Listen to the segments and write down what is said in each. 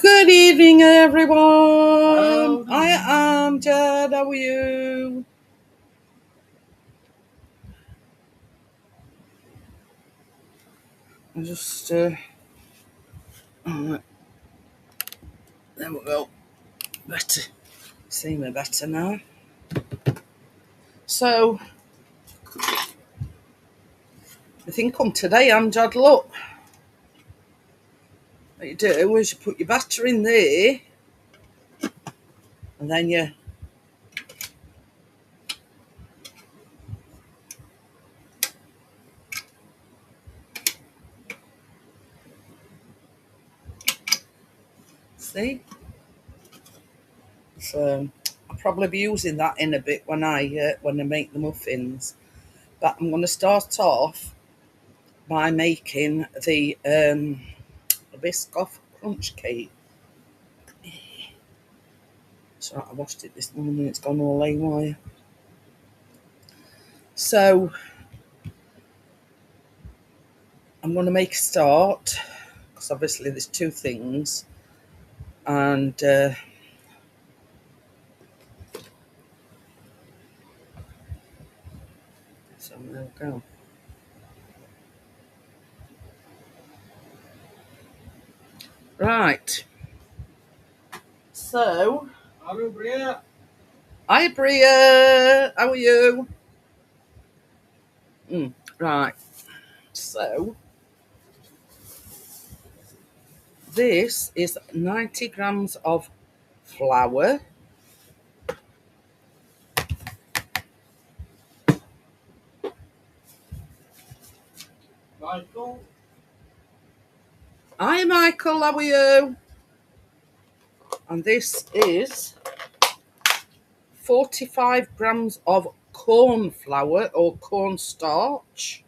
Good evening, everyone. Hello. I am Jed. How are you? I just, alright, there we go. Better. See me better now. So, I think today, Amjad, look. What you do is you put your batter in there, and then you see. So, I'll probably be using that in a bit when I make the muffins. But I'm going to start off by making the Biscoff crunch cake. So I washed it this morning, it's gone all haywire. So I'm going to make a start, because obviously there's two things, and so there we go. Right. So, Hello, Bria. hi Bria, how are you? Right. So this is 90 grams of flour. Michael. Hi Michael, how are you? And this is 45 grams of cornflour or cornstarch.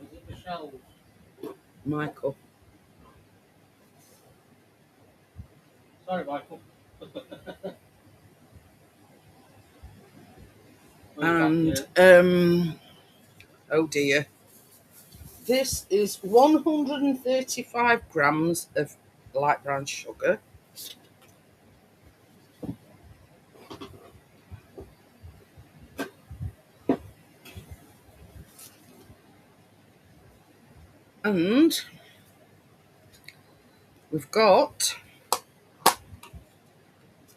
Is it Michelle's? Michael. Sorry, Michael. And oh dear, this is 135 grams of light brown sugar, and we've got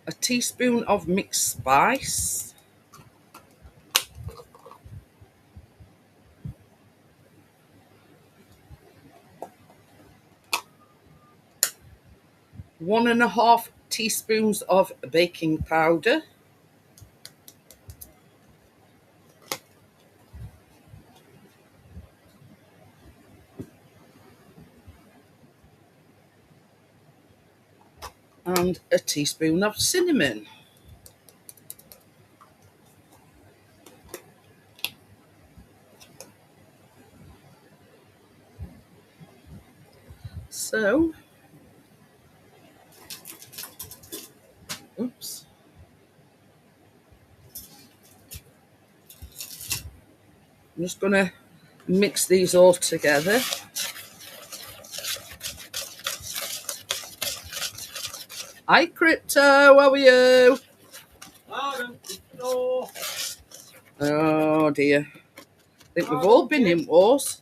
a teaspoon of mixed spice, one and a half teaspoons of baking powder, and a teaspoon of cinnamon. So, oops. I'm just going to mix these all together. Hi, Crypto, how are you? Hello. Oh dear. I think we've all been in wars.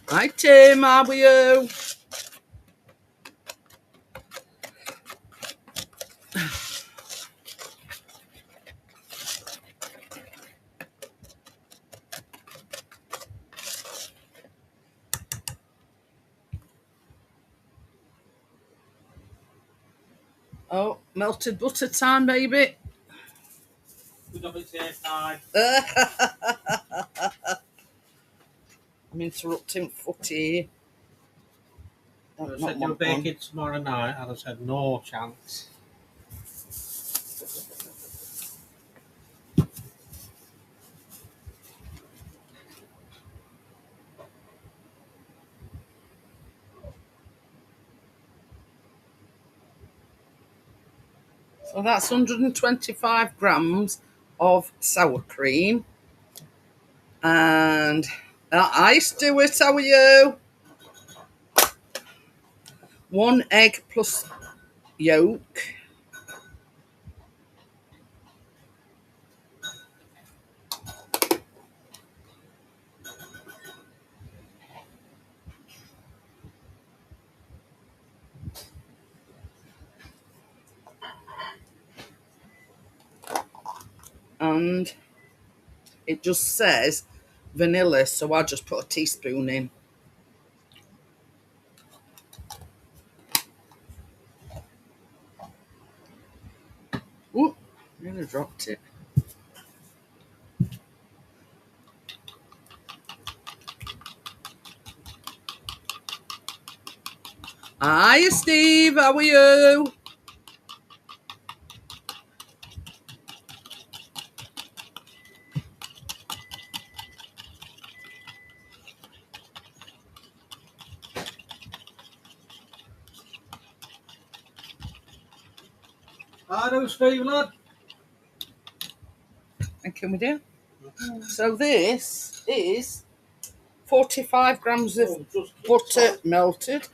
Hi, Tim, how are you? Oh, melted butter time, baby. Good of its time. I'm interrupting footy. I said you were baking tomorrow night, and I said no chance. So that's 125 grams of sour cream. And hi Stuart, how are you? 1 egg plus yolk. And it just says vanilla, so I just put a teaspoon in. Ooh, nearly dropped it. Hi Steve, how are you? Hello, Steve, lad. Thank you, my dear. So this is 45 grams of butter melted.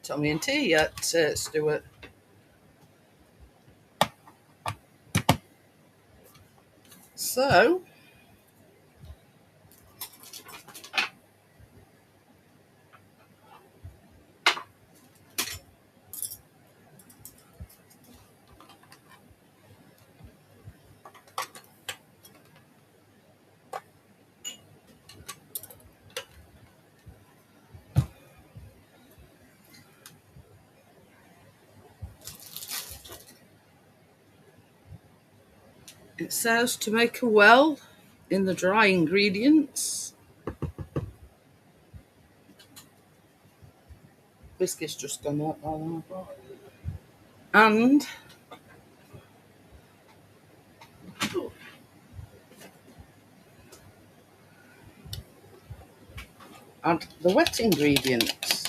Tommy and tea yet, Stuart? So, it says to make a well in the dry ingredients. Biscuits just gone up there. And add the wet ingredients.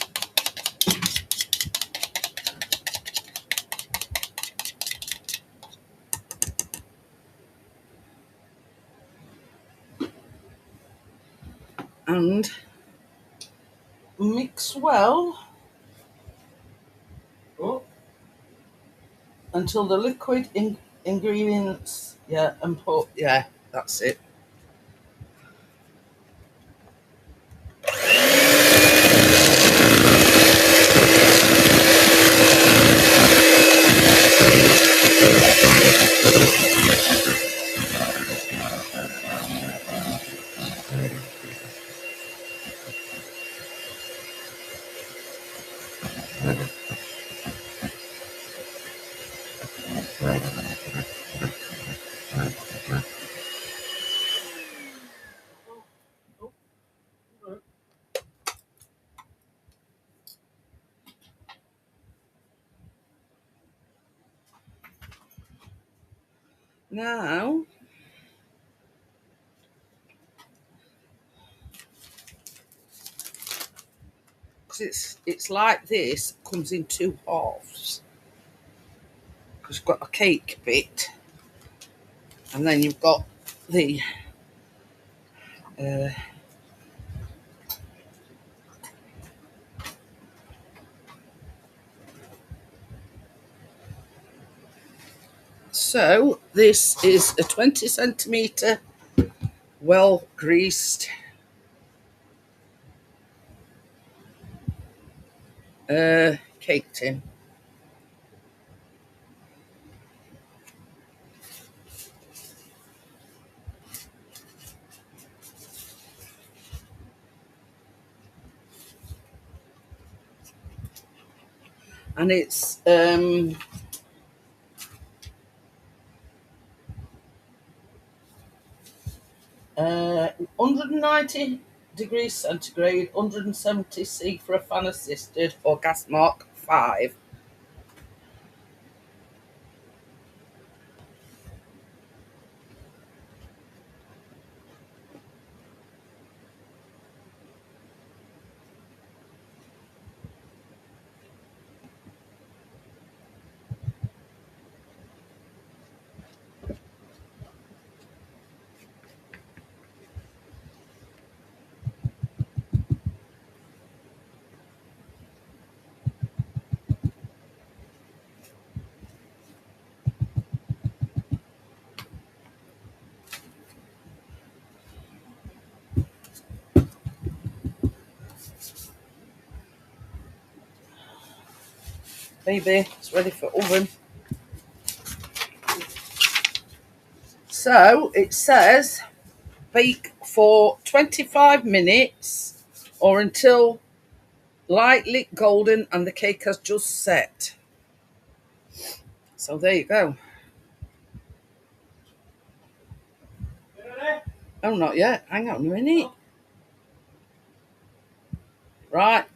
And mix well until the liquid ingredients, and put, that's it. Now, because it's like this, comes in two halves. Because you've got a cake bit, and then you've got the so this is a 20 centimetre well greased cake tin. and it's 190 degrees centigrade, 170 C for a fan assisted or gas mark 5. Baby, it's ready for oven. So it says bake for 25 minutes or until lightly golden and the cake has just set. So there you go. Oh, not yet. Hang on a minute. Right.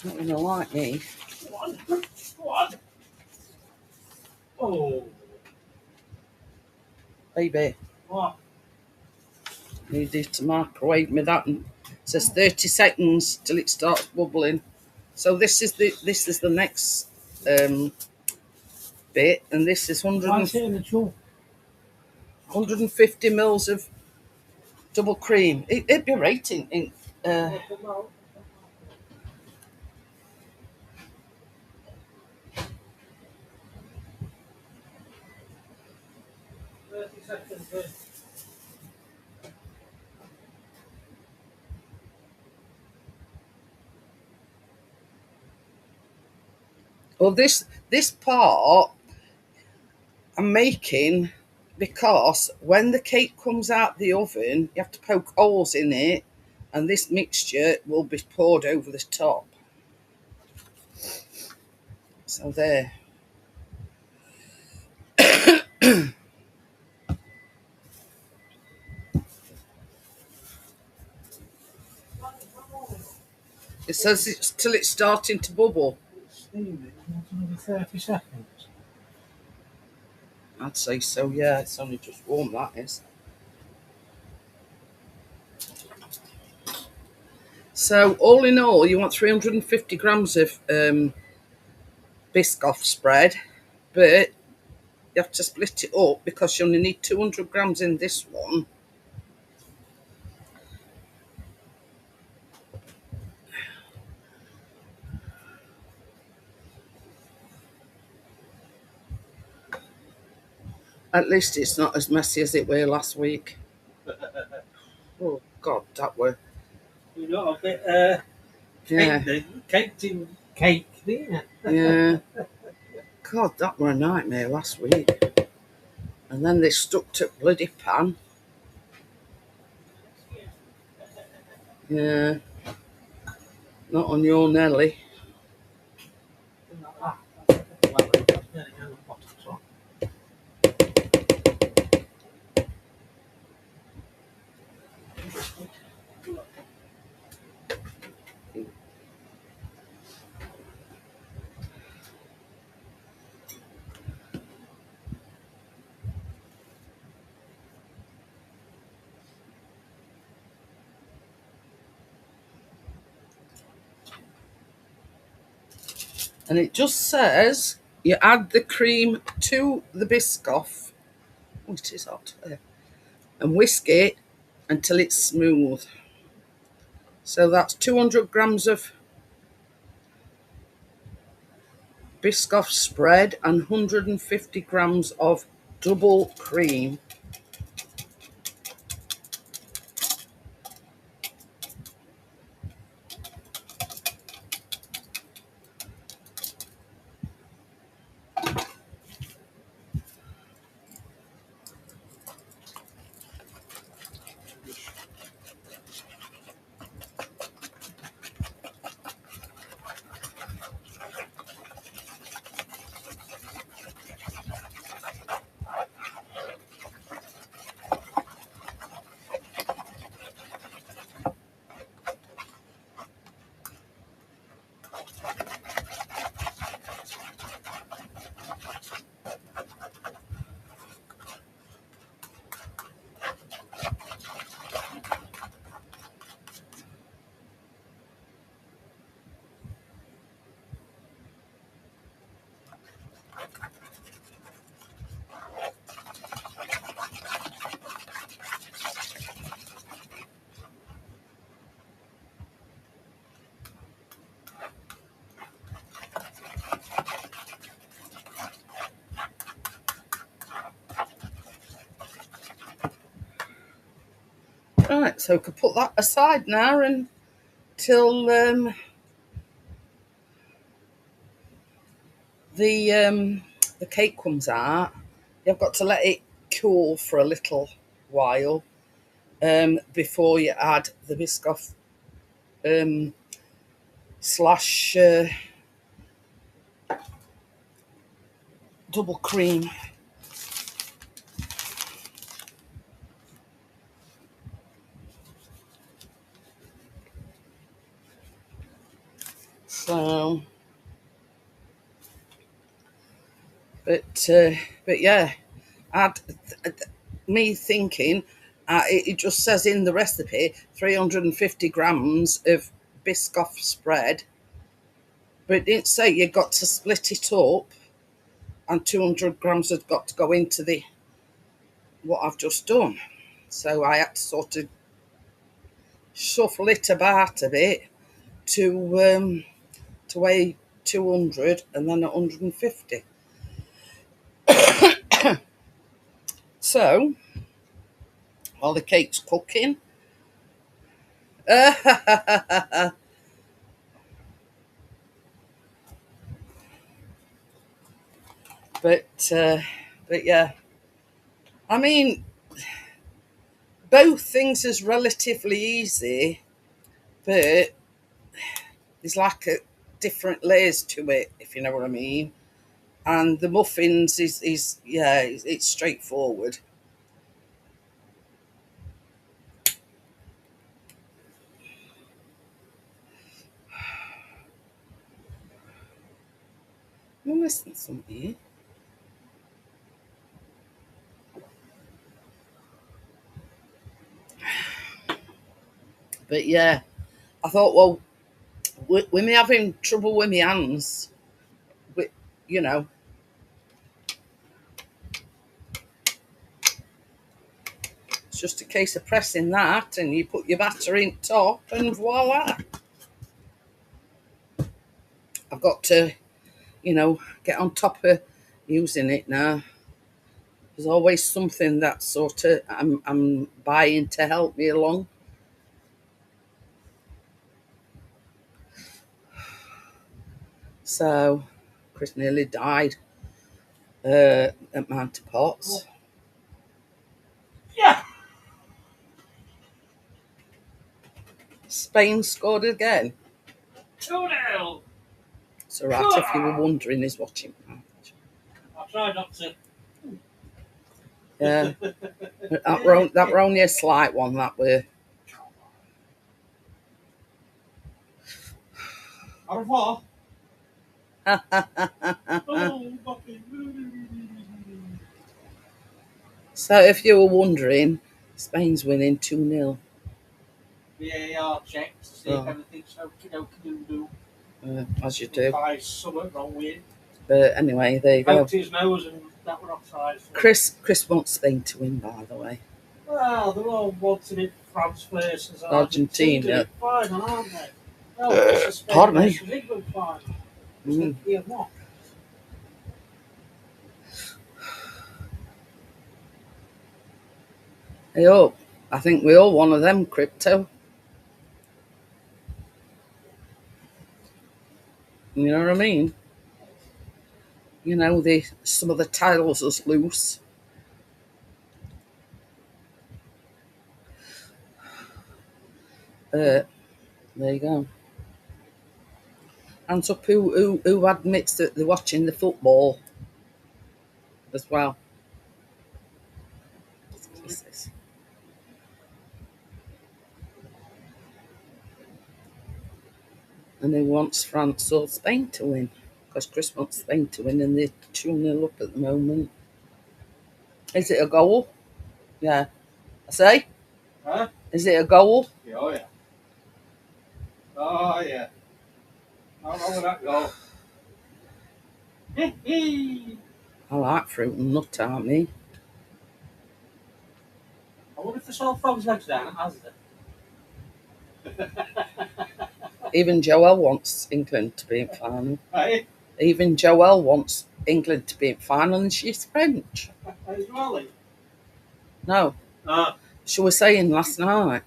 Not gonna like me. What? Oh. Baby. What? Needed to microwave me that. And it says 30 seconds till it starts bubbling. So this is the next bit, and this is 150 mils of double cream. It'd be rating in 30 seconds. well, this part I'm making because when the cake comes out the oven, you have to poke holes in it, and this mixture will be poured over the top. So there. It says it's till it's starting to bubble. Steam it. Another 30 seconds. I'd say so, yeah. It's only just warm, that is. So all in all, you want 350 grams of Biscoff spread, but you have to split it up because you only need 200 grams in this one. At least it's not as messy as it were last week. Oh, God, that were. You got a bit Yeah. caked in cake, didn't you? Yeah. God, that were a nightmare last week. And then they stuck to bloody pan. Yeah. Not on your Nelly. And it just says you add the cream to the Biscoff. Oh, it is hot. And whisk it until it's smooth. So that's 200 grams of Biscoff spread and 150 grams of double cream. Right, so we could put that aside now until the cake comes out. You've got to let it cool for a little while before you add the Biscoff slash double cream. So, but yeah, me thinking, it just says in the recipe 350 grams of Biscoff spread, but it didn't say you got to split it up, and 200 grams has got to go into the what I've just done. So I had to sort of shuffle it about a bit to weigh 200 and then 150. So while the cake's cooking, but yeah, I mean, both things is relatively easy, but there's like a different layers to it, if you know what I mean. And the muffins is yeah, it's straightforward. I'm missing something. But yeah, I thought, well, with me having trouble with my hands, with, you know, it's just a case of pressing that and you put your batter in top and voila. I've got to, get on top of using it now. There's always something that sort of I'm buying to help me along. So, Chris nearly died at Mountain Pots. Yeah. Spain scored again. 2-0. So, right, if you were wondering, he's watching. I'll try not to. Yeah. that were only a slight one, that were. Au revoir. So, if you were wondering, Spain's winning 2-0. VAR check to see if everything's okie-dokie-doo-doo. As you do. By somewhat wrong with it. But anyway, there you go. Poked his nose and that were offside. Chris wants Spain to win, by the way. Well, they're all wanting it France versus Argentina. Final, aren't they? Well, pardon me. England final. What? Hey up. I think we all one of them, crypto. You know what I mean? Some of the tiles is loose. There you go. Hands up who admits that they're watching the football as well. And who wants France or Spain to win? Because Chris wants Spain to win and they're 2-0 up at the moment. Is it a goal? Yeah. I say? Huh? Is it a goal? Yeah, oh yeah. Oh yeah. How long will that go? I like fruit and nut, aren't me? I wonder if they sold frogs legs down at Asda. Even Joel wants England to be in final. Hey? Even Joel wants England to be in final, and she's French. Is Wally? No. She was saying last night.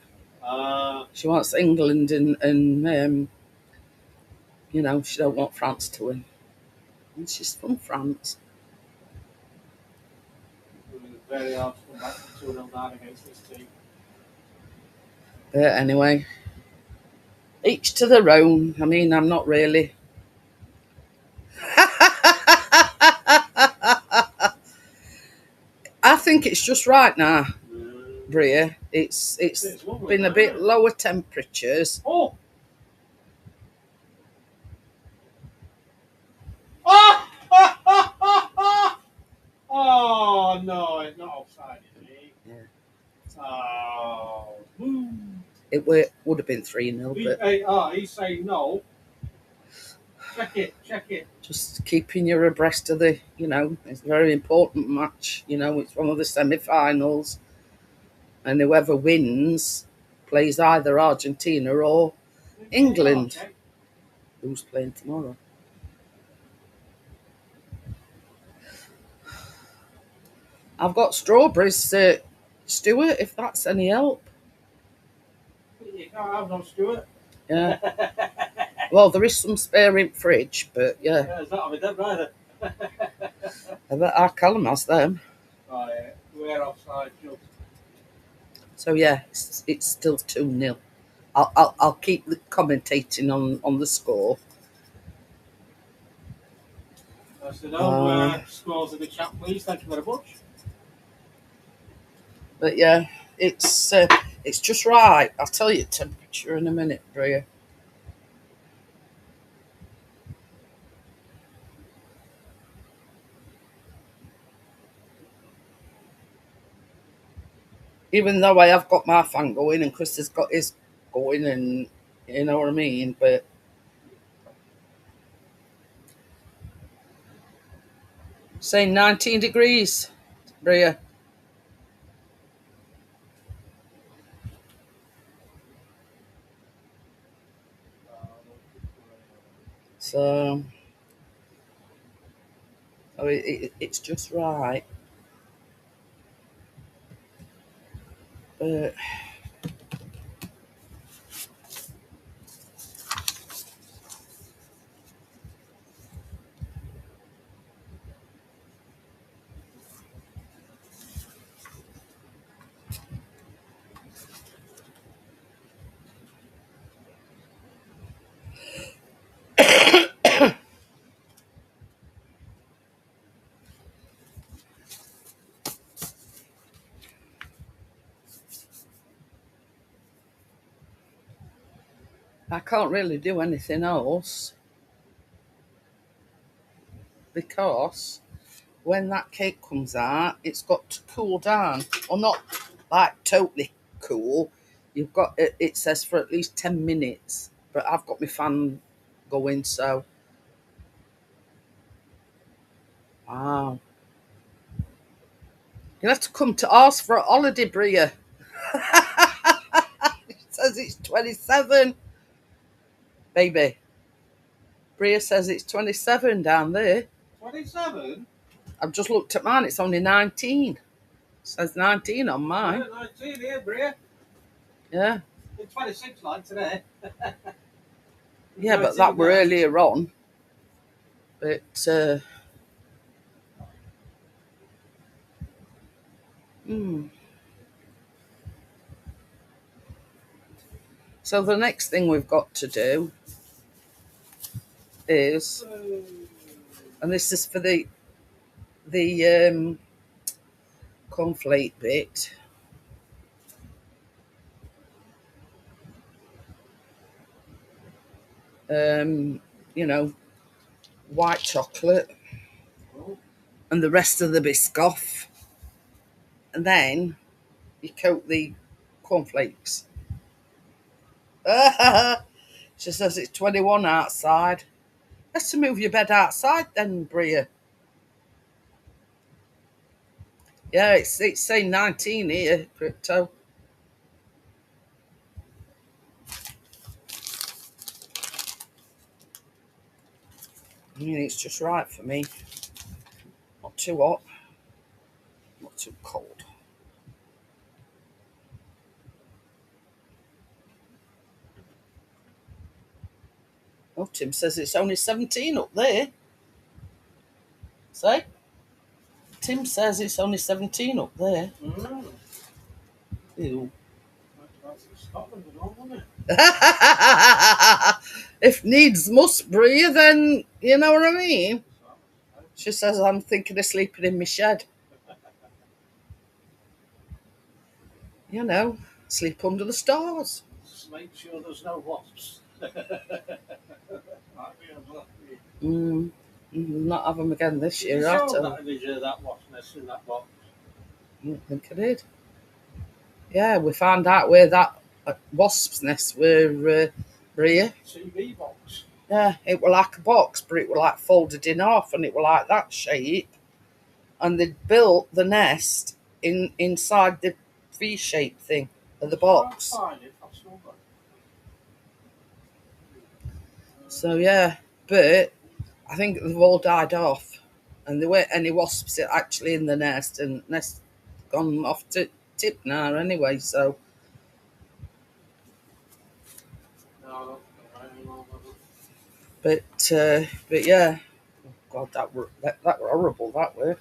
She wants England and you know, she don't want France to win. And she's from France. It was very hard to come back from 2-0 down against this team. But anyway, each to their own. I mean, I'm not really. I think it's just right now, Bria. It's lovely, been a bit lower temperatures. Oh! Oh no, it's not offside, is it? Yeah. Oh. It would have been 3-0, but He's saying no. Check it. just keeping you abreast of the, you know, it's a very important match. You know, it's one of the semi-finals, and whoever wins plays either Argentina or England. Okay. Who's playing tomorrow? I've got strawberries, Stuart, if that's any help. You can't have no Stuart. Yeah. Well, there is some spare in fridge, but yeah. Yeah, it's not having them either. I bet our Callum has them. Oh, yeah. We're offside, just. So yeah, it's still 2-0. I'll keep commentating on the score. So no scores in the chat, please. Thank you very much. But yeah, it's just right. I'll tell you temperature in a minute, Bria. Even though I have got my fan going and Chris has got his going, and you know what I mean, but saying 19 degrees, Bria. So it's just right. But I can't really do anything else because when that cake comes out, it's got to cool down. Or not like totally cool. You've got it says for at least 10 minutes, but I've got my fan going, so wow. You'll have to come to us for a holiday, Bria. It says it's 27. Baby. Bria says it's 27 down there. 27? I've just looked at mine, it's only 19. It says 19 on mine. 19 here, Bria. Yeah. It's 26 like today. Yeah, but that were earlier on. But so the next thing we've got to do is, and this is for the cornflake bit. You know, white chocolate and the rest of the Biscoff, and then you coat the cornflakes. She says it's 21 outside. Let's move your bed outside then, Bria. Yeah, it's saying 19 here, Crypto. I mean, it's just right for me. Not too hot, not too cold. Oh, Tim says it's only 17 up there. See? Tim says it's only 17 up there. Ew. If needs must, Bria, then you know what I mean. She says I'm thinking of sleeping in my shed. You know, sleep under the stars. Just make sure there's no wasps. Not have them again this year, I right? that wasp nest in that box. I don't think I did. Yeah, we found out where that wasp's nest were, Bria. TV box. Yeah, it were like a box, but it were like folded in half, and it were like that shape. And they'd built the nest inside the V-shaped thing of the box. So yeah, but I think they've all died off, and there weren't any wasps actually in the nest, and the nest gone off to tip now anyway. So. But yeah, oh God, that were horrible. That were.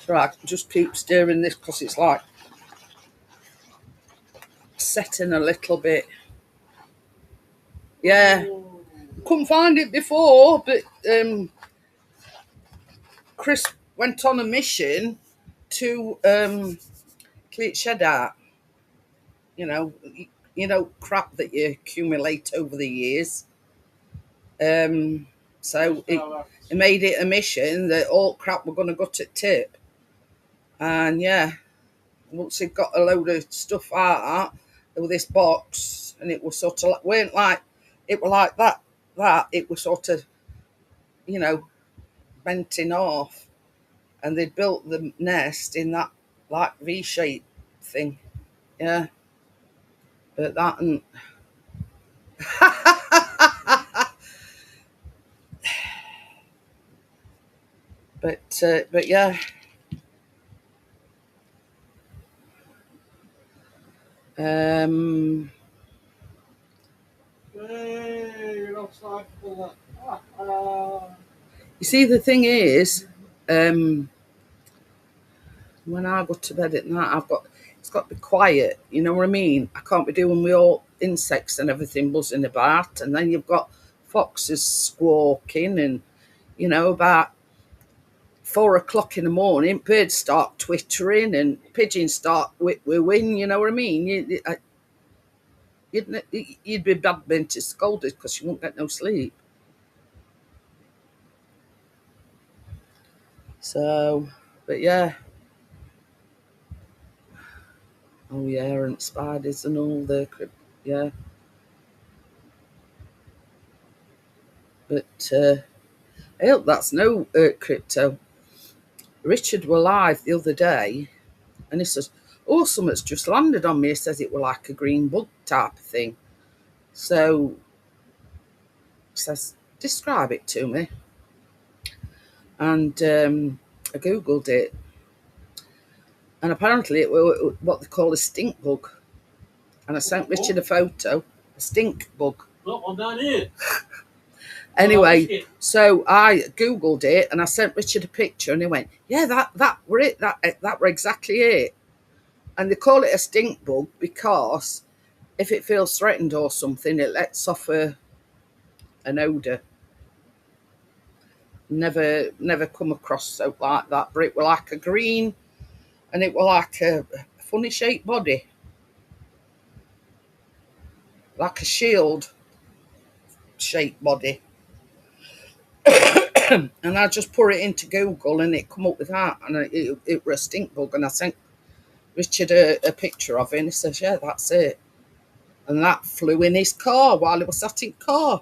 Right, just keep stirring this because it's like setting a little bit. Yeah, couldn't find it before, but Chris went on a mission to clean shed out. You know, crap that you accumulate over the years. So it made it a mission that all crap were going to go to tip. And yeah, once it got a load of stuff out of this box, and it was sort of weren't like it were like that. It was sort of, you know, bent in half, and they'd built the nest in that like V-shaped thing. Yeah, but that and but yeah. Hey, You see, the thing is, when I go to bed at night, it's got to be quiet. You know what I mean? I can't be doing with all insects and everything buzzing about, and then you've got foxes squawking, and you know, about 4 o'clock in the morning, birds start twittering and pigeons start whittling. You know what I mean? You'd be badminton scolded because you won't get no sleep. So, but yeah. Oh yeah, and spiders and all the yeah. But I hope that's no crypto. Richard were live the other day, and he says, "Oh, something's just landed on me." He says it were like a green bug type of thing. So he says, "Describe it to me." And I googled it, and apparently it was what they call a stink bug. And I sent Richard a photo, a stink bug. Look, one down here. Anyway, so I googled it and I sent Richard a picture, and he went, "Yeah, that were it. That were exactly it." And they call it a stink bug because if it feels threatened or something, it lets off an odour. Never come across soap like that, but it were like a green, and it were like a funny shaped body, like a shield shaped body. And I just put it into Google, and it come up with that, and it was a stink bug. And I sent Richard a picture of it, and he says, "Yeah, that's it." And that flew in his car while he was sat in car.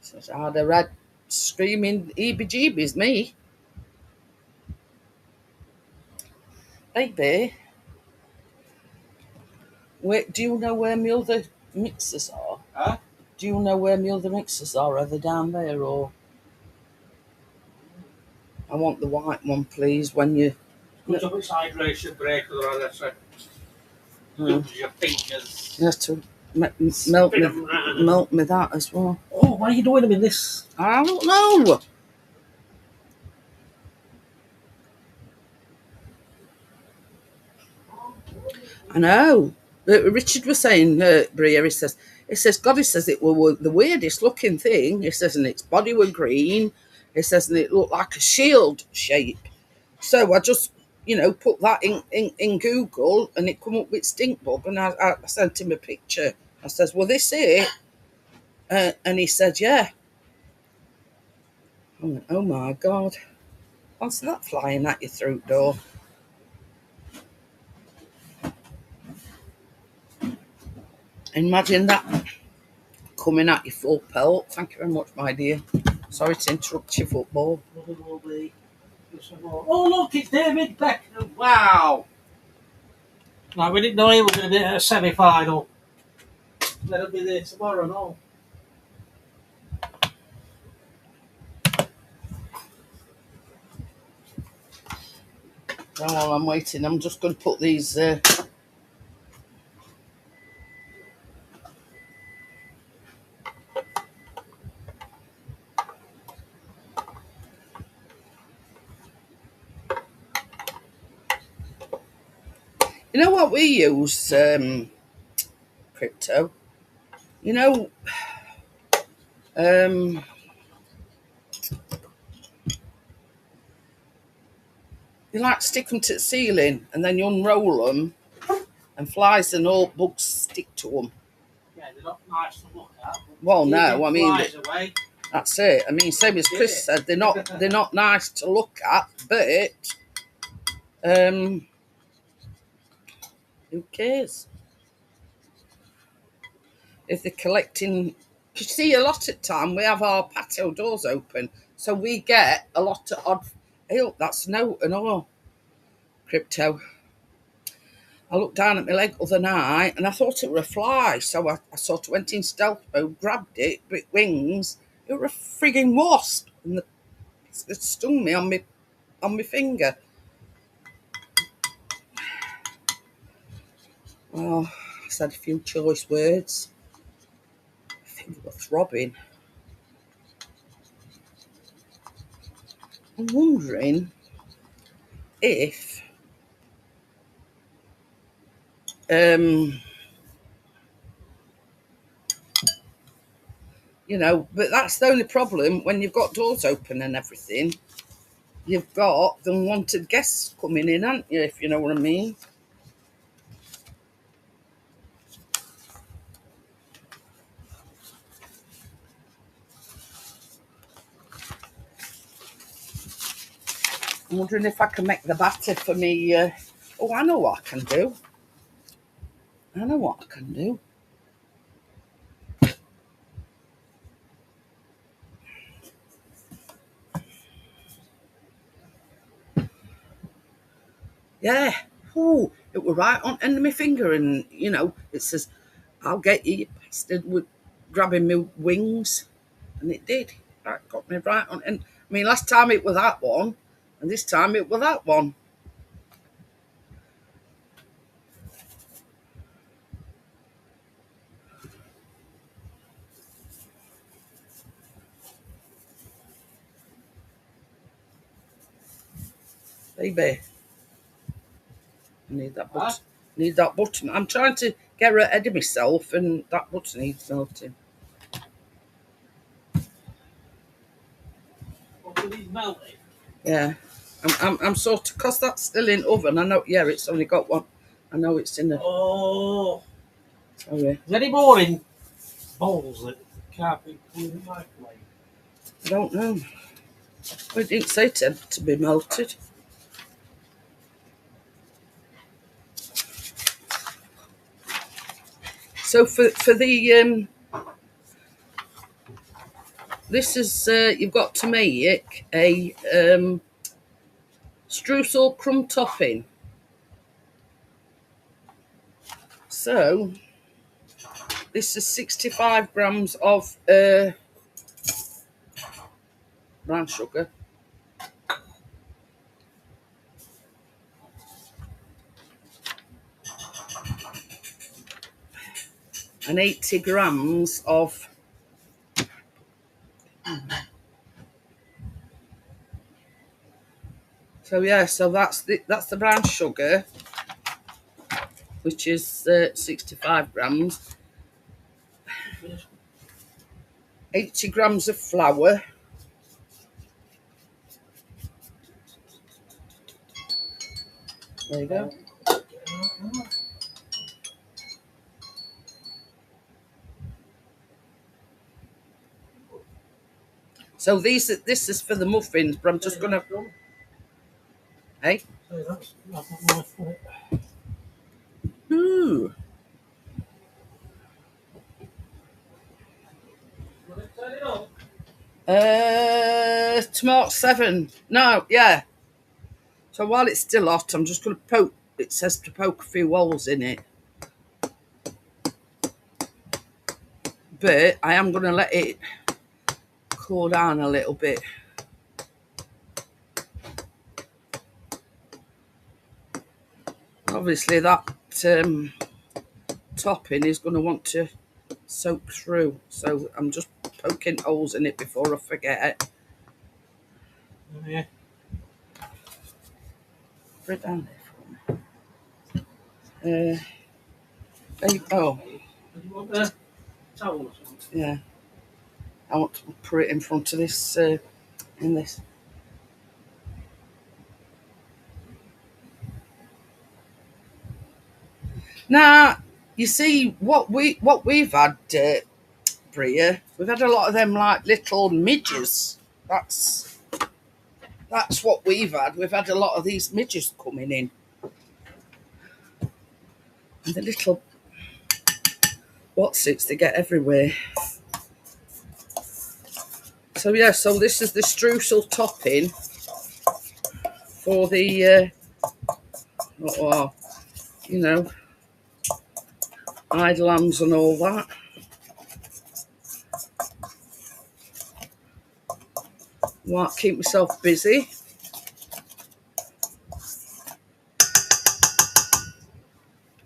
So I'd have read screaming heebie-jeebies, me. Baby, do you know where my other mixers are? Huh? Do you know where my other mixers are? Are they down there, or? I want the white one, please, when you... Put up its hydration break, or that's it. use your fingers. You have to melt me that as well. Oh, why are you doing them in this? I don't know. I know. Richard was saying, Bria, he says, God, he says, it were the weirdest looking thing. He says, and its body were green. He says, and it looked like a shield shape. So I just, put that in Google, and it come up with stink bug, and I sent him a picture. I says, well, this it? And he said, yeah. I went, oh my God. What's that flying at your throat door? Imagine that coming at your full pelt. Thank you very much, my dear. Sorry to interrupt your football. Oh, look, it's David Beckham. Wow. Like, we didn't know he was going to be at a semi-final. That'll be there tomorrow, no? While I'm waiting, I'm just going to put these... You know what we use, Crypto? You like stick them to the ceiling and then you unroll them and flies and all bugs stick to them. Yeah, they're not nice to look at. Well, no, I mean, away. That's it. I mean, same as Chris said, they're not nice to look at, but who cares? If they're collecting, you see, a lot of time we have our patio doors open, so we get a lot of odd. Hey, look, that's no and all. Crypto. I looked down at my leg the other night and I thought it were a fly, so I sort of went in stealth mode, grabbed it, with wings. It were a frigging wasp, and it stung me on my finger. Well, I said a few choice words. My finger was throbbing. I'm wondering if but that's the only problem when you've got doors open and everything. You've got the unwanted guests coming in, haven't you, if you know what I mean? I'm wondering if I can make the batter for me. Oh, I know what I can do. Yeah. Oh, it was right on end of my finger, and it says, "I'll get you, bastard," with grabbing me wings, and it did. That got me right on. And I mean, last time it was that one, and this time it was that one. Baby, I need that button. Need that button. I'm trying to get ahead of myself, and that button needs melting. Melting? Yeah, I'm sort of, because that's still in oven. I know. Yeah, it's only got one. I know it's in the. Oh. Sorry. Is there any more in bowls that can't be put in the microwave? I don't know. Well, it didn't say to be melted. So for the this is you've got to make a streusel crumb topping. So this is 65 grams of brown sugar. and 80 grams of so yeah, so that's the brown sugar, which is 65 grams, 80 grams of flour, there you go, so this is for the muffins, but I'm just gonna, hey, ooh, tomato 7, no, yeah, so while it's still hot, I'm just gonna poke, it says to poke a few holes in it, but I am gonna let it cool down a little bit. Obviously that topping is going to want to soak through, so I'm just poking holes in it before I forget. Yeah. Put it down there for me. There you go. Do you want a towel or something? Yeah. I want to put it in front of this, in this. Now, you see what we've had, Bria. We've had a lot of them like little midges. That's what we've had. We've had a lot of these midges coming in, and the little what's-its they get everywhere. So yeah, so this is the streusel topping for the you know, idle lambs and all that. Might keep myself busy.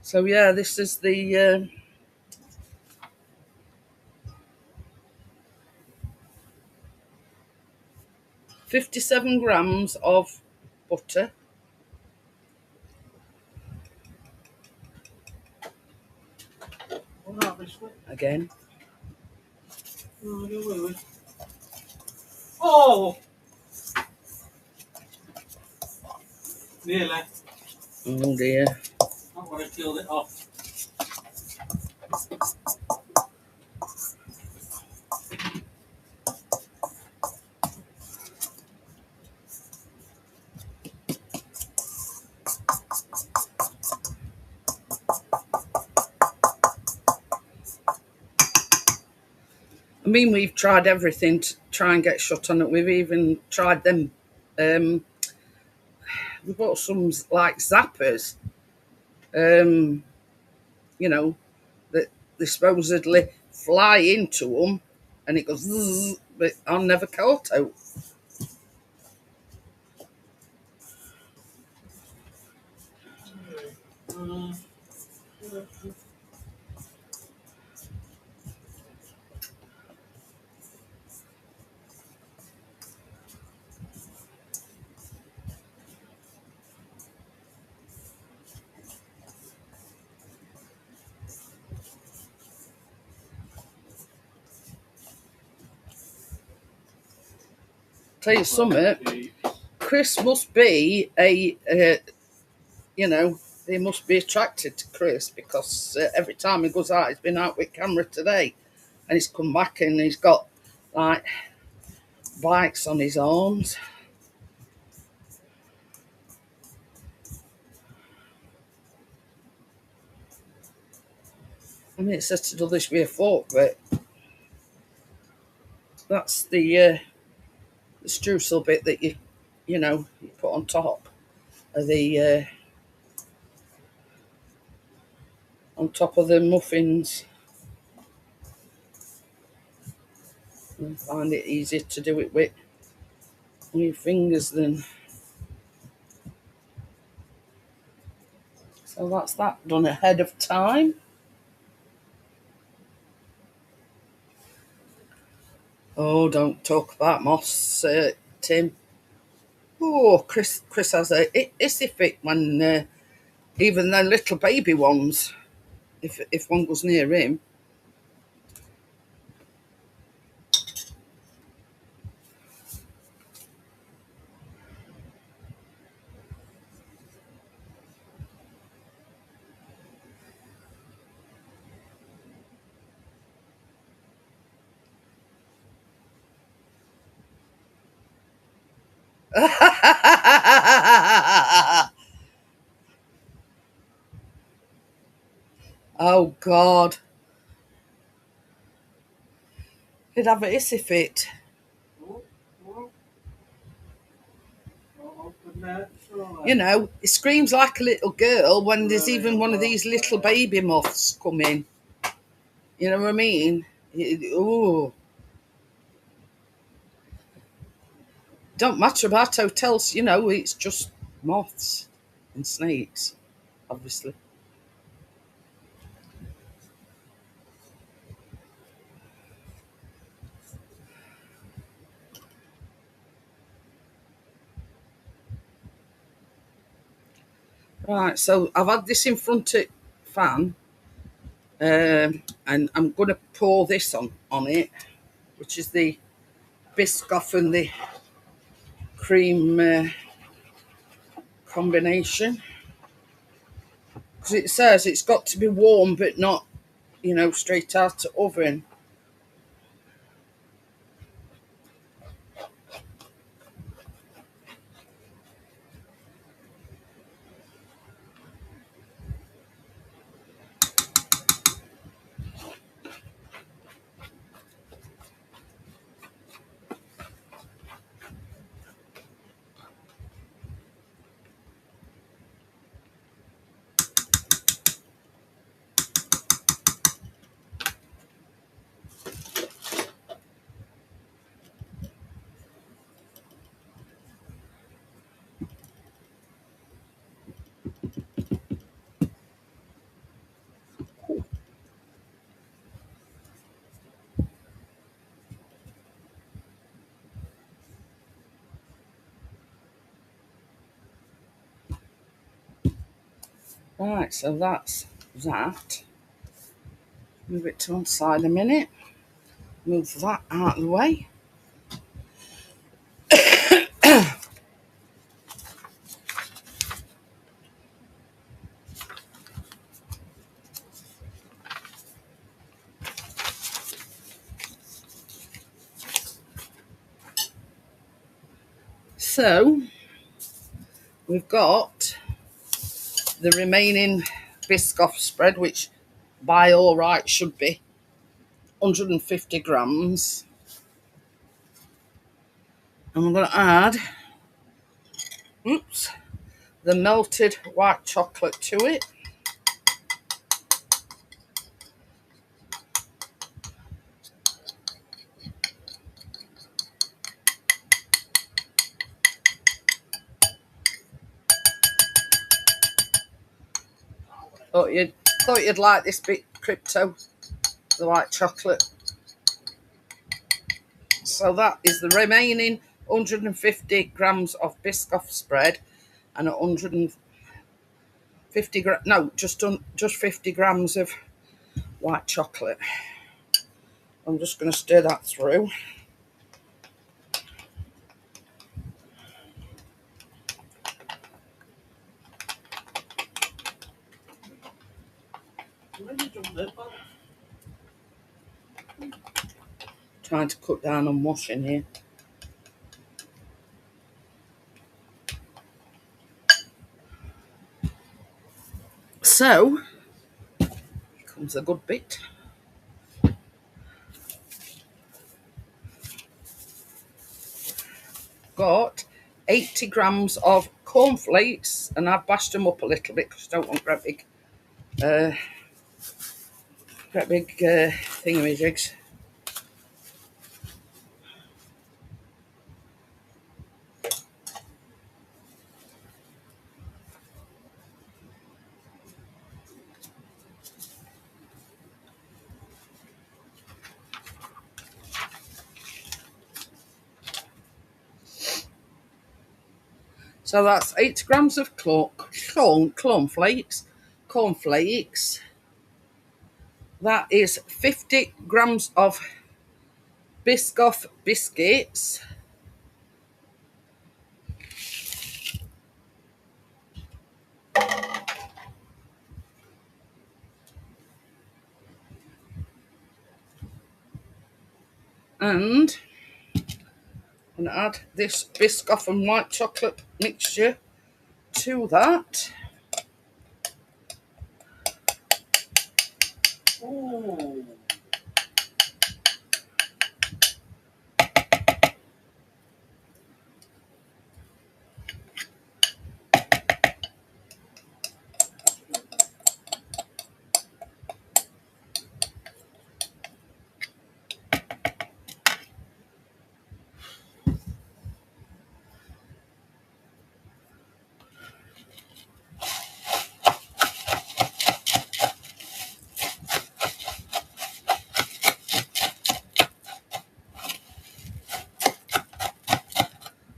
So yeah, this is the 57 grams of butter. Again. Oh! Nearly. Oh dear. Not when I killed it off. I mean, we've tried everything to try and get shut on it. We've even tried them. We bought some like zappers. You know, that they supposedly fly into them, and it goes, zzz, but I'm never caught out. Tell you something, Chris must be you know, they must be attracted to Chris, because every time he goes out, he's been out with camera today, and he's come back and he's got like bikes on his arms. I mean, it says to do this with a fork, but that's the streusel bit that you know, you put on top of the on top of the muffins. I find it easier to do it with your fingers than. So that's that done ahead of time. Oh, don't talk about moths, Tim. Oh, Chris has a issy fit when even the little baby ones, if one goes near him. Oh God, he'd have a issy fit. Oh, oh, open that. All You right. know, he screams like a little girl when there's even one of these little baby moths coming. You know what I mean? Oh, don't matter about hotels. You know, it's just moths and snakes, obviously. Right, so I've had this in front of fan, and I'm going to pour this on it, which is the Biscoff and the cream combination. Because it says it's got to be warm, but not, straight out the oven. Right, so that's that. Move it to one side a minute. Move that out of the way. So we've got the remaining Biscoff spread, which by all right should be 150 grams. And we're going to add, the melted white chocolate to it. Thought you'd like this bit, Crypto, the white chocolate. So that is the remaining 150 grams of Biscoff spread and 150 grams, no, just 50 grams of white chocolate. I'm just going to stir that through. Trying to cut down on washing here. So, here comes a good bit. Got 80 grams of cornflakes, and I've bashed them up a little bit because I don't want great big thingamajigs. So that's 80 grams of cornflakes. That is 50 grams of Biscoff biscuits. And I'm going to add this Biscoff and white chocolate mixture to that. Ooh.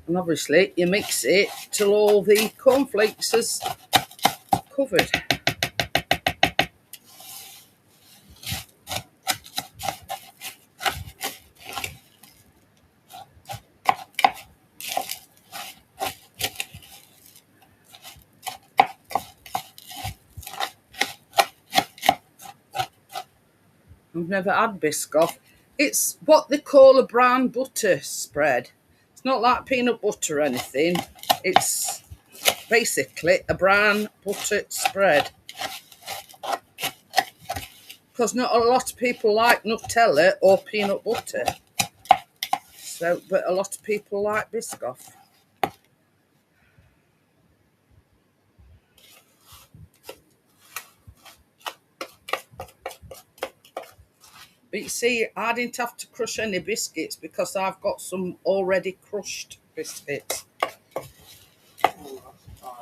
And obviously you mix it till all the cornflakes is covered. I've never had Biscoff. It's what they call a brown butter spread. It's not like peanut butter or anything. It's basically a brown butter spread. Because not a lot of people like Nutella or peanut butter. So, but a lot of people like Biscoff. But you see, I didn't have to crush any biscuits because I've got some already crushed biscuits. Oh, that's fine.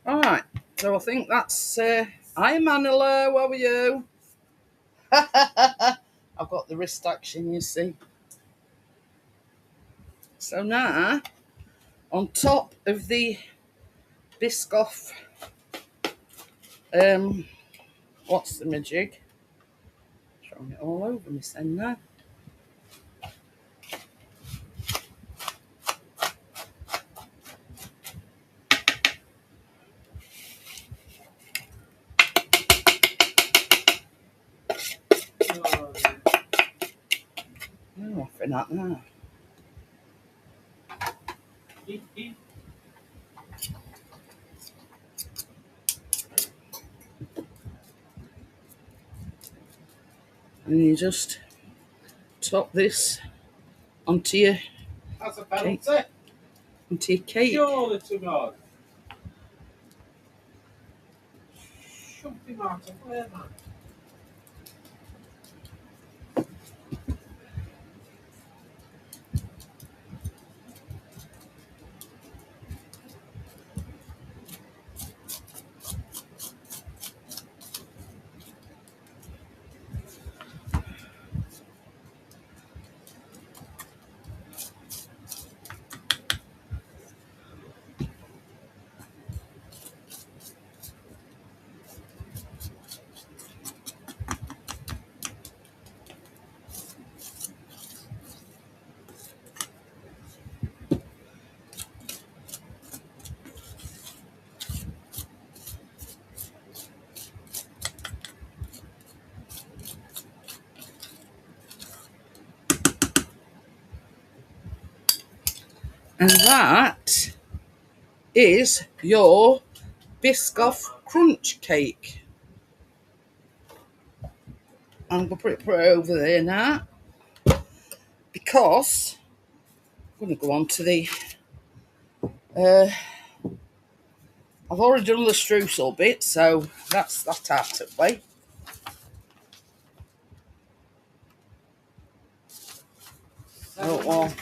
Alright, so I think that's... Hi Manila, how are you? I've got the wrist action, you see. So now, on top of the Biscoff, what's the majig? Throwing it all over me then now. I'm off in that now. And you just top this onto your That's a penalty. cake. Onto your cake. Surely to God. Shut him out of where, man? And that is your Biscoff crunch cake. I'm going to put it over there now because I'm going to go on to the I've already done the streusel bit, so that's that out of the way. Oh,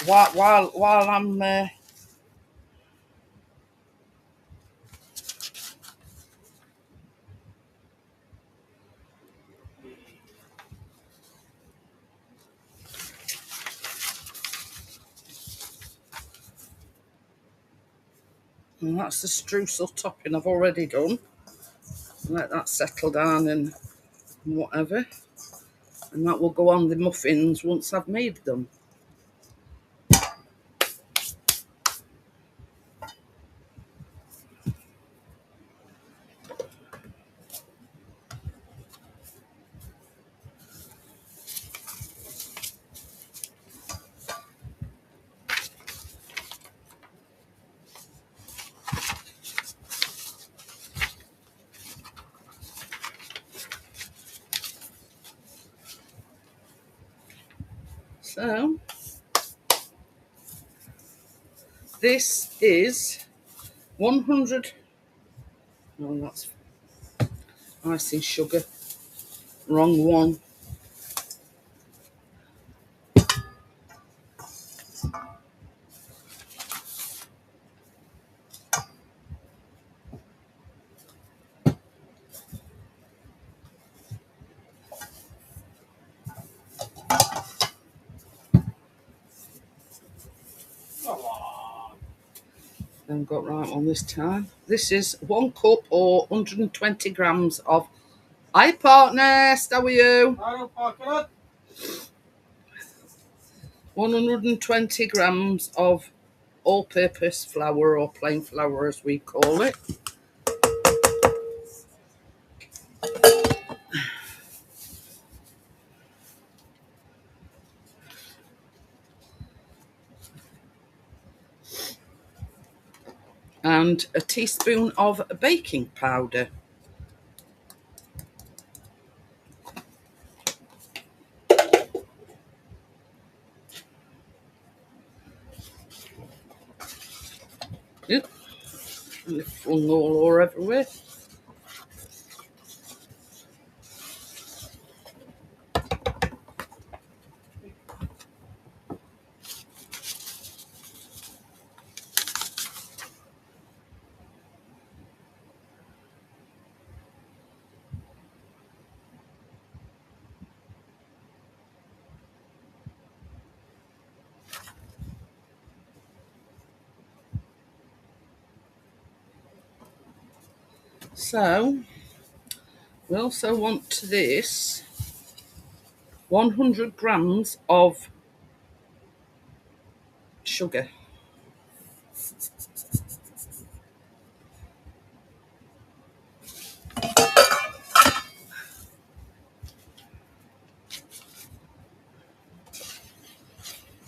well, while I'm and that's the streusel topping I've already done. Let that settle down and whatever. And that will go on the muffins once I've made them. So this is 100. Oh, that's icing sugar. Wrong one. I've got right one this time. This is 1 cup or 120 grams of. Hi, partner. How are you? I don't 120 grams of all-purpose flour, or plain flour as we call it. And a teaspoon of baking powder. Yep. And it's flung all everywhere. So we also want to this 100 grams of sugar.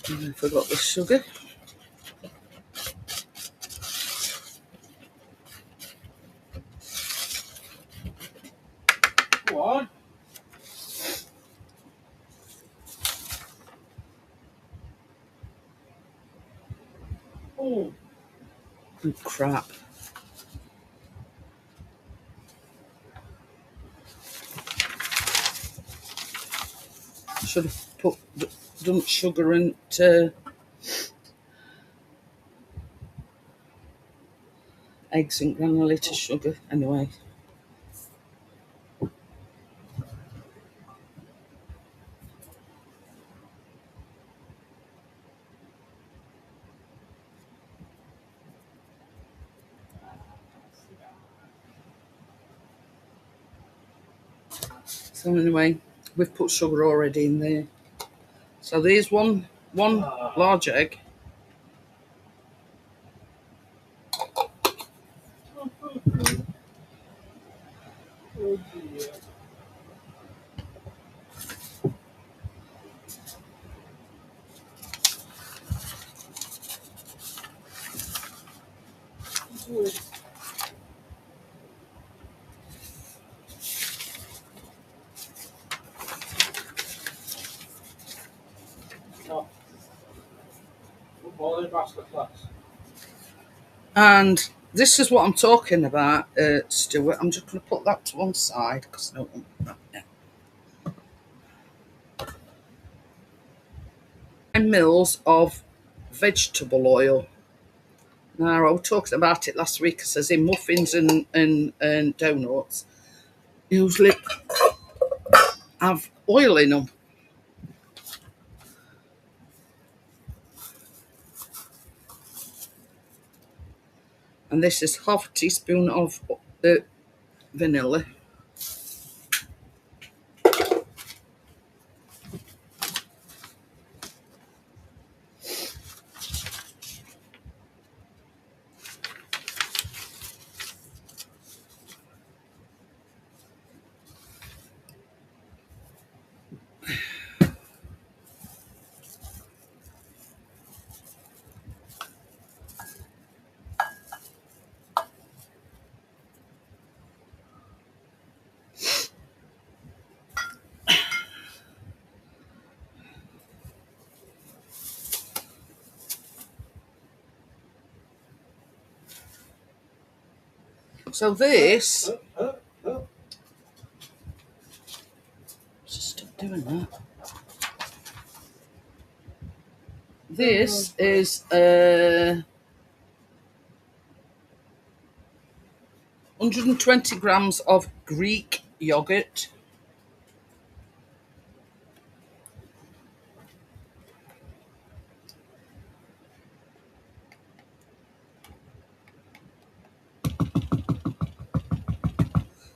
And I forgot the sugar. Go on. Oh. Oh, crap. Should have done sugar into eggs and granulated sugar anyway. So anyway, we've put sugar already in there. So there's one large egg. Oh dear. No. Football in masterclass. And this is what I'm talking about, Stuart. I'm just going to put that to one side because I don't want that. Yeah. 9 mils of vegetable oil. Now, I was talking about it last week. It says in muffins and donuts, usually have oil in them. And this is half a teaspoon of vanilla. So this, just stop doing that. This is 120 grams of Greek yogurt.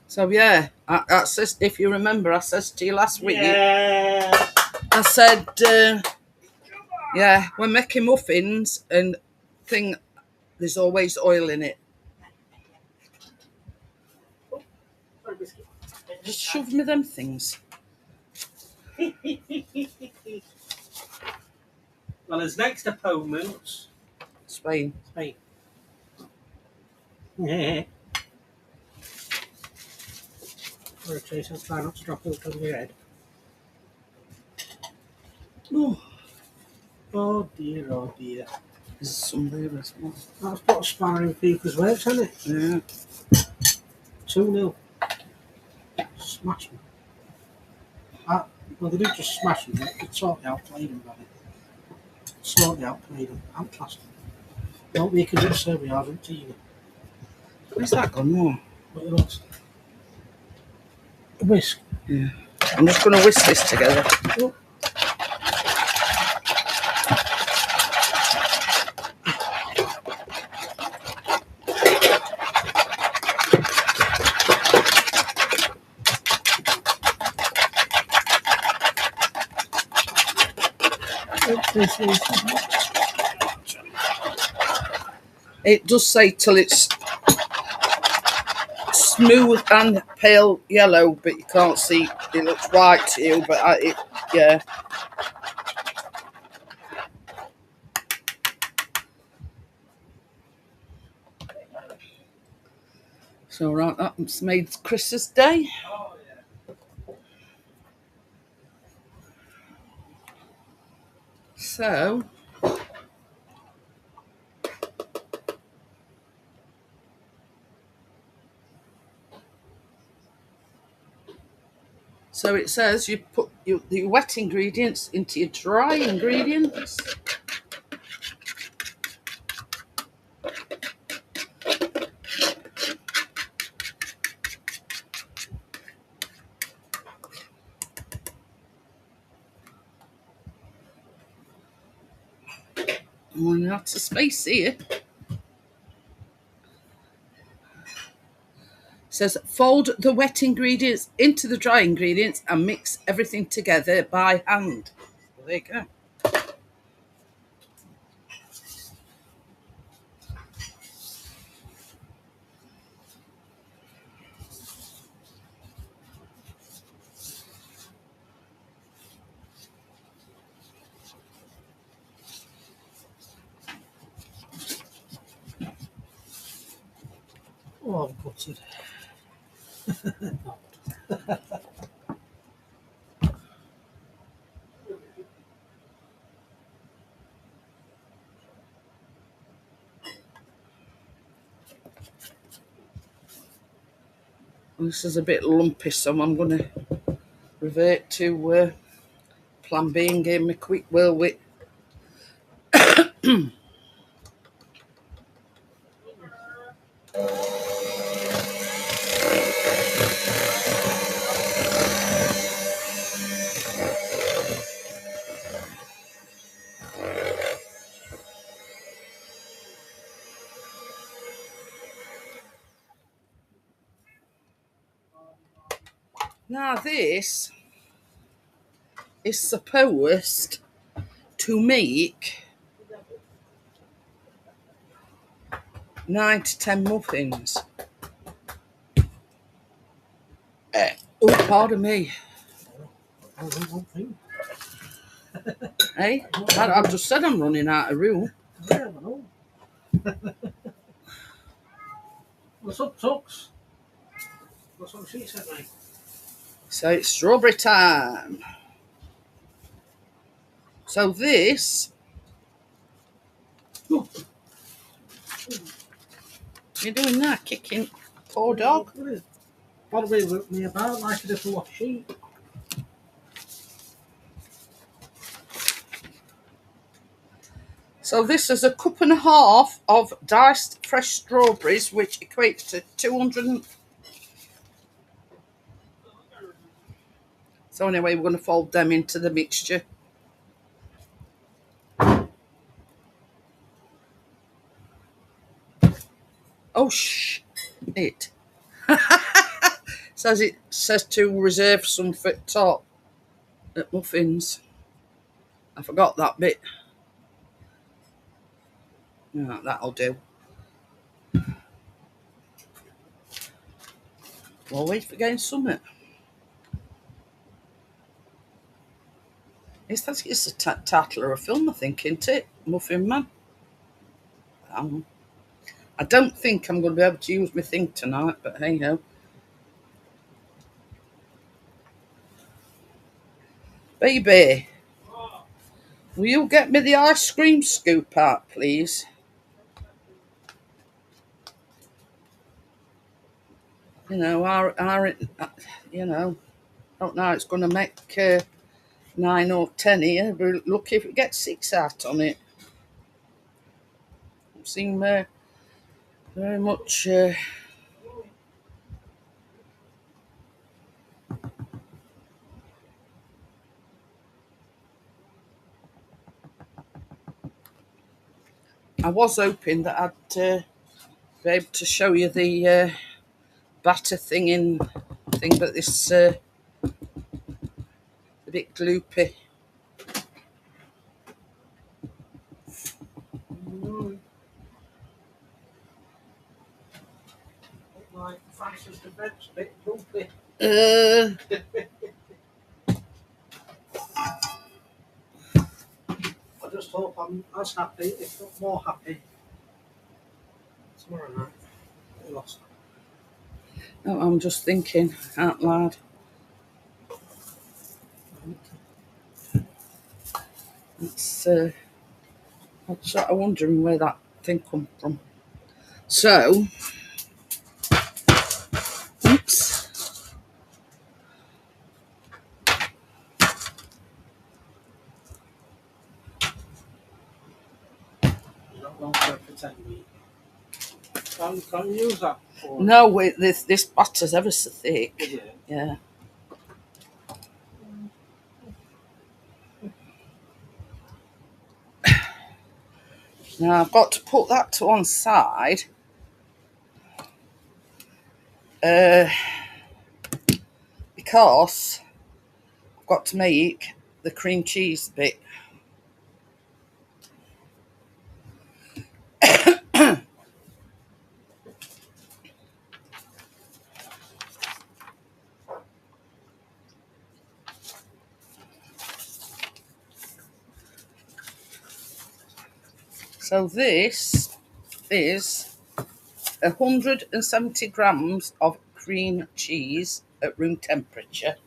So yeah, I says, if you remember, I says to you last week. Yeah. I said, yeah, when making muffins and thing, there's always oil in it. Just shove me them things. Well, as next opponents, Spain. Spain. Yeah. Or Trace, I'll try not to drop it on your head. Oh dear, oh dear. There's some there as well. That's put a spanner in people's works, hasn't it? Yeah. 2-0. Smash them. Well, they didn't just smash them, they totally outplayed them, buddy. Totally outplayed them. Outclassed them. Don't make a good serve with Argentina. Where's that gone more? What it looks like. A whisk. Yeah. I'm just going to whisk this together. Oh. It does say till it's smooth and pale yellow, but you can't see. It looks white to you, but yeah. So right, that's made Christmas Day. Oh, yeah. So it says you put your wet ingredients into your dry ingredients. Running out of space here. It says fold the wet ingredients into the dry ingredients and mix everything together by hand. Well, there you go. Oh, I've got it. This is a bit lumpy, so I'm going to revert to plan B and give me a quick whirl with. Now this is supposed to make 9 to 10 muffins. Oh, pardon me. I don't want thing. Hey, I've just said I'm running out of room. Yeah, I know. What's up, Tux? What's up, she said, mate? So it's strawberry time. So this, you're doing that, kicking poor dog. Probably with me about like a little lost sheep. So this is 1.5 cups of diced fresh strawberries, which equates to 200. So anyway, we're going to fold them into the mixture. Oh, it says to reserve some for top at Muffins. I forgot that bit. Yeah, that'll do. Always forgetting something. It's a title of a film, I think, isn't it? Muffin Man. I don't think I'm going to be able to use my thing tonight, but hey ho. Baby, will you get me the ice cream scoop out, please? You know, you know, I don't know how it's going to make 9 or 10 here, but look if it gets 6 out on it. Don't seem very much. I was hoping that I'd be able to show you the batter thing, but this a bit gloopy. Like Francis the Bed's a bit lumpy. I just hope I'm as happy, if not more happy, tomorrow night. I lost. No, I'm just thinking out loud. It's I'm sort of wondering where that thing come from. So, oops. You don't want to pretend me. Can you use that? For No, wait, this batter's ever so thick. Is it? Yeah. Now I've got to put that to one side. Because I've got to make the cream cheese bit. So this is 170 grams of cream cheese at room temperature.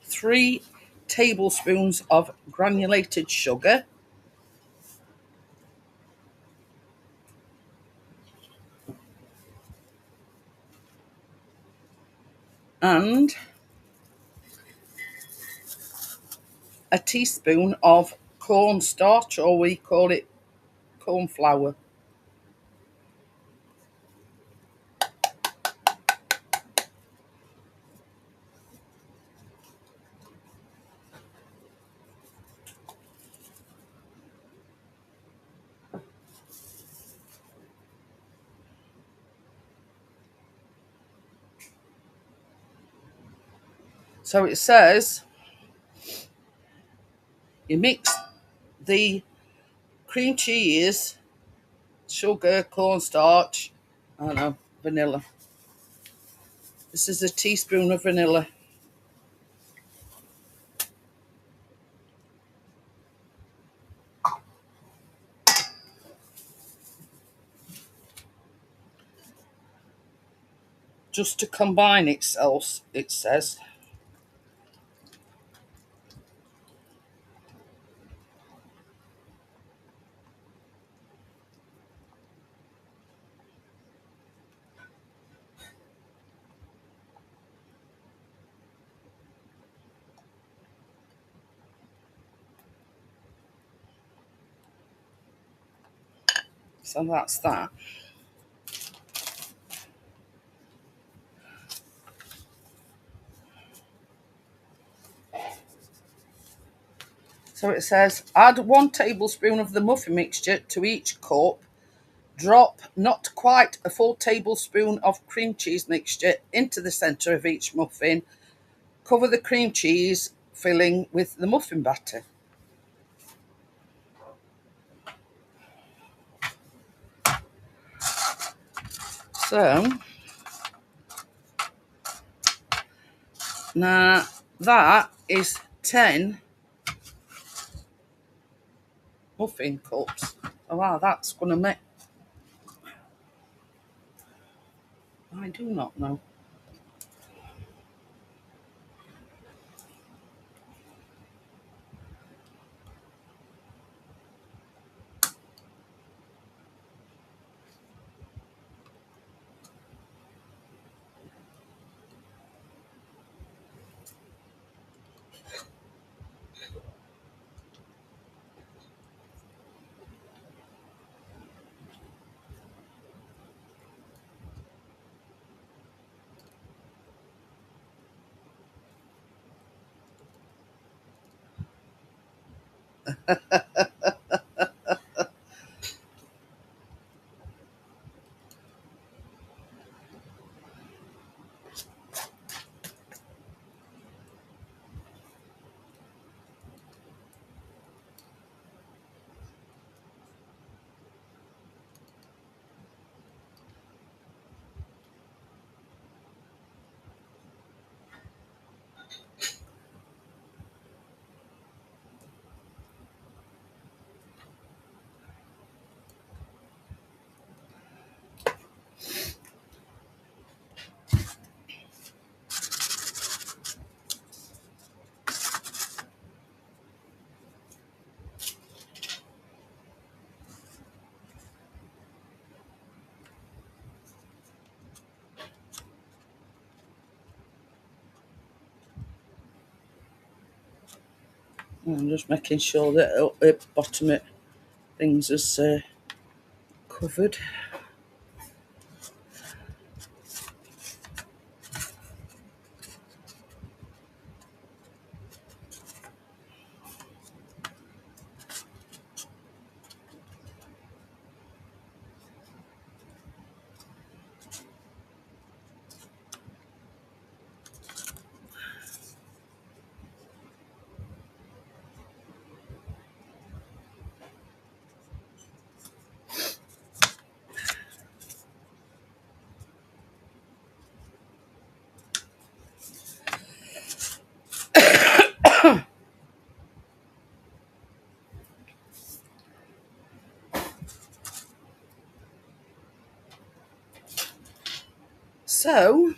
3 tablespoons of granulated sugar. and a teaspoon of cornstarch, or we call it cornflour. So it says you mix the cream cheese, sugar, cornstarch, I don't know, vanilla. This is a teaspoon of vanilla. Just to combine itself, it says. So that's that. So it says, add 1 tablespoon of the muffin mixture to each cup. Drop not quite a full tablespoon of cream cheese mixture into the centre of each muffin. Cover the cream cheese filling with the muffin batter. So, now that is 10 muffin cups. Oh wow, that's going to make... I do not know. I'm just making sure that the bottom of things is covered. So,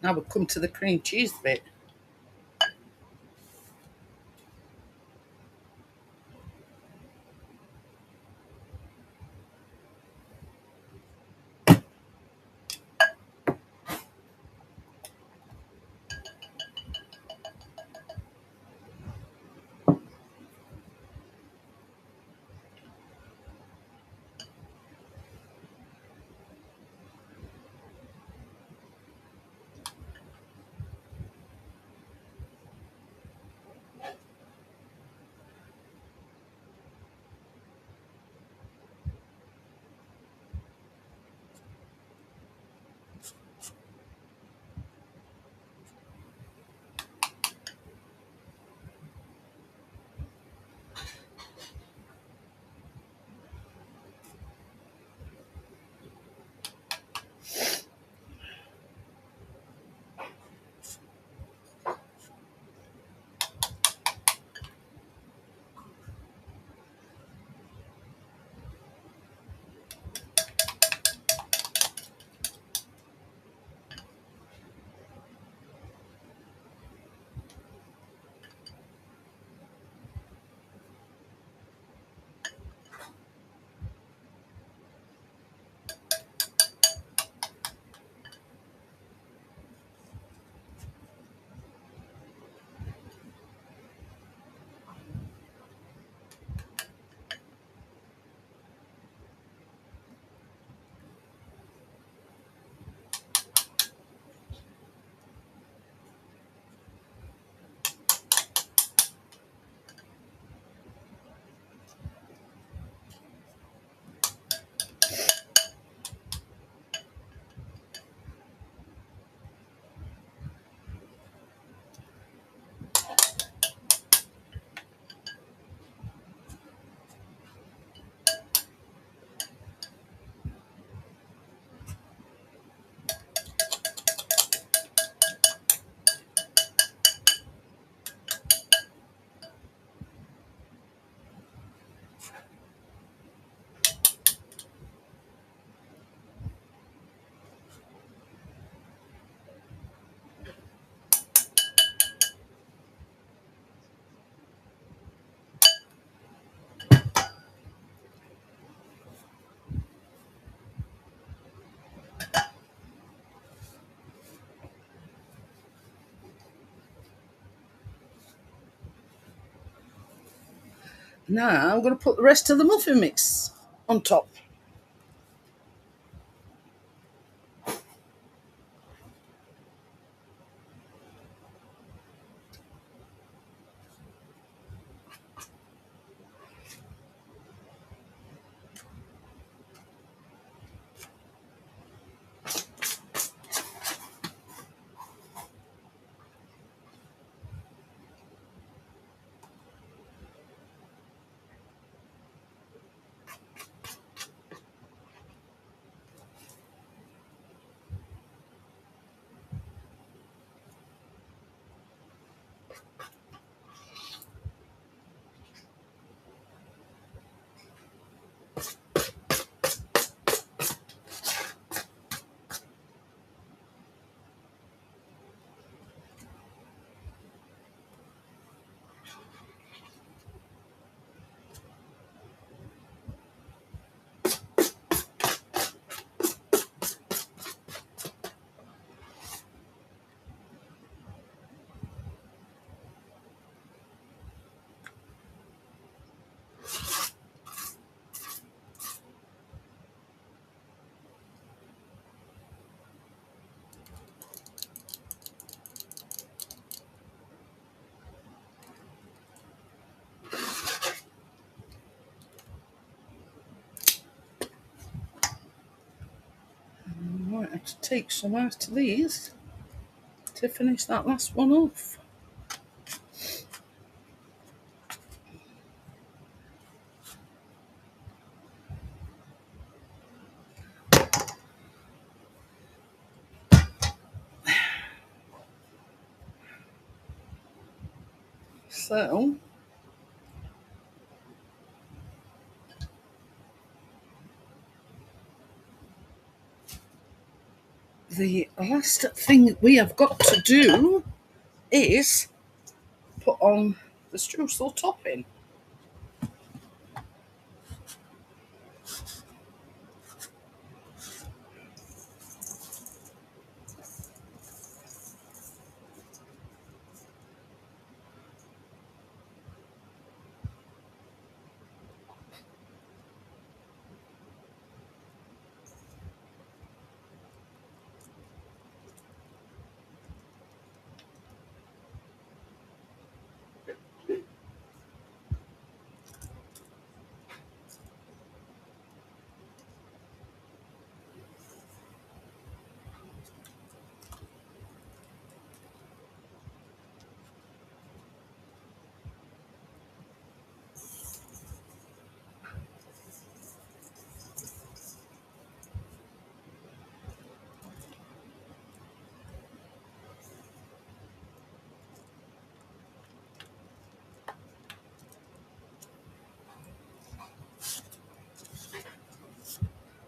now we come to the cream cheese bit. Now I'm going to put the rest of the muffin mix on top. I might have to take some out of these to finish that last one off. So the last thing we have got to do is put on the streusel topping.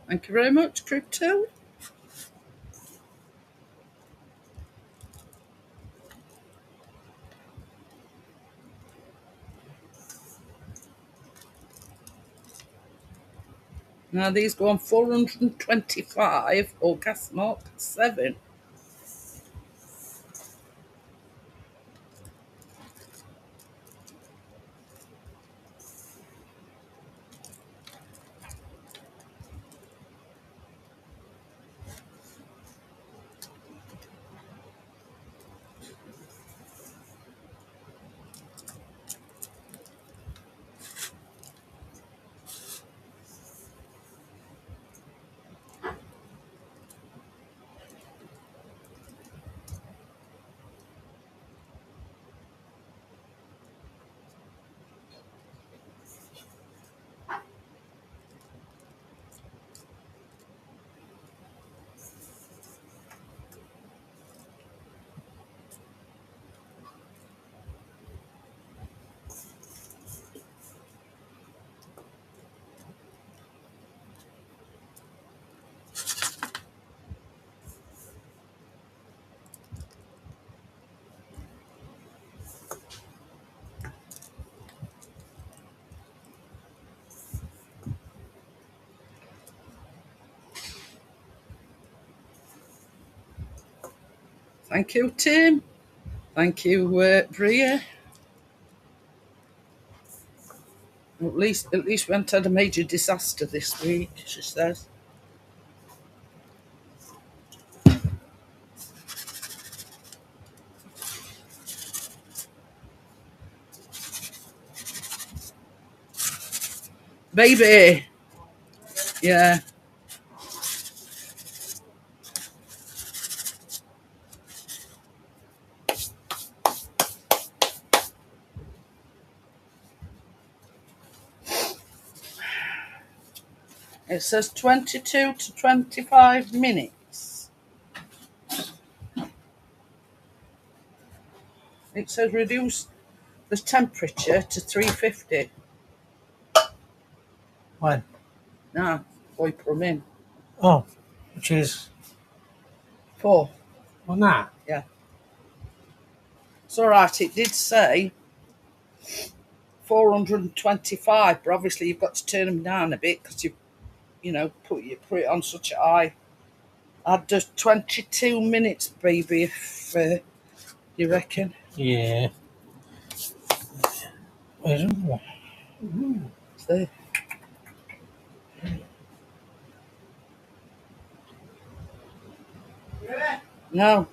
Thank you very much, Crypto. Now these go on 425 or gas mark 7. Thank you, Tim. Thank you, Bria. At least we haven't had a major disaster this week, she says. Baby! Yeah. It says 22 to 25 minutes. It says reduce the temperature to 350. When? Nah, before you put them in. Oh, which is 4. well, nah. Yeah. It's alright, it did say 425, but obviously you've got to turn them down a bit because you know, put it on such a high. I'd do 22 minutes, baby, if you reckon. Yeah. Where's it? It's there. No.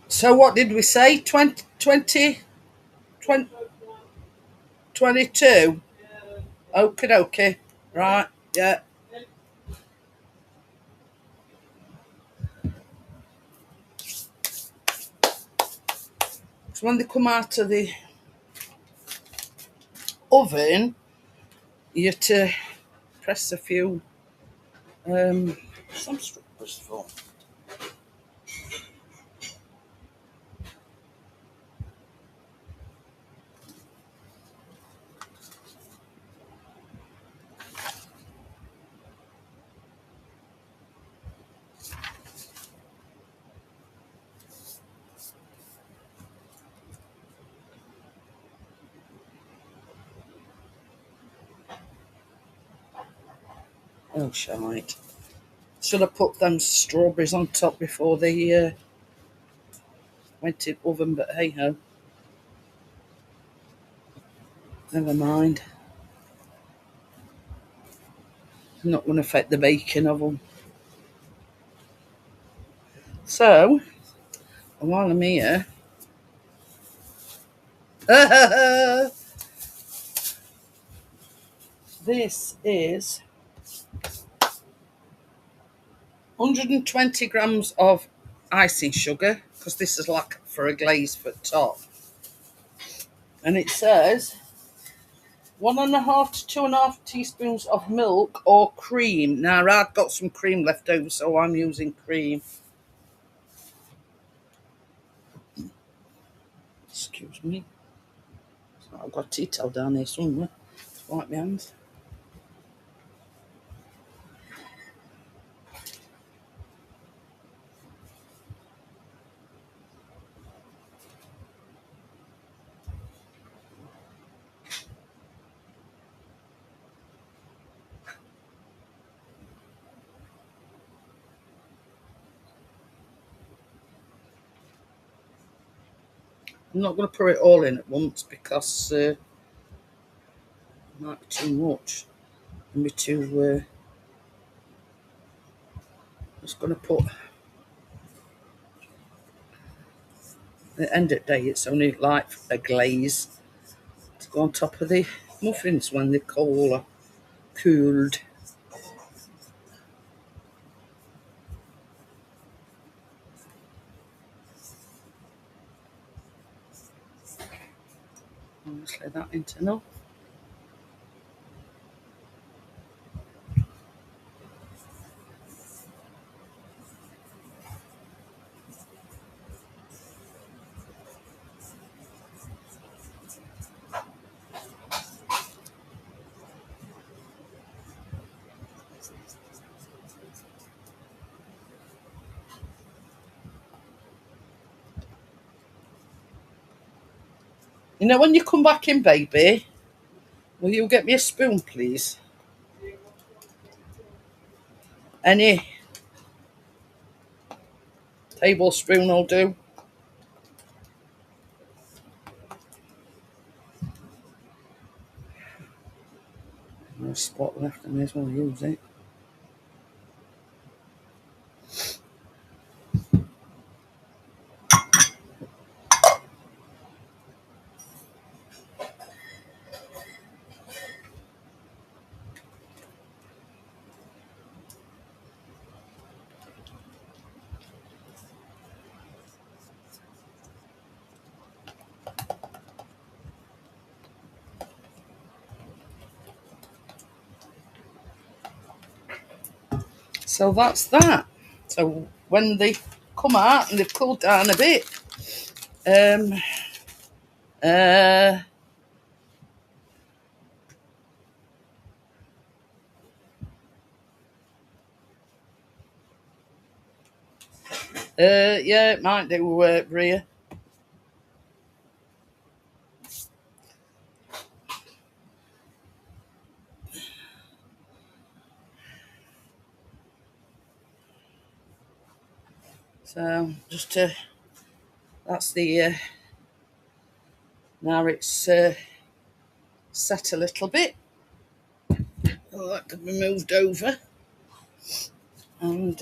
So what did we say? 20, 22? Okie dokie. Right, yeah. So when they come out of the oven, you have to press a few some strippers for. Oh, shite. Should have put them strawberries on top before they went in oven, but hey ho. Never mind. Not going to affect the baking of them. So, while I'm here, this is 120 grams of icing sugar, because this is like for a glaze for top. And it says 1.5 to 2.5 teaspoons of milk or cream. Now, I've got some cream left over, so I'm using cream. Excuse me. I've got a tea towel down here somewhere. Just wipe my hands. I'm not going to put it all in at once because it might be too much. And be too. Just going to put. At the end of the day, it's only like a glaze to go on top of the muffins when they're cooled. I'll just let that into now. You know, when you come back in, baby, will you get me a spoon, please? Any tablespoon will do. spot left, I may as well use it. So that's that. So when they come out and they've cooled down a bit, yeah, it might do, Bria. So just to, that's the, now it's set a little bit. Oh, that could be moved over. And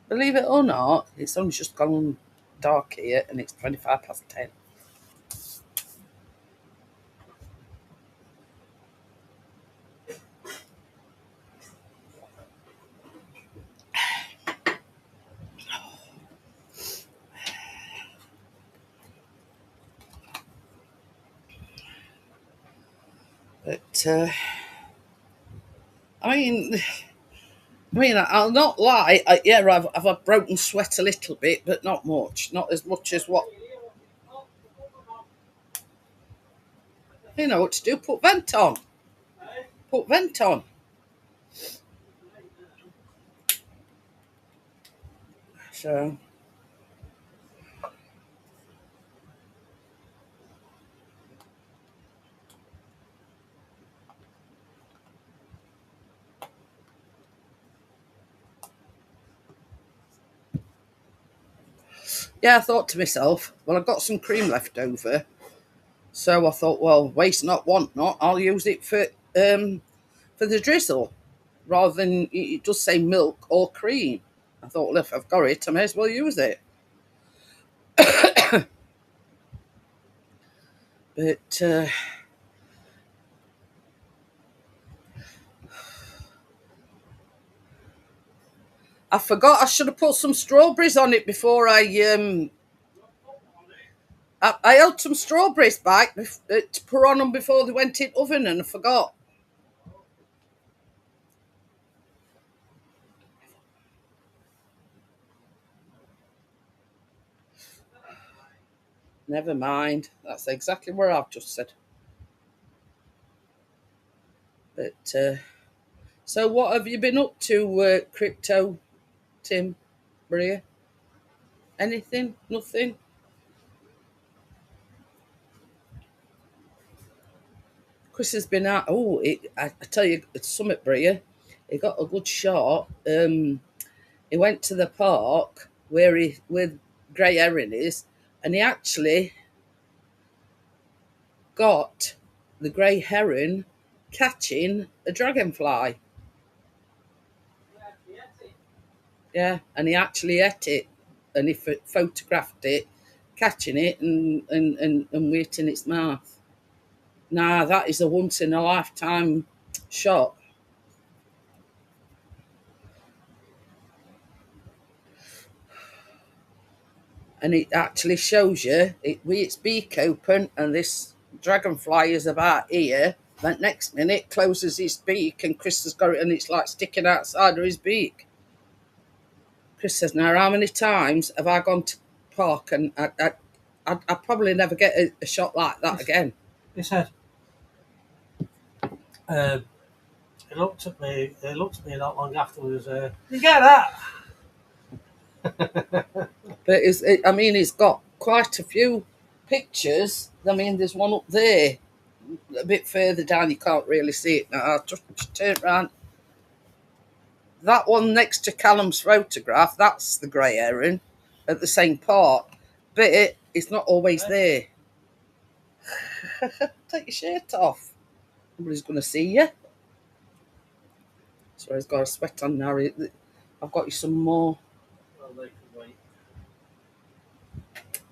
believe it or not, it's only just gone dark here and it's 10:25. But I mean, I'll not lie. Yeah, I've a broken sweat a little bit, but not much. Not as much as what you know what to do. Put vent on. Put vent on. So yeah, I thought to myself, well, I've got some cream left over, so I thought, well, waste not, want not. I'll use it for the drizzle, rather than it does say milk or cream. I thought, well, if I've got it, I may as well use it. But I forgot I should have put some strawberries on it before I held some strawberries back to put on them before they went in oven, and I forgot. Never mind. That's exactly where I've just said. But so, what have you been up to, crypto, Tim, Bria? Anything? Nothing? Chris has been out. Oh, I tell you, it's Summit, Bria. He got a good shot. He went to the park where Grey Erin is, and he actually got the grey heron catching a dragonfly. Yeah, and he actually ate it, and he photographed it, catching it and waiting its mouth. Now that is a once in a lifetime shot. And it actually shows you it with its beak open, and this dragonfly is about here. That next minute closes his beak, and Chris has got it, and it's like sticking outside of his beak. Chris says, "Now, how many times have I gone to park and I probably never get a shot like that again?" He said, he looked at me not long afterwards. You get that? But I mean, he's got quite a few pictures. I mean, there's one up there, a bit further down. You can't really see it now. I'll just turn around. that one next to Callum's photograph, that's the grey herring at the same part. But it's not always there. Take your shirt off. Nobody's going to see you. So he's got a sweat on now. I've got you some more. Well, they can wait.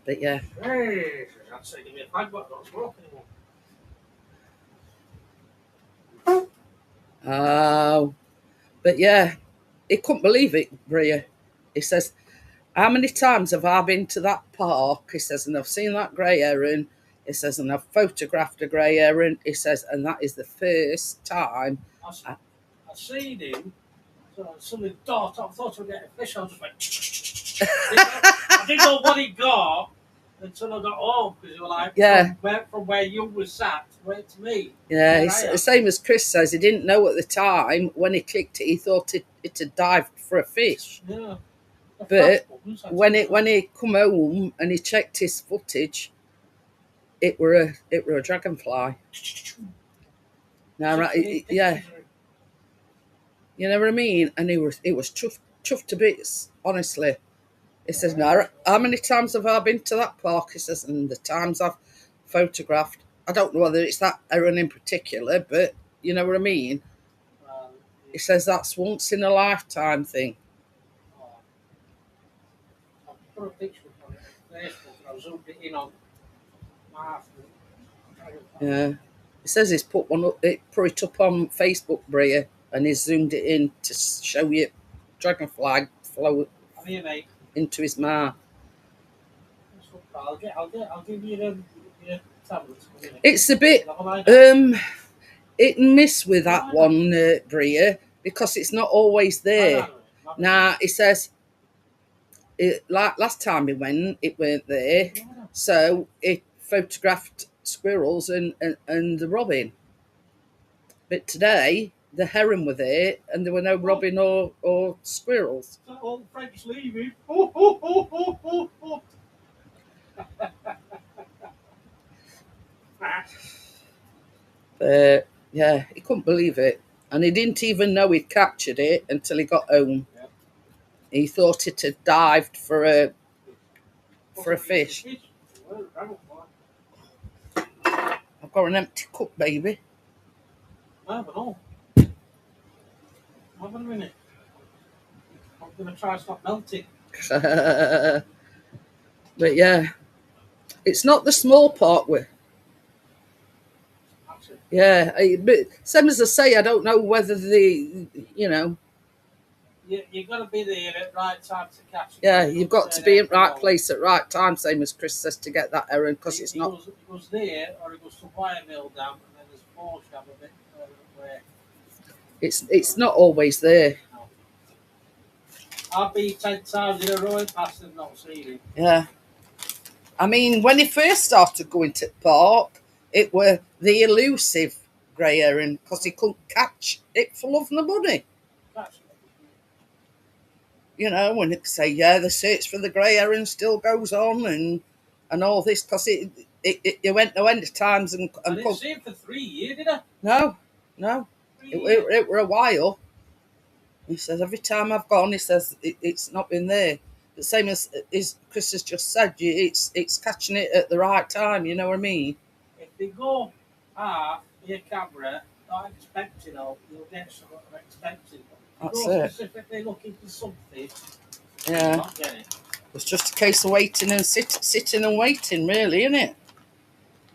But yeah. Hey, that's give me a fag, but not smoke anymore. Oh. But yeah, he couldn't believe it, Bria. He says, how many times have I been to that park? He says, and I've seen that grey heron. He says, and I've photographed a grey heron. He says, and that is the first time. I seen him. So somebody thought I would get a fish. I just went. I didn't know what he got until I got home because you were like, yeah, from where you were sat, went to me. Yeah, it's the same as Chris says. He didn't know at the time when he clicked it. He thought it had dived for a fish. Yeah. But when he come home and he checked his footage, it were a dragonfly. Now, right, yeah, you know what I mean. And it was chuffed to bits. Honestly, he says, "Now, how many times have I been to that park?" He says, "And the times I've photographed. I don't know whether it's that heron in particular, but you know what I mean." He says that's once in a lifetime thing. I put a picture on Facebook and I zoomed it in on my Yeah. He says he's put it up on Facebook, Bria, and he's zoomed it in to show you dragonfly flow into his mouth. I'll give you your tablets. It's a bit it miss with that one, Bria, because it's not always there. Now he says like last time he went, it weren't there, so it photographed squirrels and the robin. But today the heron were there and there were no robin or squirrels. All Frank's leaving. Yeah, he couldn't believe it. And he didn't even know he'd captured it until he got home. Yeah. He thought it had dived for a fish. I've got an empty cup, baby. Have a minute. I'm going to try to stop melting. But yeah, it's not the small part with. Yeah, but same as I say, I don't know whether you've got to be there at the right time to catch it. Yeah, you've got to be in right place at right time, same as Chris says, to get that heron, because it's not. It goes there, or it goes to wire mill down, and then there's more shab a bit where. It's not always there. No. I've been 10 times in a row past and not seen it. Yeah. I mean, when he first started going to the park, it were the elusive grey heron because he couldn't catch it for love and the money. You know, when it say, yeah, the search for the grey heron still goes on and all this, because it went no end of times. And I didn't see it for 3 years, did I? No. It were a while. He says, every time I've gone, he says, it's not been there. The same as Chris has just said, it's catching it at the right time, you know what I mean? If they go your camera, not expecting you'll get something expecting. That's it. Specifically looking for something, yeah. Not get it. It's just a case of waiting and sitting and waiting, really, isn't it?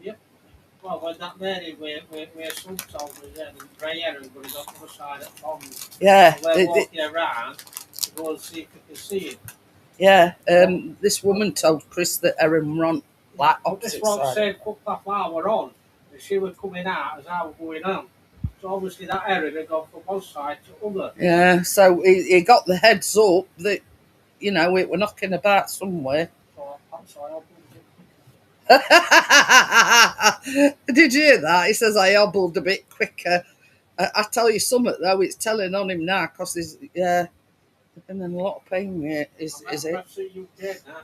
Yep. Well, when that lady where some told me then, the grey heron got it on the other side of the pond. Yeah. We're walking around to go and see if we can see it. Yeah. This woman told Chris that heron were on like opposite this one side. said footpath while we're on, and she was coming out as I was going on. So obviously that heron had gone from one side to other. Yeah, so he got the heads up that, it were knocking about somewhere. So Did you hear that? He says I hobbled a bit quicker. I tell you something though, it's telling on him now because he's been in a lot of pain with it. Is it? I've seen you dead now.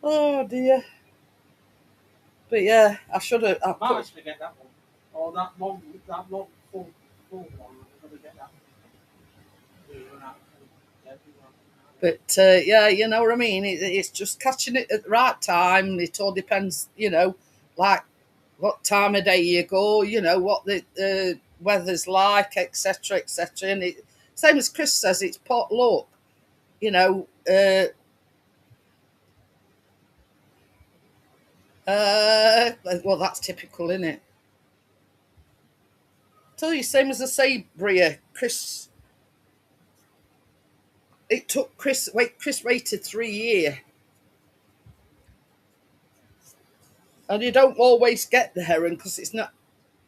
Oh dear. But yeah, I should have. I managed to get that one. Or that long full one. I'm going to get that. But yeah, you know what I mean. It's just catching it at the right time. It all depends, you know, like what time of day you go, you know, what the weather's like, etc., etc. And it, same as Chris says, it's pot luck, you know. Well, that's typical, isn't it? Tell you, same as I say, Bria, Chris. It took Chris. Wait, Chris waited 3 years, and you don't always get the heron because it's not,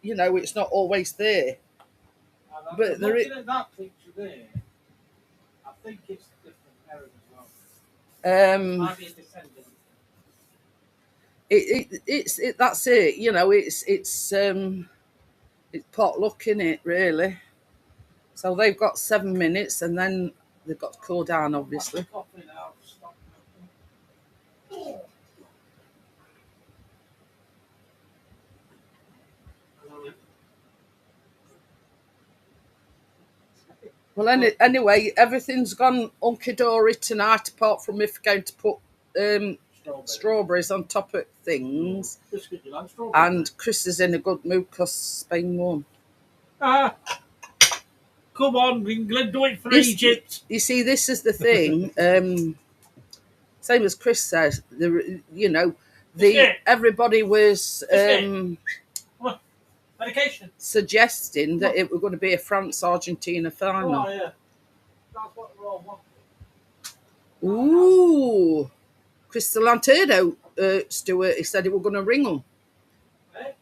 you know, it's not always there. But there looking at that picture there, I think it's a different heron as well. Might be a descendant. That's it. You know, it's pot luck in it, really. So they've got 7 minutes, and then they've got to cool down, obviously. Well, anyway, everything's gone hunky-dory tonight, apart from if we're going to put strawberries on top of things. And Chris is in a good mood because Spain won. Come on, England, do it for Egypt. You see, this is the thing. Same as Chris says, you know, everybody was suggesting that it was going to be a France-Argentina final. Oh, yeah. That's what we're all wanting. Ooh. Crystal Lanterno, Stuart, he said he was going to ring them. Hey?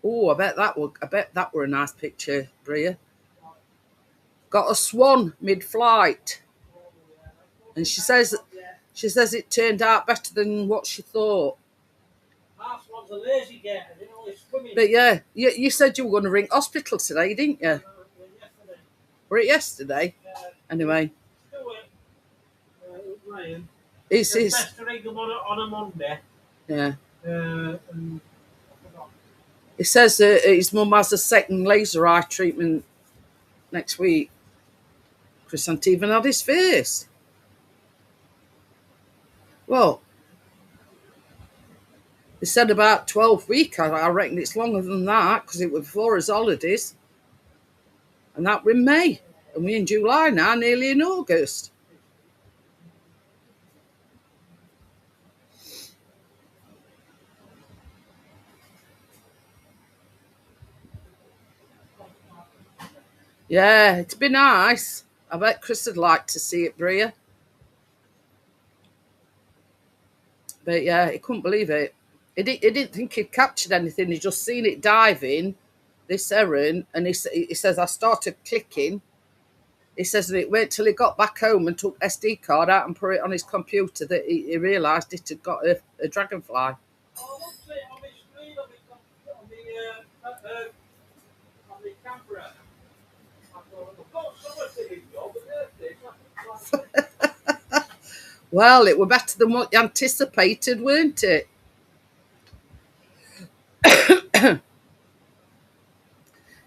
Oh, I bet that were a nice picture, Bria. Got a swan mid-flight. And she says it turned out better than what she thought. Swan's a lazy getter, you know, he's swimming. But yeah, you said you were going to ring hospital today, didn't you? Yesterday. Were it yesterday? Yeah. Anyway. Ryan. It's best to ring them on a Monday. Yeah. And he says his mum has a second laser eye treatment next week. Chris hasn't even had his face. Well, they said about 12 weeks. I reckon it's longer than that because it was before his holidays. And that were in May. And we're in July now, nearly in August. Yeah, it'd be nice. I bet Chris would like to see it, Bria. But yeah, he couldn't believe it. He didn't think he'd captured anything. He just seen it diving, this heron, and he says, I started clicking. He says that it went till he got back home and took SD card out and put it on his computer that he realised it had got a dragonfly. Oh, what's it on my screen on the camera? Well, it were better than what you anticipated, weren't it?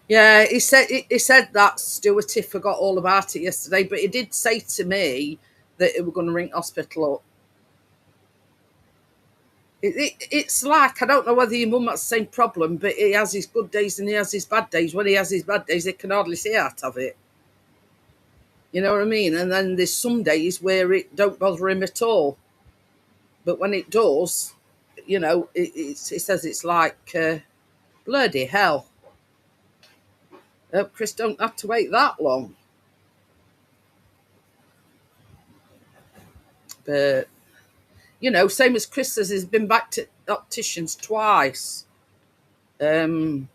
Yeah, he said that Stuart forgot all about it yesterday, but he did say to me that he were going to ring hospital up. It's like, I don't know whether your mum has the same problem, but he has his good days and he has his bad days. When he has his bad days, he can hardly see out of it. You know what I mean? And then there's some days where it don't bother him at all. But when it does, you know, it says it's like bloody hell. Chris don't have to wait that long. But, you know, same as Chris says, he's been back to opticians twice. And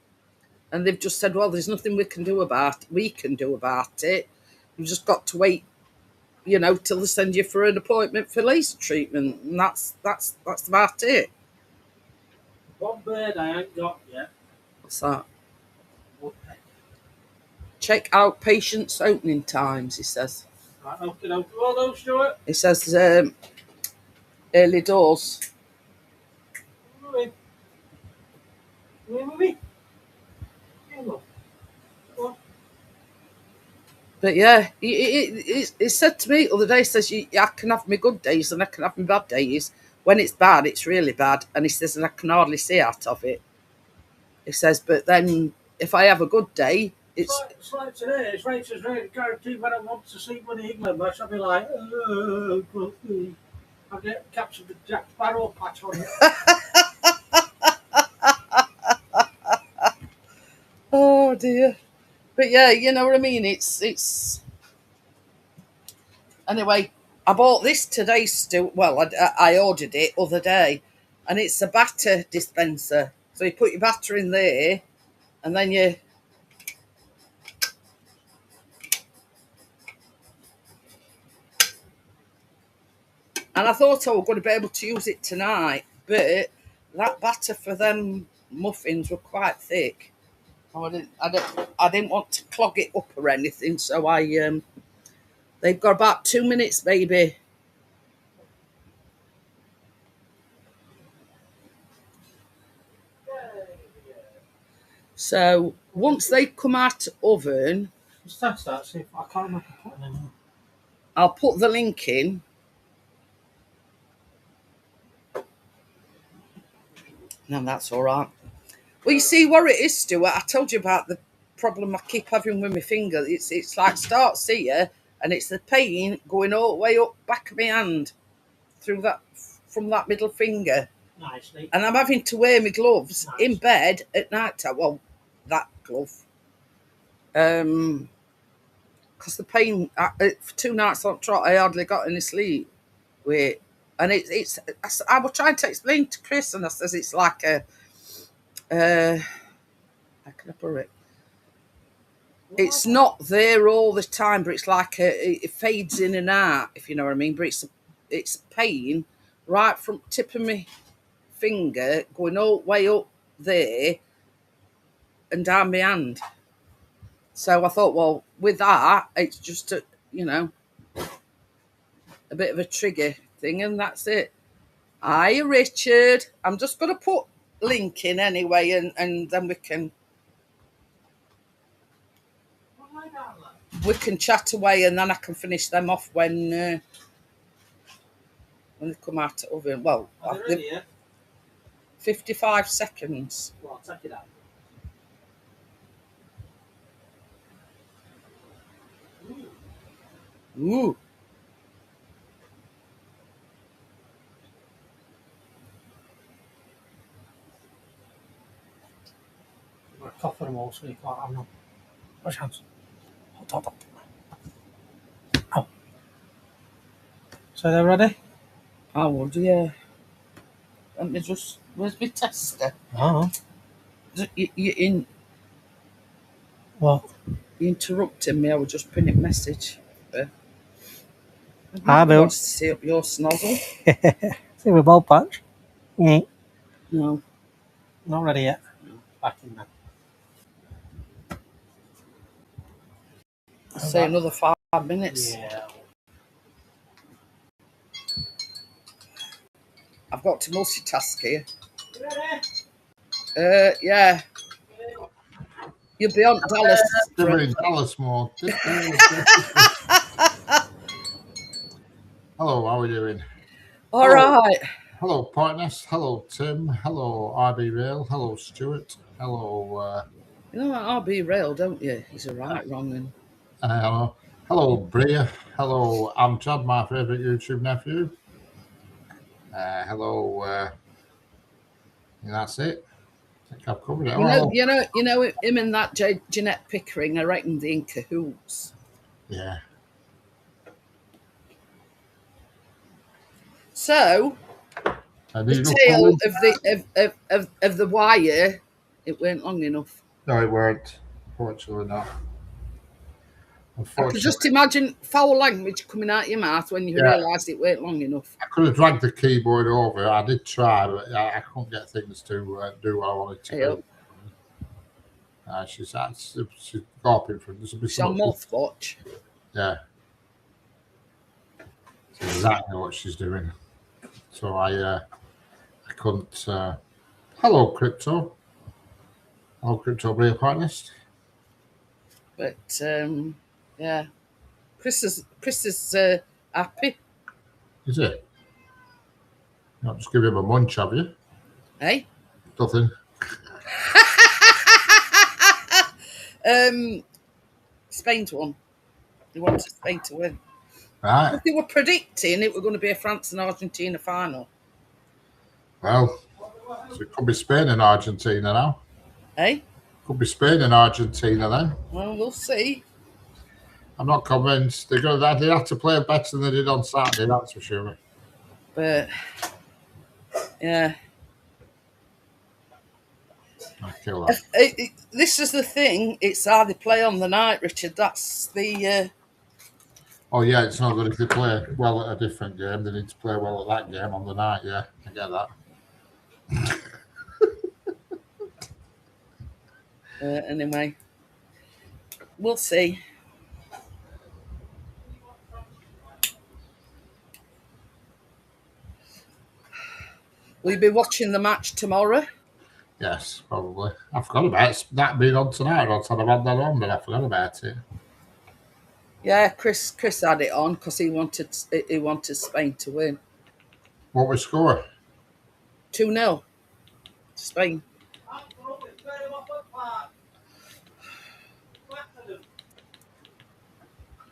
they've just said, well, there's nothing we can do about it. You've just got to wait, you know, till they send you for an appointment for laser treatment. And that's about it. One bird I ain't got yet. What's that? Check out patients' opening times, he says. Right, okay, well done, Stuart. He says early doors. Move in. But yeah, he said to me the other day, he says, I can have my good days and I can have my bad days. When it's bad, it's really bad. And he says, and I can hardly see out of it. He says, but then if I have a good day, it's like today. It's Rachel's really guaranteed when I want to see Money England match. I'll be like, I'll get captured the Jack Sparrow patch on it. oh dear. But yeah, you know what I mean? It's anyway, I bought this today, Stu. Well, I ordered it other day, and it's a batter dispenser. So you put your batter in there, and then you. And I thought I was going to be able to use it tonight, but that batter for them muffins were quite thick. I didn't want to clog it up or anything, so they've got about 2 minutes, baby. So once they come out of oven, Just test that. See if I can't remember putting them in. I'll put the link in. No, that's all right. Well, you see what it is, Stuart. I told you about the problem I keep having with my finger. It's like starts here, and it's the pain going all the way up back of my hand through that from that middle finger. Nicely. And I'm having to wear my gloves in bed at night time. Well, that glove. Because the pain for 2 nights on trot, I hardly got any sleep. And it's I was trying to explain to Chris, and I says it's like a how can I put it? It's not there all the time, but it's like it fades in and out, if you know what I mean. But it's pain right from tip of my finger going all the way up there and down my hand. So I thought, well, with that, it's just a bit of a trigger thing, and that's it. Hi, Richard. I'm just going to put link in anyway, and then we can chat away, and then I can finish them off when they come out of oven. Well, Are they ready yet? 55 seconds. Well, I'll take it out. Ooh. I'm going to cough them all so you can't have them. Wash hands. Hold on. Oh. So they're ready? I would, yeah. Let me just. Where's my tester? Oh. You What? You interrupting me. I was just putting a message. I do. Want to see up your snozzle? See we both patch? Yeah. No. Not ready yet. No. Back in there. Say another 5 minutes. Yeah. I've got to multitask here. You ready? Yeah. You'll be on Dallas. Dallas more. Hello, how are we doing? All right. Hello, Partners. Hello, Tim. Hello, RB Rail. Hello, Stuart. Hello. You know that RB Rail, don't you? He's a right wrong. Hello. Hello, Bria. Hello, I'm Chad, my favourite YouTube nephew. Hello. And that's it. I think I've covered it. You know him and that Jeanette Pickering. I reckon they're in cahoots. Yeah. So the tail of the wire, it weren't long enough. No, it weren't. Fortunately not. I could just imagine foul language coming out your mouth when you realised it weren't long enough. I could have dragged the keyboard over. I did try, but I couldn't get things to do what I wanted to do. She's gawping for this. She's on moth watch. Yeah. That's exactly what she's doing. So I couldn't. Hello, Crypto. Hello, Crypto Bria Partners. But Yeah. Chris is happy. Is it? Not just give him a munch, have you? Hey? Nothing. Spain's won. They wanted Spain to win. Right. They were predicting it were going to be a France and Argentina final. Well, so it could be Spain and Argentina now. Hey? Could be Spain and Argentina then. Well, we'll see. I'm not convinced. They have to play better than they did on Saturday, that's for sure. But, yeah. I'll kill that. This is the thing. It's how they play on the night, Richard. That's the... Oh, yeah, it's not good if they play well at a different game. They need to play well at that game on the night, yeah. I get that. Anyway. We'll see. Will you be watching the match tomorrow? Yes, probably. I forgot about that being on tonight. I thought I'd had that on, but I forgot about it. Yeah, Chris had it on because he wanted Spain to win. What was score? 2-0. Spain.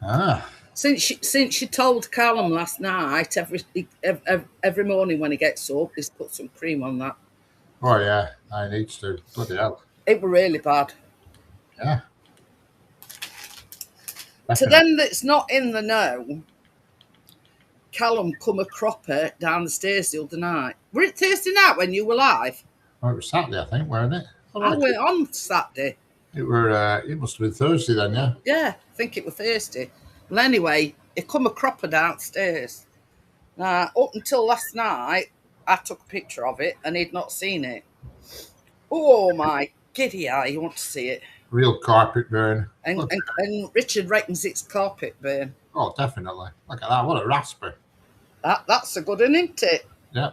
Ah. Since she told Callum last night, every morning when he gets up, he's put some cream on that. Oh, yeah, I need to. Bloody hell. It were really bad. Yeah. To them that's not in the know, Callum come a cropper down the stairs the other night. Were it Thursday night when you were live? Oh, it was Saturday, I think, weren't it? I went on Saturday. It must have been Thursday then, yeah? Yeah, I think it was Thursday. Well, anyway, he come a cropper downstairs. Now, up until last night, I took a picture of it and he'd not seen it. Oh, my giddy eye, you want to see it. Real carpet burn. And Richard reckons it's carpet burn. Oh, definitely. Look at that. What a rasper. That's a good one, isn't it? Yeah.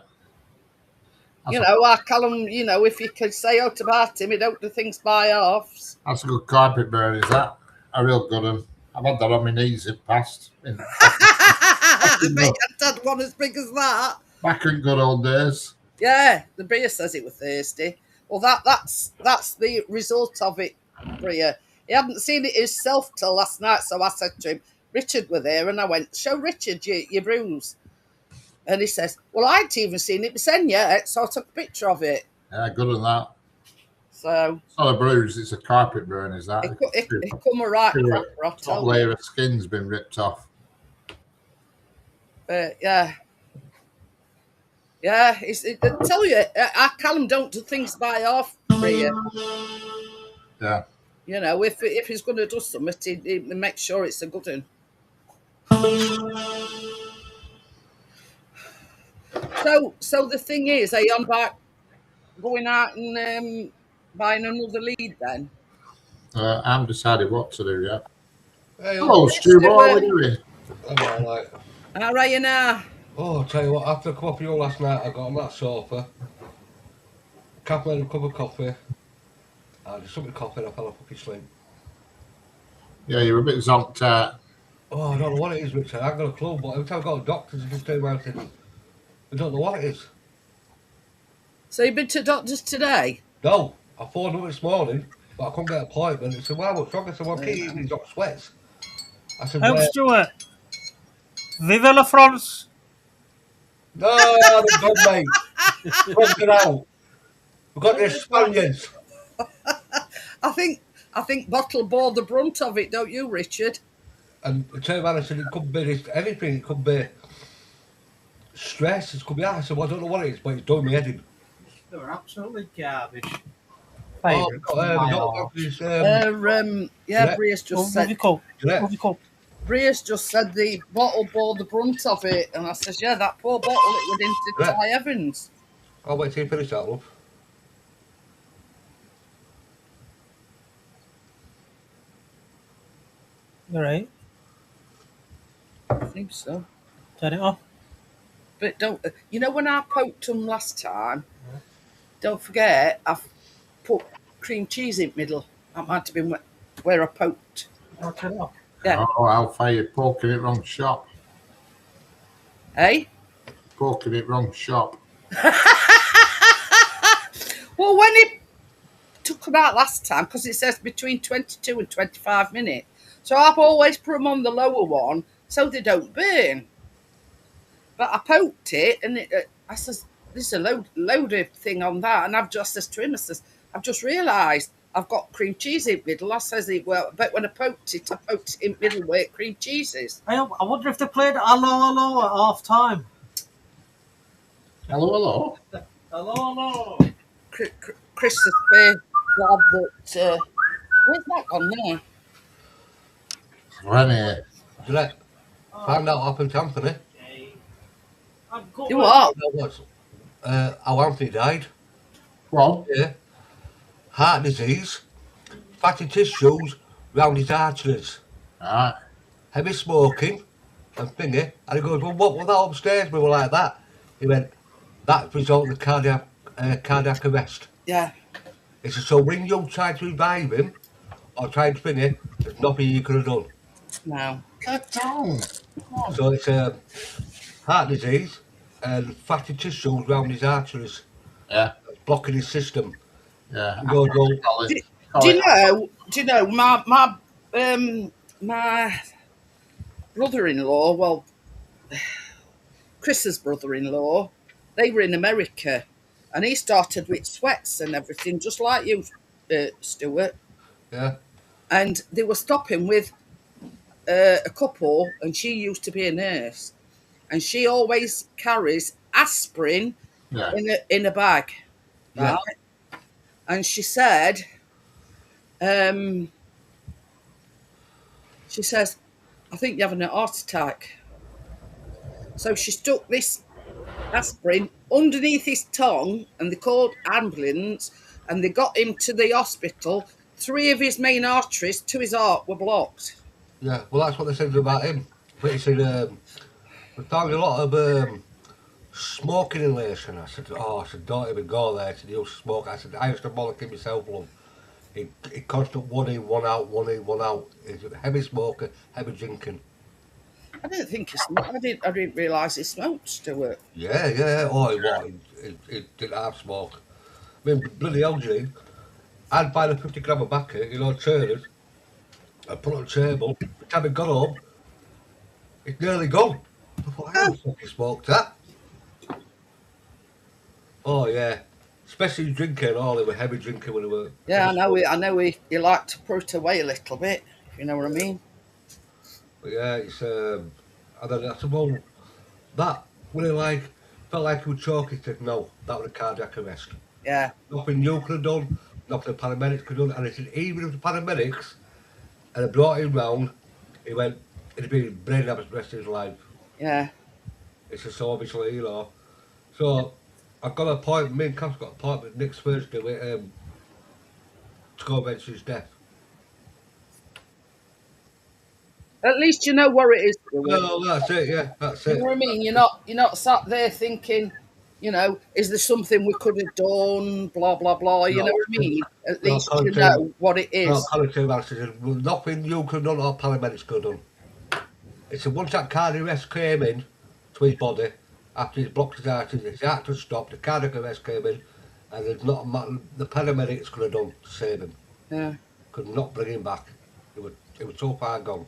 Our Callum, if you could say out about him, he don't do things by halves. That's a good carpet burn, is that? A real good one. I've had that on my knees in past. I bet you had one as big as that. Back in good old days. Yeah, the Bria says it was Thursday. Well, that's the result of it, Bria. He hadn't seen it himself till last night, so I said to him, Richard were there, and I went, show Richard your bruise. And he says, well, I hadn't even seen it myself yet, so I took a picture of it. Yeah, good on that. So it's not a bruise, it's a carpet burn, is that? It come a right proper, top layer of skin's been ripped off. But yeah. Yeah, I tell you, our Callum don't do things by half, Bria. Yeah. If he's going to do something, he make sure it's a good one. So the thing is, are you on back going out and buying another lead then? I haven't decided what to do yet. Hey, hello, Stu. What are we doing? I'm all right. How are you now? Oh, I'll tell you what, after a cup of you last night, I got on that sofa, cup of coffee, and just took my coffee and I fell fucking asleep. Yeah, you're a bit zonked out. Oh, I don't know what it is, Richard. I haven't got a clue, but every time I go to the doctors, they just turn around and say, I don't know what it is. So you've been to doctors today? No, I phoned up this morning, but I couldn't get an appointment. They said, well, what's wrong? I said, well, I keep eating these hot sweats. I said, I'm Stuart. Vive la France! No, they're gone, mate. Fuck it out. We've got the Spaniards. I think Bottle bore the brunt of it, don't you, Richard? And the turned around and said it could be anything. It could be stress. It could be that. I said, well, I don't know what it is, but it's doing me head in. They were absolutely garbage. Bria's just said. Bria's just said the bottle bore the brunt of it, and I says, yeah, that poor bottle, it went into Ty Evans. I'll wait till you finish that, love. You right? I think so. Turn it off. But don't, when I poked them last time, don't forget, I've put cream cheese in the middle. That might have been where I poked. I'll turn it off. Yeah. Oh, Alpha, you're poking it wrong shop. Eh? Poking it wrong shop. Well, when it took them out last time, because it says between 22 and 25 minutes, so I've always put them on the lower one so they don't burn. But I poked it, and I says, "There's a load of thing on that," and I've just says to him, I says, "I've just realised I've got cream cheese in the middle." I says, "Well, but when I poked it in the middle where cream cheese is." I wonder if they played Hello Hello at half time. Hello. Hello Hello. Chris's fair lad that where's that gone now? Rennie. Jeanette, find out what happened to Anthony. I've got You what? You know what? How Anthony died. Well, Yeah. Heart disease, fatty tissues round his arteries, right. heavy smoking, and thingy. And he goes, "Well, what was that upstairs?" We were like that. He went, "That resulted in cardiac arrest." Yeah. He said, "So when you tried to revive him or tried to finish, there's nothing you could have done." No. Get down. So it's heart disease and fatty tissues round his arteries, Yeah. blocking his system. Yeah. He goes, "Well, Do you know my brother-in-law? Well, Chris's brother-in-law. They were in America, and he started with sweats and everything, just like you, Stuart. yeah, And they were stopping with a couple, and she used to be a nurse, and she always carries aspirin Yeah. in a bag, yeah, right? And she said, she says, "I think you're having a heart attack." So she stuck this aspirin underneath his tongue, and they called ambulance, and they got him to the hospital. 3 of his main arteries to his heart were blocked. yeah. Well, that's what they said about him. But he said, we found a lot of smoking inhalation. I said, don't even go there to use smoke. I said, I used to bollock myself, love. He constant one in, one out, one in, one out. He's a heavy smoker, heavy drinking. I didn't think he smoked. I didn't realise he smoked, Stuart. Yeah. Oh, he didn't have smoke. I mean, bloody hell, Gene. I'd buy the 50 gram of bacca, turners. I'd put it on the table. By the time it got home, it's nearly gone. I thought, I haven't fucking smoked that. Oh, yeah. Especially drinking, they were heavy drinking when they were. Yeah, I know he liked to put away a little bit, if you know what I mean. But yeah, it's and then I said, well, that when he felt like he was choking, he said, no, that was a cardiac arrest. Yeah. Nothing you could have done, nothing the paramedics could have done. And he said, even if the paramedics had brought him round, he went, it'd be brain damage the rest of his life. Yeah. It's just so obviously, So I've got an appointment, me and Kath's got an appointment next Thursday with to go mention his death. At least you know where it is. Stuart. Oh, that's it, yeah, that's You it. know what I mean? You're not sat there thinking, is there something we could have done? Blah blah blah. You know what I mean? At least you know what it is. No, nothing you could have done or paramedics could have done. It's a once that cardiac arrest came in to his body after he's blocked his arteries, his heart had stopped, the cardiac arrest came in, and there's not a matter the paramedics could have done to save him. Yeah. Could not bring him back. It was so far gone.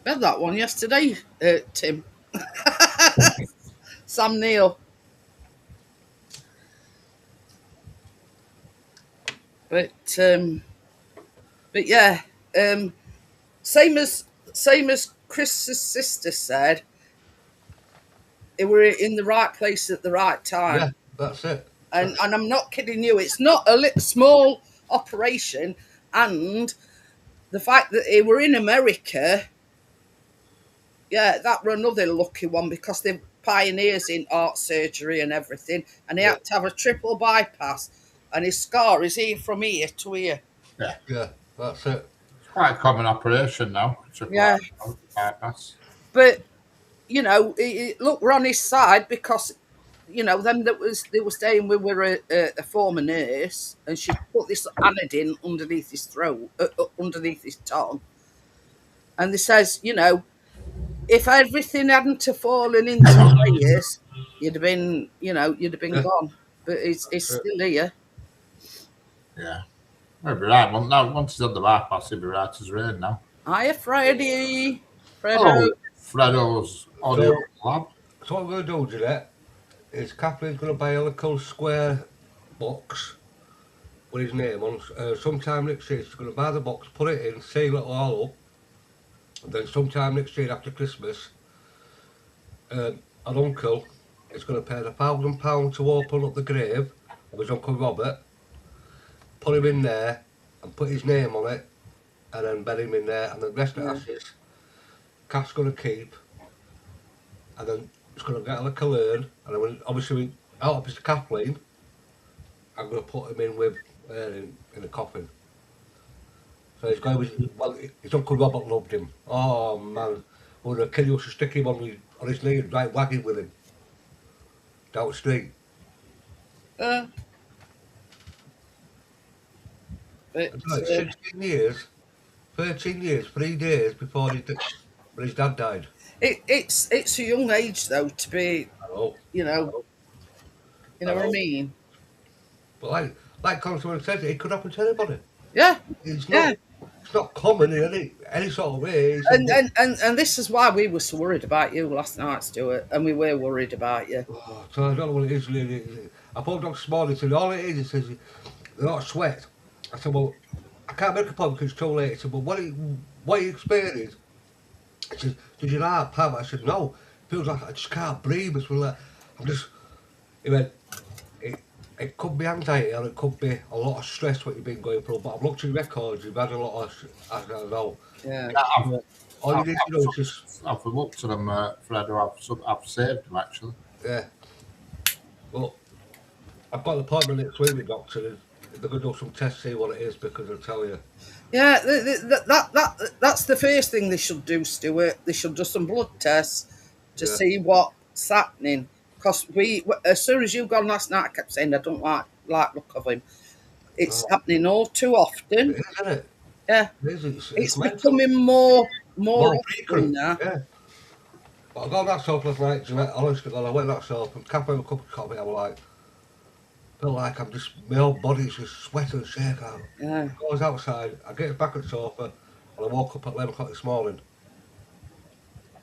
I had that one yesterday, Tim. Sam Neill. But yeah, same as Chris's sister said, they were in the right place at the right time. Yeah, that's it. And I'm not kidding you. It's not a small operation, and the fact that they were in America, yeah, that were another lucky one because they're pioneers in art surgery and everything, and he had to have a triple bypass, and his scar is here from here to here. Yeah, that's it. It's quite a common operation now. Yeah. Bypass. But look, we're on his side because you know, them they were saying we were a former nurse, and she put this anodine underneath his throat, underneath his tongue, and they says, you know, if everything hadn't have fallen into layers, you'd have been, you know, you'd have been gone. But it's still here. Yeah. Maybe right. Well, now, once he's on the bypass, he'll be right as rain now. Hiya, Freddie. Fredo. Oh, Fredo's audio lab. So what I'm going to do, Jeanette, is Kathleen's going to buy a little square box with his name on. Sometime next year, she's going to buy the box, put it in, seal it all up. And then sometime next year after Christmas, an uncle is going to pay £1,000 to open up the grave of his Uncle Robert, put him in there and put his name on it, and then bury him in there, and the rest of the ashes, Kath's going to keep, and then it's going to get a little urn, and then obviously out of his Kathleen, I'm going to put him in with in a coffin. So he's going with, well, his Uncle Robert loved him. Oh man, when the kid used to stick him on his knee and right wagging with him down the street. But, 16 years, 13 years, 3 days before his dad died. it's a young age though to be, you know what I mean. But like Constable said, it could happen to anybody. Yeah, It's not common in any sort of way. And this is why we were so worried about you last night, Stuart, and we were worried about you. Oh, so I don't know what it is really. I phoned Dr. Smalley and said, all it is, he says, they're not sweat. I said, well, I can't make a point because it's too late. He said, well, what are you experiencing? He said, does your heart pump? I said, no. It feels like I just can't breathe. It's like, he went, it could be anxiety or it could be a lot of stress what you've been going through, but I've looked at your records, you've had a lot of, I don't know. Yeah. All you need to do is just... I've looked at them, Fredo, I've saved them actually. Yeah. Well, I've got an appointment next week with the doctor. They're going to do some tests, see what it is, because I'll tell you. Yeah, that's the first thing they should do, Stuart. They should do some blood tests to see what's happening. Because as soon as you've gone last night, I kept saying I don't like look of him. It's happening all too often. It is, isn't it? Yeah. It's becoming more frequent now. Yeah. But I got that soap last night, Jeanette, honestly, I went that soap and can't have a cup of coffee, I was like, feel like I'm just, my whole body's just sweat and shake out. Yeah. I was outside, I get back at the sofa, and I woke up at 11 o'clock this morning.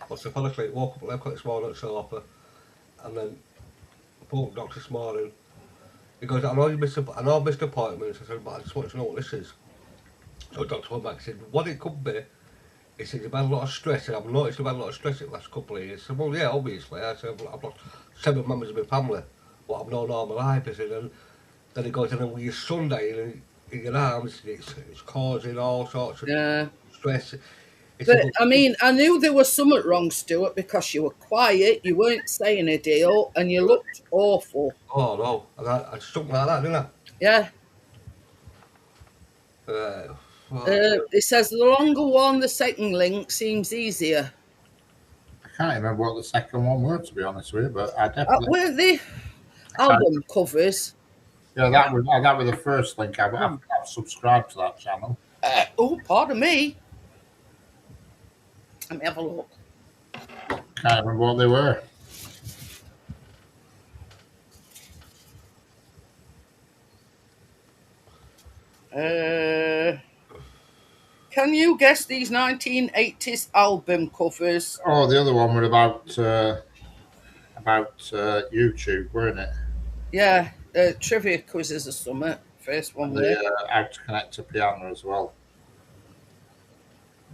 I fell asleep, woke up at 11 o'clock this morning at the sofa, and then I phoned the doctor this morning. He goes, I know I missed appointments. I said, but I just want to know what this is. So the doctor went back and said, what it could be, he said, you've had a lot of stress, and I've noticed you've had a lot of stress in the last couple of years. I said, well, yeah, obviously. I said, I've lost 7 members of my family, what I've known all my life. He said, and then he goes, and then with your son dying in your arms, it's causing all sorts of stress. But, I mean, I knew there was something wrong, Stuart, because you were quiet, you weren't saying a deal, and you looked awful. Oh, no. I stuck like that, didn't I? Yeah. It says the longer one, the second link seems easier. I can't remember what the second one were, to be honest with you, but I definitely... weren't the album covers? Yeah, that was the first link. I've subscribed to that channel. Oh, pardon me. Let me have a look. Can't remember what they were. Can you guess these 1980s album covers? Oh, the other one were about YouTube, weren't it? Yeah, trivia quizzes or something. First one there. How to connect a piano as well.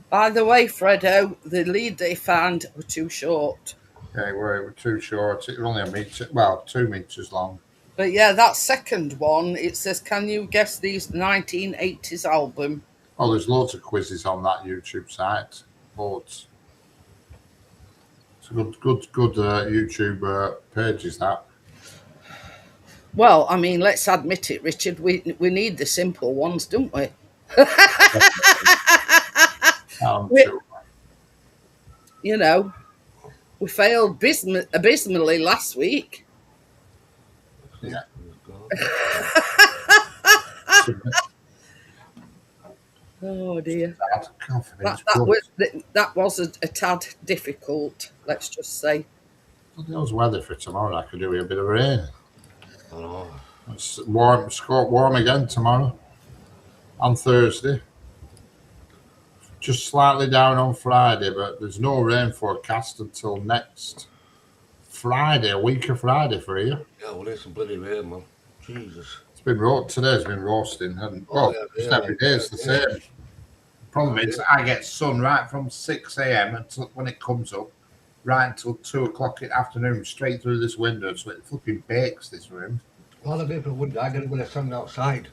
By the way, Fredo, the lead they found were too short. Yeah, they were too short. It was only 1 metre, well, 2 metres long. But yeah, that second one, it says, can you guess these 1980s album? Oh, there's loads of quizzes on that YouTube site. Loads. It's a good YouTube page, is that? Well, I mean, let's admit it, Richard. We need the simple ones, don't we? You know, we failed abysmally last week. Yeah. Oh dear. That That was a tad difficult, let's just say. Those weather for tomorrow, I could do with a bit of rain. I know. It's warm, warm again tomorrow. On Thursday. Just slightly down on Friday, but there's no rain forecast until next Friday, a week of Friday for here. Yeah, well, there's some bloody rain, man. Jesus. Today's been roasting, and just every day it's the same. Problem is, I get sun right from 6 a.m. until when it comes up, right until 2 o'clock in the afternoon, straight through this window, so it fucking bakes this room. All the people wouldn't. I get it when I stand outside.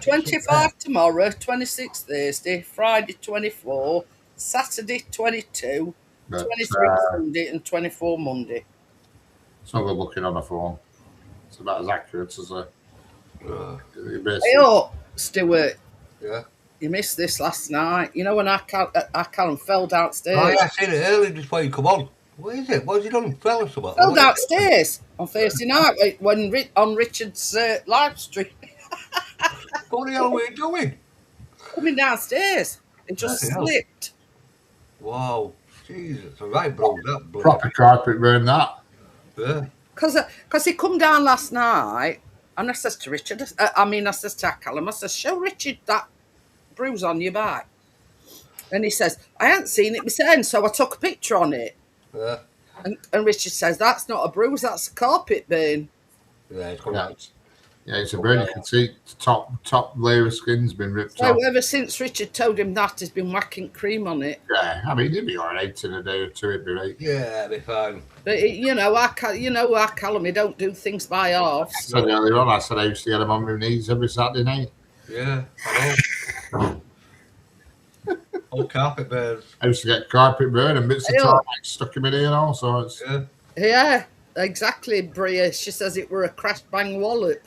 25 tomorrow, 26 Thursday, Friday 24, Saturday 22, 23 Sunday, and 24 Monday. It's not good looking on a phone. It's about as accurate as a. Hey up, Stuart. Yeah. You missed this last night. You know when our Callum fell downstairs? Oh, yeah, I seen it early just before you come on. What is it? What has he done? Fell or something? Fell downstairs on Thursday night on Richard's live stream. What the hell were you doing? Coming downstairs. It just slipped. Wow. Jesus. All right, bro. Proper carpet burn, that. Yeah. Because he come down last night, and I says to Richard, I says to Callum, I says, show Richard that bruise on your back. And he says, I hadn't seen it myself, so I took a picture on it. Yeah. And Richard says, that's not a bruise, that's a carpet burn. Yeah, it's come out. Yeah, it's a burn. You can see the top layer of skin's been ripped off. So ever since Richard told him that, he's been whacking cream on it. Yeah, I mean, he'd be all right in a day or two, it'd be right. Yeah, it'd be fine. But, our Callum, he don't do things by half. I said earlier on, I used to get him on my knees every Saturday night. Yeah, I know. Old carpet burns. I used to get carpet burn and bits of tarmac stuck in my ear and all sorts. Yeah, exactly, Bria. She says it were a crash bang wallop.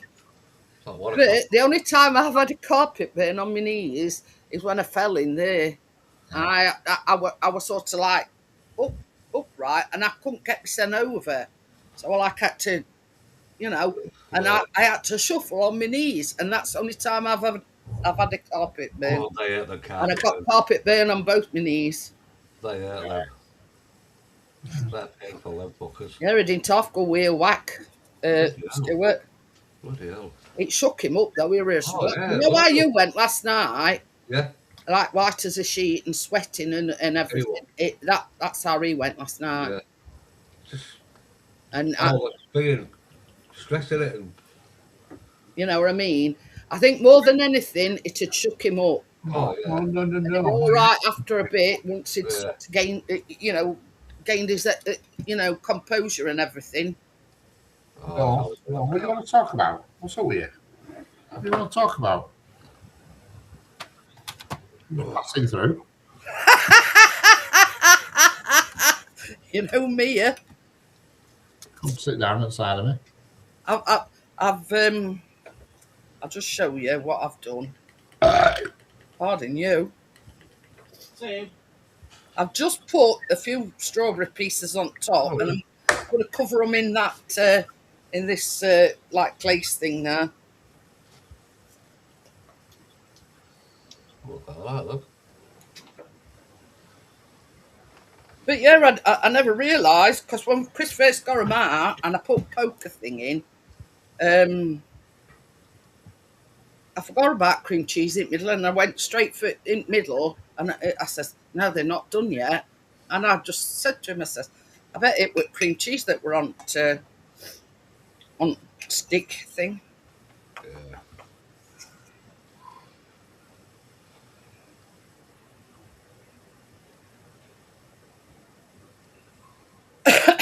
But the only time I've had a carpet burn on my knees is when I fell in there. And I was sort of like upright, and I couldn't get myself over. So I had to, and I had to shuffle on my knees, and that's the only time I've had a carpet burn. Oh, they hurt the carpet. And I got carpet burn on both my knees. They hurt them. They're painful, them fuckers. Yeah, I didn't have to go wheel whack, Stuart. Bloody hell. It shook him up though. You know why you went last night? Yeah. Like white as a sheet and sweating and everything. That's how he went last night. Yeah. Just and being stressing it, and you know what I mean. I think more than anything, it had shook him up. Oh yeah. No. All right after a bit, once he'd gained his composure and everything. Oh, what do you want to talk about? What's up with you? What do you want to talk about? You're passing through. You know me, yeah. Come sit down outside of me. I'll just show you what I've done. Pardon you. Same. I've just put a few strawberry pieces on top, and I'm going to cover them in that in this like glaze thing now. Look. But yeah, I never realised, because when Chris first got them out and I put a poker thing in, I forgot about cream cheese in the middle, and I went straight for in the middle, and I says, no, they're not done yet. And I just said to him, I says, I bet it was cream cheese that were on stick thing. Yeah.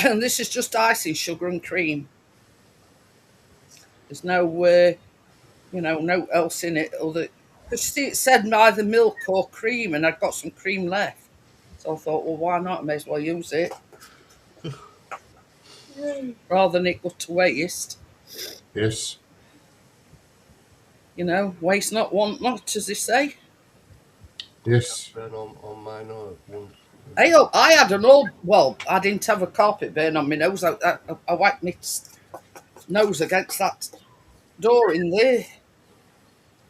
And this is just icing, sugar and cream. There's no, no else in it. Because you see, it said neither milk or cream, and I'd got some cream left. So I thought, well, why not? I may as well use it. Rather than it go to waste. Yes. Waste not, want not, as they say. Yes. On my nose. Hey, I had I didn't have a carpet burn on my nose. I wiped my nose against that door in there.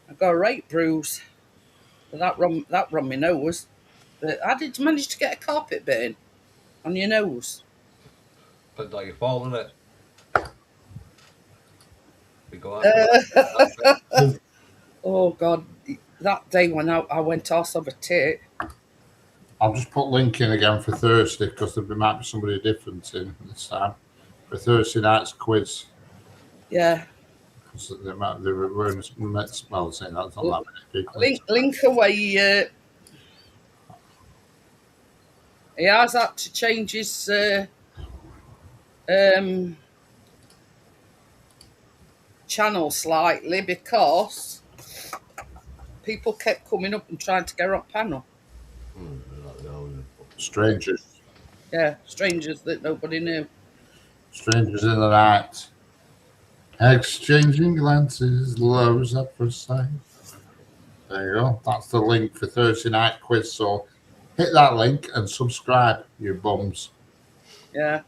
I got a right bruise. That run my nose. But how did you manage to get a carpet burn on your nose? Depends how you fall, innit? We go out. Oh God, that day when I went off of a tit. I'll just put link in again for Thursday because there might be somebody different in this time for Thursday night's quiz. Yeah. Because they were well, saying that's not that many people. Link away. He has had to change his channel slightly because people kept coming up and trying to get on panel. Strangers. Yeah, strangers that nobody knew. Strangers in the night. Exchanging glances, loves at first sight. There you go. That's the link for Thursday night quiz. So hit that link and subscribe, you bums. Yeah.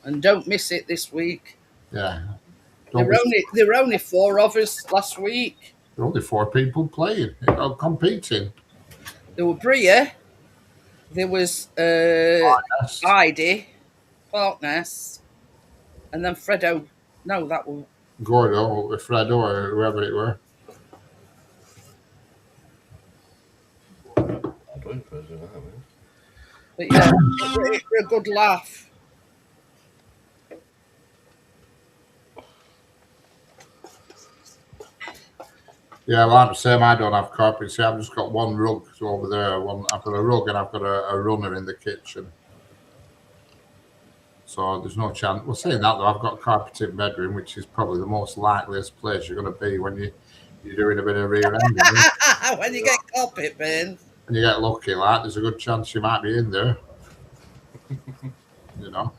And don't miss it this week. Yeah. There were only 4 of us last week. There were only 4 people playing, competing. There were Bria. There was Heidi, Partness, and then Fredo. No, that was Gordo or Fredo or whoever it were. But yeah, it was a good laugh. Yeah, well, I'm the same. I don't have carpet. See, I've just got one rug over there. I've got a rug and I've got a runner in the kitchen. So there's no chance. Well, saying that though, I've got a carpeted bedroom, which is probably the most likeliest place you're going to be when you're doing a bit of rear ending. When you get carpet burn. And you get lucky, like there's a good chance you might be in there. You know,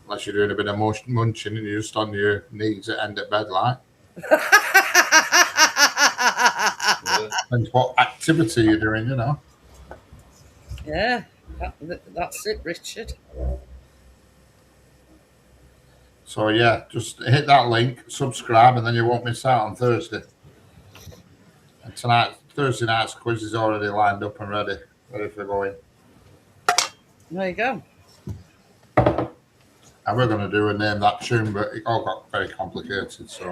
unless you're doing a bit of munching and you're just on your knees at end of bed, like. And what activity you're doing, you know. Yeah, that's it, Richard. So yeah, just hit that link, subscribe, and then you won't miss out on Thursday. And Thursday night's quiz is already lined up and ready for going. There you go. And we're going to do a name that tune, but it all got very complicated. So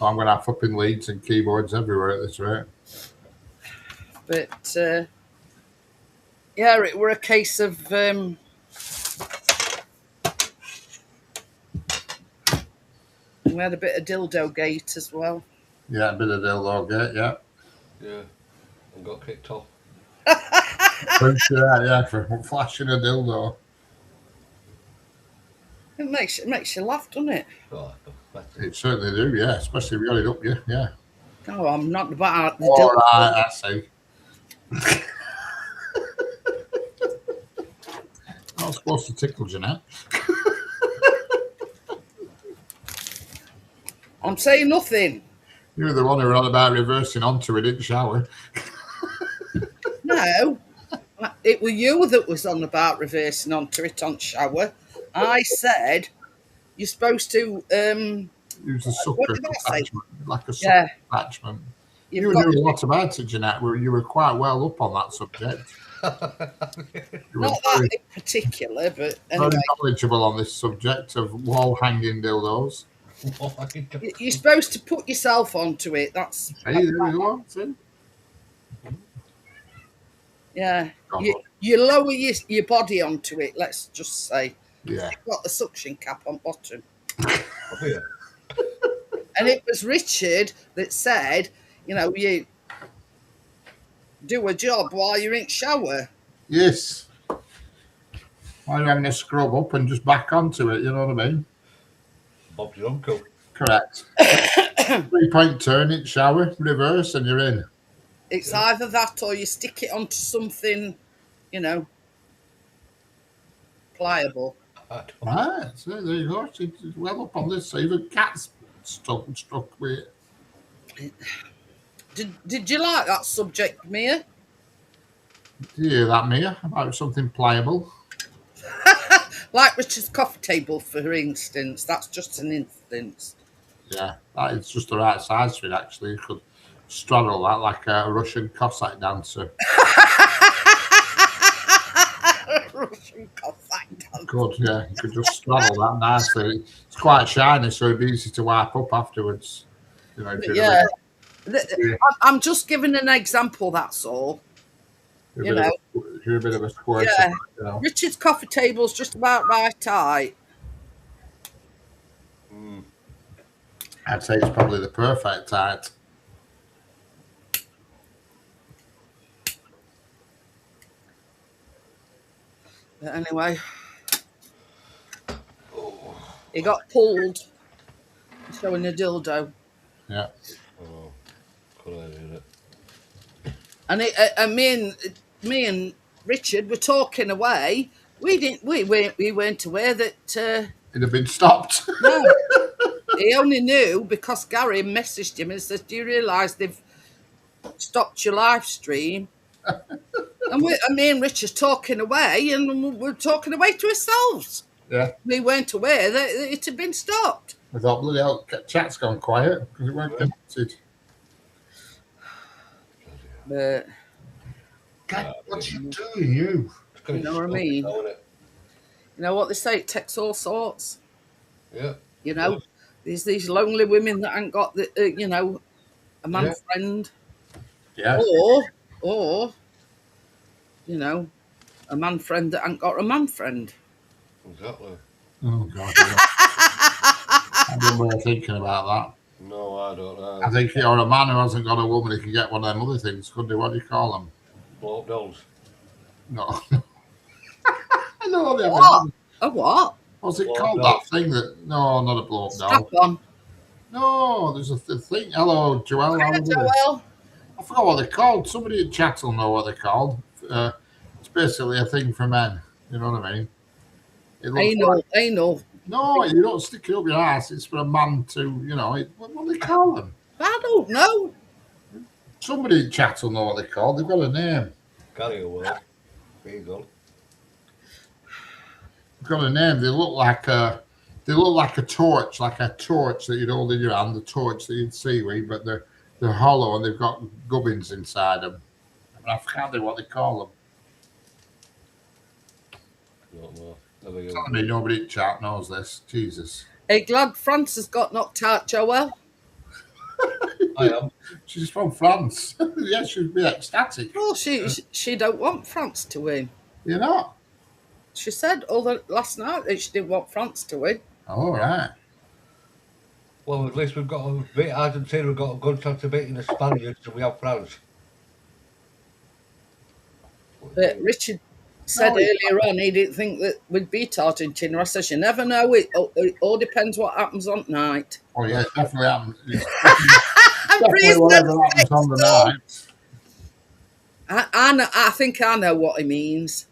I'm going to have flipping leads and keyboards everywhere at this rate. But yeah, it were a case of we had a bit of dildo gate as well. Yeah, a bit of dildo gate, yeah. Yeah, and got kicked off. Yeah, for flashing a dildo. It makes you laugh, doesn't it? Oh, it certainly do, yeah. Especially if you got it up, yeah. Oh, I'm not about the dildo. All right, I see. Not supposed to tickle Jeanette. I'm saying nothing. You were the one who were on about reversing onto it in the shower. No, it was you that was on about reversing onto it on shower. I said you're supposed to use a sucker attachment, like a sucker attachment. You were doing a lot about it, Jeanette. You were quite well up on that subject. Not that in particular, but anyway. Very knowledgeable on this subject of wall hanging dildos. You're supposed to put yourself onto it. That's hey, there you go. See? Yeah, you lower your body onto it. Let's just say. Yeah. You've got the suction cap on bottom. Oh, yeah. And it was Richard that said, you do a job while you're in shower. Yes. While you're having a scrub up and just back onto it, you know what I mean? Bob's your uncle. Correct. 3-point turn it, shower, reverse, and you're in. It's either that or you stick it onto something, pliable. Right, so there you go. She's well up on this. So even cats struck with it. Did you like that subject, Mia? Did you hear that, Mia? About something pliable? Like Richard's coffee table, for instance. That's just an instance. Yeah, that is just the right size for it. Actually, you could straddle that like a Russian Cossack dancer. Russian Cossack dance. Good, yeah, you could just straddle that nicely. It's quite shiny, so it'd be easy to wipe up afterwards. You know, if you're Yeah. you're I'm just giving an example, that's all. a You bit of know, you're a bit of a squirter, yeah. you know. Richard's coffee table's just about right height. I'd say it's probably the perfect height. But anyway, he got pulled showing a dildo. Yeah. Oh, could I do it? And me and Richard were talking away. We weren't aware that. It'd have been stopped. No, he only knew because Gary messaged him and said, "Do you realise they've stopped your live stream?" And me and Richard talking away, and we're talking away to ourselves. Yeah. We weren't aware that it had been stopped. I thought, bloody hell, chat's gone quiet because it weren't connected. But God, what you doing, you? you know what I mean? You know what they say? It takes all sorts. Yeah. You know, there's these lonely women that ain't got the, a man friend, Yeah. or you know, a man friend that ain't got a man friend. Exactly. Oh God. I don't know what I'm thinking about that. No, I don't know. I think you're a man who hasn't got a woman. He can get one of them other things. Couldn't he? What do you call them? Blow up dolls. No. I know they have. What? A what? What's it Blow called? up doll. That thing that? No, not a blow up Strap doll. on. No, there's a thing. Hello, Joelle. How are you doing? Well, I forgot what they're called. Somebody in chat will know what they're called. It's basically a thing for men. You know what I mean? It looks like, anal. no, you don't stick it up your ass. It's for a man to, what do they call them? I don't know. Somebody in chat will know what they're called. They've got a name. Carry a world. There you go. They've got a name. They look like a torch, that you'd hold in your hand, the torch that you'd see with, but they're hollow and they've got gubbins inside them. I can't think what they call them. Don't know. Never heard I mean, nobody in chat knows this. Jesus. Hey, glad Frances got knocked out, Joelle. I am. She's from France. Yeah, she'd be ecstatic. Well, she don't want France to win. You're not? She said last night that she didn't want France to win. All right. Well, at least we've got a bit. Argentina have got a good chance of beating the Spaniards, and we have France. But Richard said earlier on he didn't think that we'd beat Argentina. I said, you never know. It all depends what happens on night. Oh, yeah, it definitely happens. It's I'm definitely whatever happens on the night. I think I know what he means.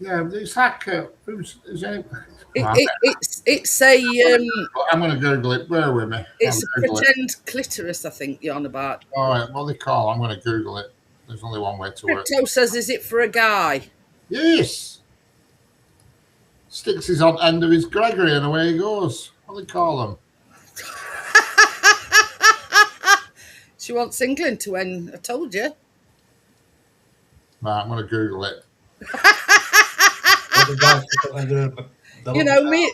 Yeah, it's like, it's a I'm going to Google it. Bear with me. it's a pretend clitoris, I think you're on about. All right, what they call? I'm going to Google it. There's only one way to work. Crypto says, is it for a guy? Yes. Sticks his on end of his Gregory and away he goes. What do they call them? She wants England to win. I told you. Right, I'm going to Google it. You know, me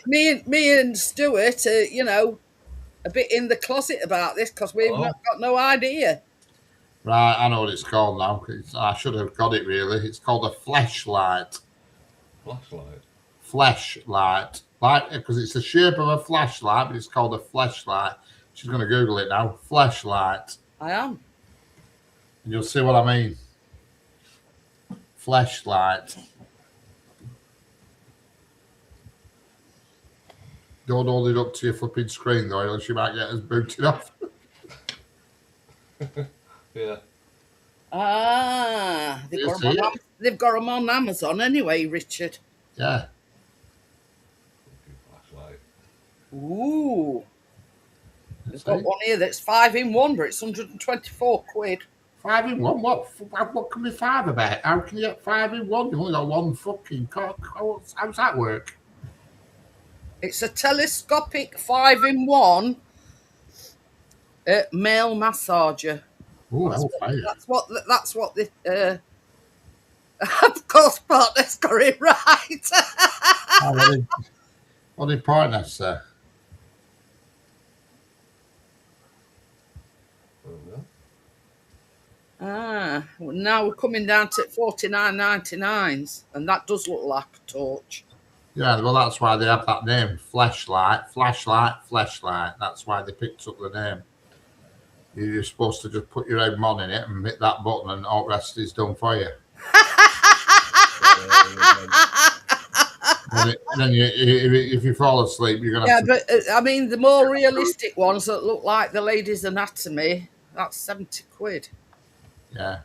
and Stuart are, a bit in the closet about this because we've not got no idea. Right, I know what it's called now. I should have got it really. It's called a flashlight. Flashlight. Because it's the shape of a flashlight, but it's called a flashlight. She's going to Google it now. Flashlight. I am. And you'll see what I mean. Flashlight. Don't hold it up to your flipping screen though, else you might get us booted off. Yeah. Ah, they've got them on Amazon anyway, Richard. Yeah. Ooh. They've got one here that's 5 in 1, but it's 124 quid. 5 in 1? What can be 5 about? How can you get 5 in 1? You've only got one fucking cock. How's that work? It's a telescopic 5-in-1 male massager. Oh, hellfire. That's what the of course partner's got it right. What did partner say? Well, now we're coming down to 49.99s, and that does look like a torch. Yeah, well, that's why they have that name. Flashlight. That's why they picked up the name. You're supposed to just put your own mon in it and hit that button, and all the rest is done for you. Then if you fall asleep, you're going to... Yeah, but I mean, the more realistic ones that look like the lady's anatomy, that's 70 quid. Yeah.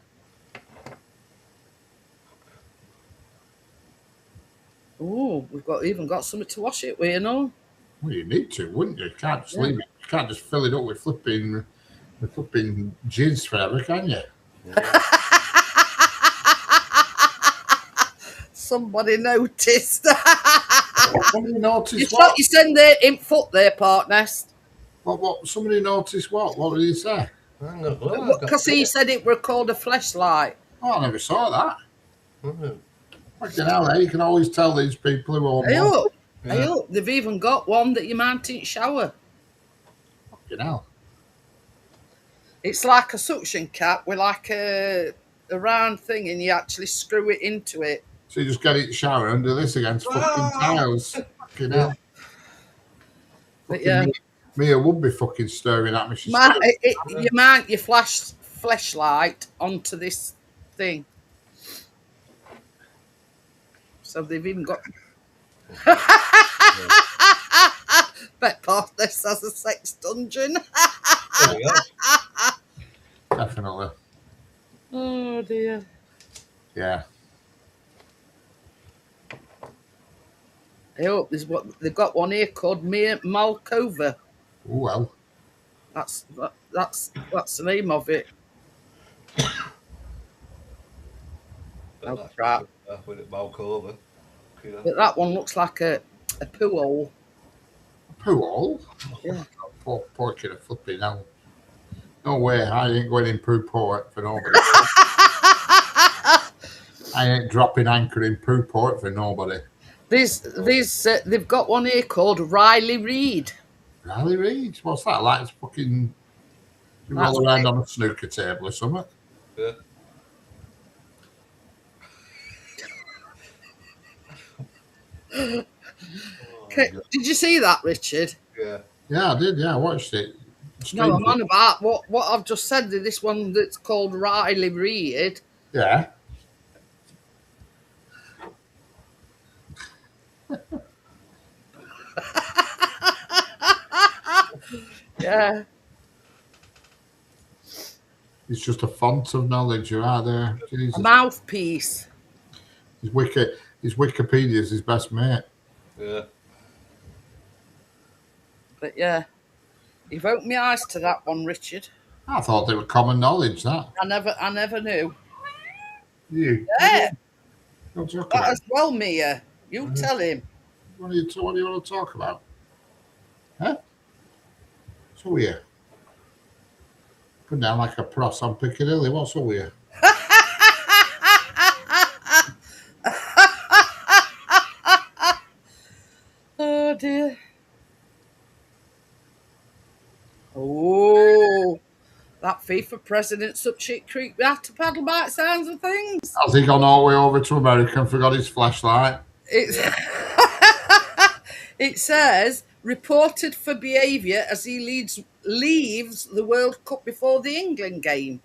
Oh, we've even got something to wash it with, you know. Well, you need to, wouldn't you? You can't just leave it. You can't just fill it up with flipping jizz forever, can you? Yeah. Somebody noticed. Somebody noticed You what? you send there in foot there, partner. What? Somebody noticed what? What did he say? Because he said it were called a fleshlight. Oh, I never saw that. Mm-hmm. Fucking hell, eh? You can always tell these people who own Hey one. up. Hey up. They've even got one that you mount in shower. Fucking hell. It's like a suction cap with like a round thing, and you actually screw it into it. So you just get it in the shower and do this against fucking tiles. Fucking hell. But Fucking yeah, Mia would be fucking staring at me. you mount your fleshlight onto this thing. So they've even got. Bet part this as a sex dungeon. Definitely. Oh dear. Yeah. I hope they've got one here called Mia Malkova. Oh, well. That's the name of it. Oh crap! With it bulk over. Yeah. But that one looks like a pool. Pool? Yeah. Poor kid of flipping hell. No way. I ain't going in poo port for nobody. I ain't dropping anchor in poo port for nobody. They've got one here called Riley Reid. Riley Reid? What's that? Like it's fucking... You roll around on a snooker table or something? Yeah. Okay. Did you see that, Richard? Yeah. Yeah, I did. Yeah, I watched it. No, I'm on about what I've just said. This one that's called Riley Reid. Yeah. Yeah. It's just a font of knowledge you are there. Jesus. A mouthpiece. His Wikipedia is his best mate. Yeah. But yeah, you've opened my eyes to that one, Richard. I thought they were common knowledge, that. I never knew. You? Yeah. Don't talk That about as well, Mia. You tell him. What do you want to talk about? Huh? What's with you? Put down like a pros on Piccadilly. What's with you? Oh dear. Oh, that FIFA president's up shit creek. We have to paddle by sounds of things. Has he gone all the way over to America and forgot his flashlight? It says reported for behaviour as he leaves the World Cup before the England game.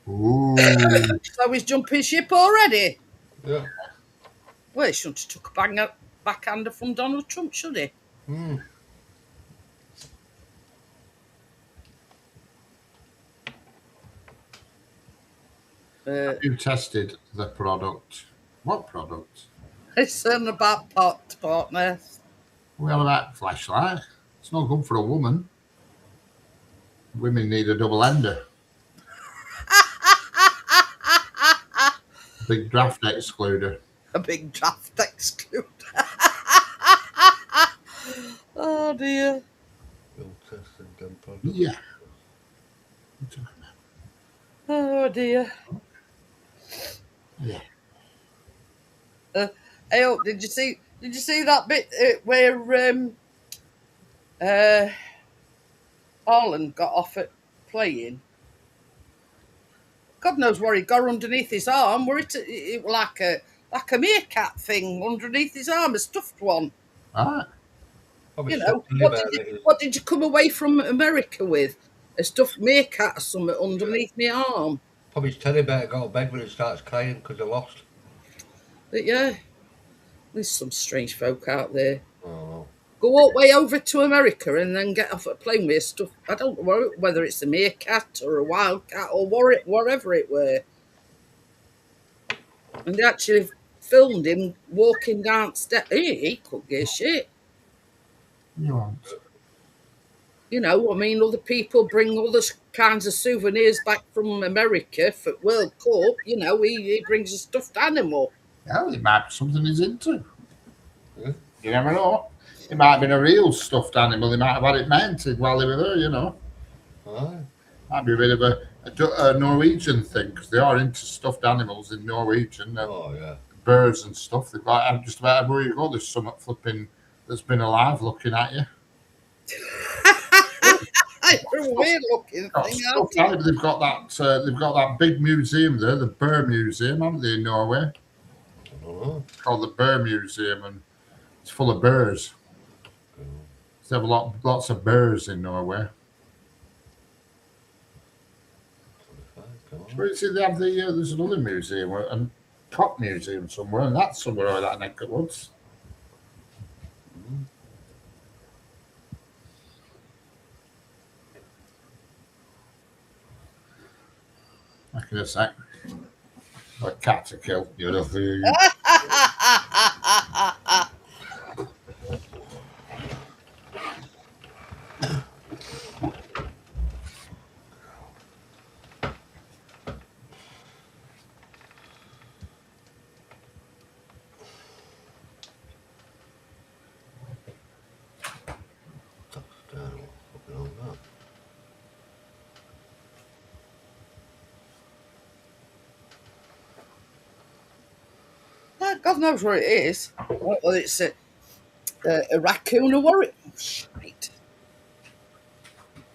Ooh. So he's jumping ship already. Yeah. Well, he shouldn't have took a backhander from Donald Trump, should he? Mm. You tested the product. What product? It's certain about partner. Well, about flashlight. It's not good for a woman. Women need a double ender. Big draft excluder. A big draft excluder. Oh dear. You'll test and then product. Yeah. Oh dear. Yeah. Hey, oh, did you see that bit where Harlan got off at playing? God knows where he got underneath his arm. Where it was like a meerkat thing underneath his arm, a stuffed one. All right. Probably You know, stuck to you, what did you come away from America with? A stuffed meerkat or something underneath my arm. Probably his teddy bear got to bed when he starts crying because they lost. But yeah, there's some strange folk out there. Oh, Go all the way over to America and then get off a plane with stuff. I don't know whether it's a meerkat or a wildcat or whatever it were. And they actually filmed him walking downstairs. He couldn't give a shit. You want? You know, I mean, other people bring other kinds of souvenirs back from America for World Cup. You know, he brings a stuffed animal. Yeah, it might be something he's into. Yeah. You never know. It might have been a real stuffed animal. He might have had it mounted while they were there, you know. aye. Might be a bit of a Norwegian thing because they are into stuffed animals in Norwegian. Oh, yeah. Birds and stuff. They've got just about everywhere you go. There's something flipping that's been alive looking at you. It's a weird looking thing. Stuffed animals. They've got that big museum there, the Bear Museum, haven't they, in Norway? I don't know. It's called the Bear Museum, and it's full of bears. They have lots of bears in Norway. Well, you see, they have there's another museum, a cop museum somewhere, and that's somewhere over that neck of the woods. Back in a sec. A cat to kill, you know. God knows where it is. Whether it's a raccoon or what it. Oh, shite.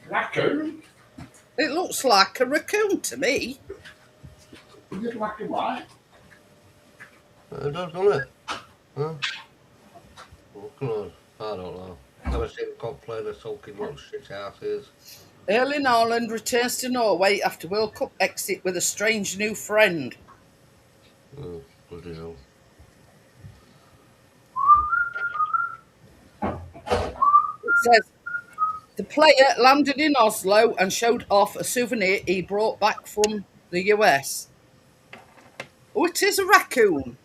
Raccoon? It looks like a raccoon to me. Is it black and white? It does, doesn't it? Huh? Look at us. I don't know. Never seen a complainer sulking what shit ass is. Erling Haaland returns to Norway after World Cup exit with a strange new friend. Oh, bloody hell. It says the player landed in Oslo and showed off a souvenir he brought back from the US. Oh, it is a raccoon.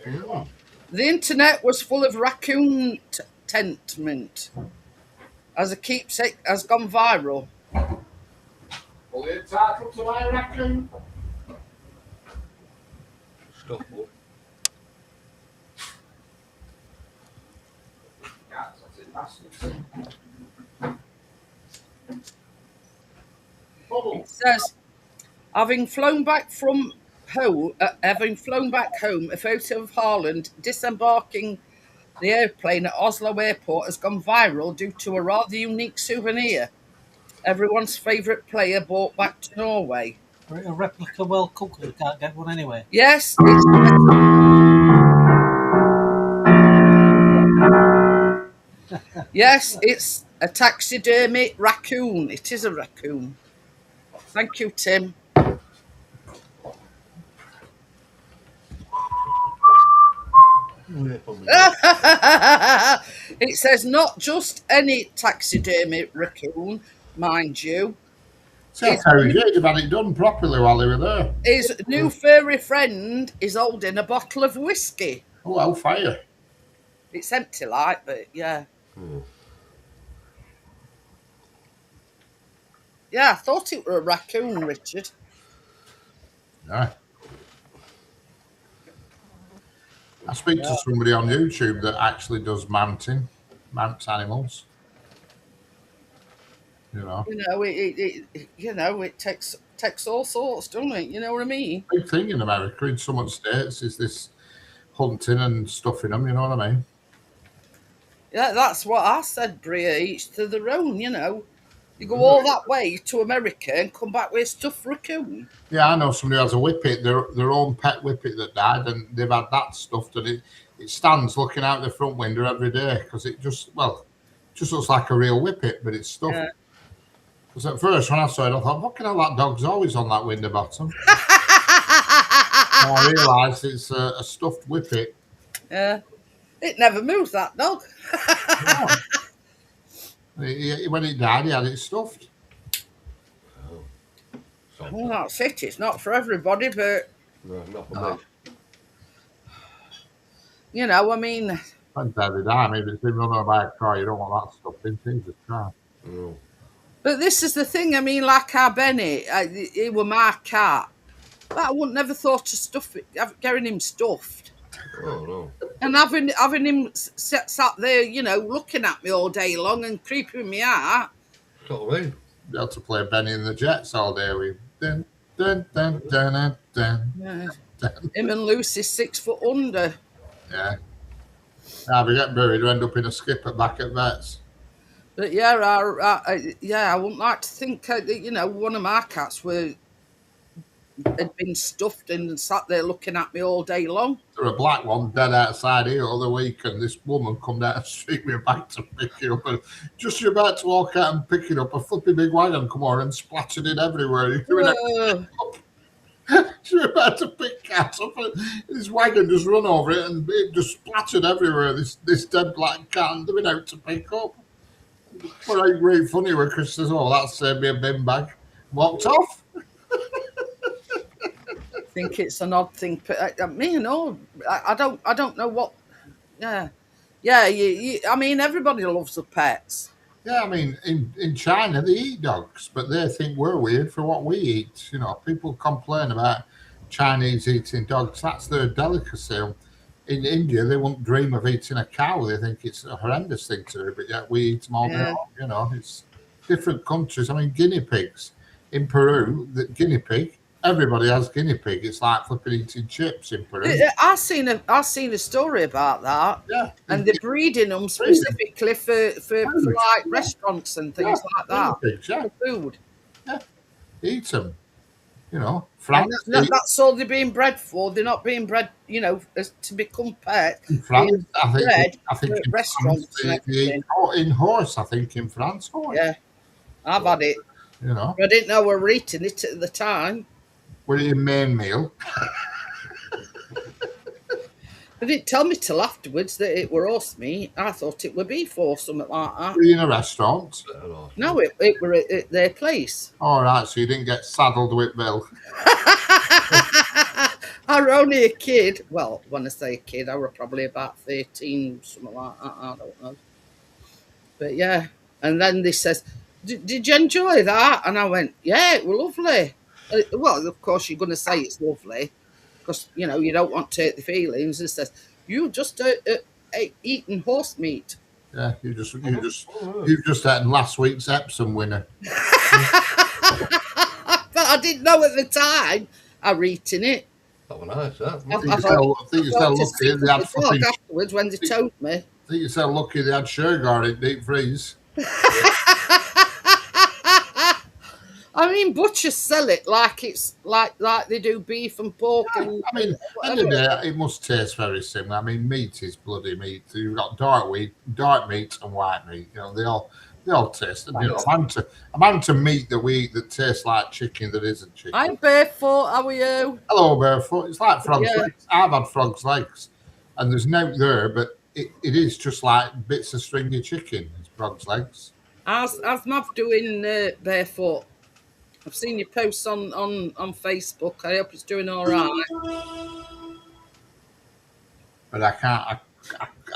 Mm. The internet was full of raccoon tentment as a keepsake has gone viral. Fully entitled to my raccoon. Stuff, bud. It says, having flown back home, a photo of Haaland disembarking the airplane at Oslo Airport has gone viral due to a rather unique souvenir. Everyone's favourite player brought back to Norway. A replica World Cup because we can't get one anyway. Yes, yes, it's a taxidermy raccoon. It is a raccoon. Thank you, Tim. It says not just any taxidermy raccoon, mind you. So Harry Jade had it done properly while they were there. His new furry friend is holding a bottle of whiskey. Oh, hellfire. It's empty like, but yeah. Yeah, I thought it were a raccoon, Richard. Yeah. I speak to somebody on YouTube that actually does mounts animals. You know, it takes all sorts, doesn't it? You know what I mean? big thing in America, in some states, is this hunting and stuffing them. You know what I mean? Yeah, that's what I said, Bria. Each to their own. You go all that way to America and come back with a stuffed raccoon. Yeah, I know somebody has a whippet, their own pet whippet that died, and they've had that stuffed, and it stands looking out the front window every day because it just looks like a real whippet, but it's stuffed. Yeah. Because at first when I saw it, I thought, fucking hell, that dog's always on that window bottom. And I realised it's a stuffed whippet. Yeah. It never moves, that dog. When it died, he had it stuffed. Well, that's it. It's not for everybody, but No, not for me. I mean, Depends how they die. I mean, if it's been run over by a car, you don't want that stuff in Jesus Christ. No. but this is the thing. I mean, like our Benny, he were my cat, but I wouldn't never thought of getting him stuffed. Oh, no. And having him sat there, looking at me all day long and creeping me out. That's what I mean. Be able to play Benny and the Jets all day with dun, dun, dun, dun, dun, dun, Yeah. dun. Him and Lucy's 6 foot under. Yeah. Now, if you get buried, you end up in a skipper back at vets. But yeah, I wouldn't like to think that one of my cats had been stuffed and sat there looking at me all day long. There was a black one dead outside here the other week, and this woman come down the street with a bag to pick it up, and just about to walk out and pick it up, a flipping big wagon come on and splattered it everywhere. She was about to pick cats up, and this wagon just run over it, and it just splattered everywhere. This dead black cat, and they went out to pick up. But I great funny with Chris says, "Oh, that saved me a bin bag." Walked off. I think it's an odd thing. But I don't know what. Yeah. I mean, everybody loves the pets. Yeah, I mean, in China, they eat dogs, but they think we're weird for what we eat. People complain about Chinese eating dogs. That's their delicacy. In India, they won't dream of eating a cow. They think it's a horrendous thing to do, but yet we eat them all day long. It's different countries. I mean, guinea pigs. In Peru, the guinea pig, everybody has guinea pig. It's like flipping eating chips in Peru. I've seen a story about that. Yeah. And they're breeding them specifically for like restaurants and things like that. Pigs, yeah. For food. Yeah. Eat them. France. That's all they're being bred for. They're not being bred, to become pets. In France, I think in restaurants France, in horse, I think in France. Horse. Yeah. I've had it. I didn't know we were eating it at the time. Were you main meal? They didn't tell me till afterwards that it were horse meat. I thought it were beef or something like that. Were you in a restaurant? No, it were at their place. All right, so you didn't get saddled with Bill. I were only a kid. Well, when I say a kid, I were probably about 13, something like that. I don't know. But yeah. And then they says, did you enjoy that? And I went, yeah, it was lovely. Well, of course, you're going to say it's lovely because, you don't want to hurt the feelings. It says, you just eating horse meat. Yeah, you just had last week's Epsom winner. But I didn't know at the time I were eating it. That was nice, that. I think you said lucky they had fucking... afterwards when they told me. I think you said lucky they had sugar in deep freeze. I mean, butchers sell it like it's like they do beef and pork. Yeah, and I mean, end of the day, it must taste very similar. I mean, meat is bloody meat. You've got dark meat and white meat. They all taste. Amount of meat that we eat that tastes like chicken that isn't chicken. I'm Barefoot. How are you? Hello, Barefoot. It's like frog's legs. I've had frog's legs, and there's no there, but it is just like bits of stringy chicken. It's frog's legs. How's Mav doing, Barefoot? I've seen your posts on Facebook. I hope it's doing all right. But I can't.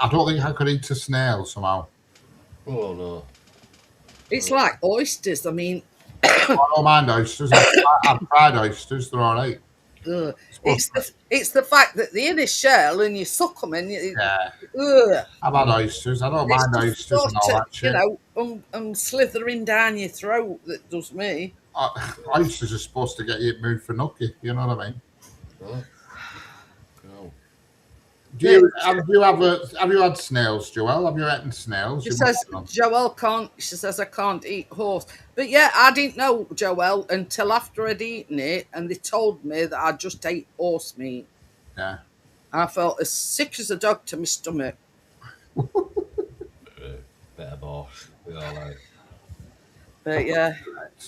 I don't think I could eat a snail somehow. Oh, no. It's like oysters. I mean, I don't mind oysters. I've tried oysters. They're all right. Ugh. It's the fact that they're in a shell and you suck them and Yeah. ugh. I've had oysters. I don't It's mind just oysters and all sort of, that shit. slithering down your throat that does me. Oysters are supposed to get you in the mood for nookie. You know what I mean? Oh. No. Have you had snails, Joel? Have you eaten snails? She says Joelle can't. She says I can't eat horse. But yeah, I didn't know Joelle until after I'd eaten it, and they told me that I just ate horse meat. Yeah. I felt as sick as a dog to my stomach. Better boss. We all like. But yeah,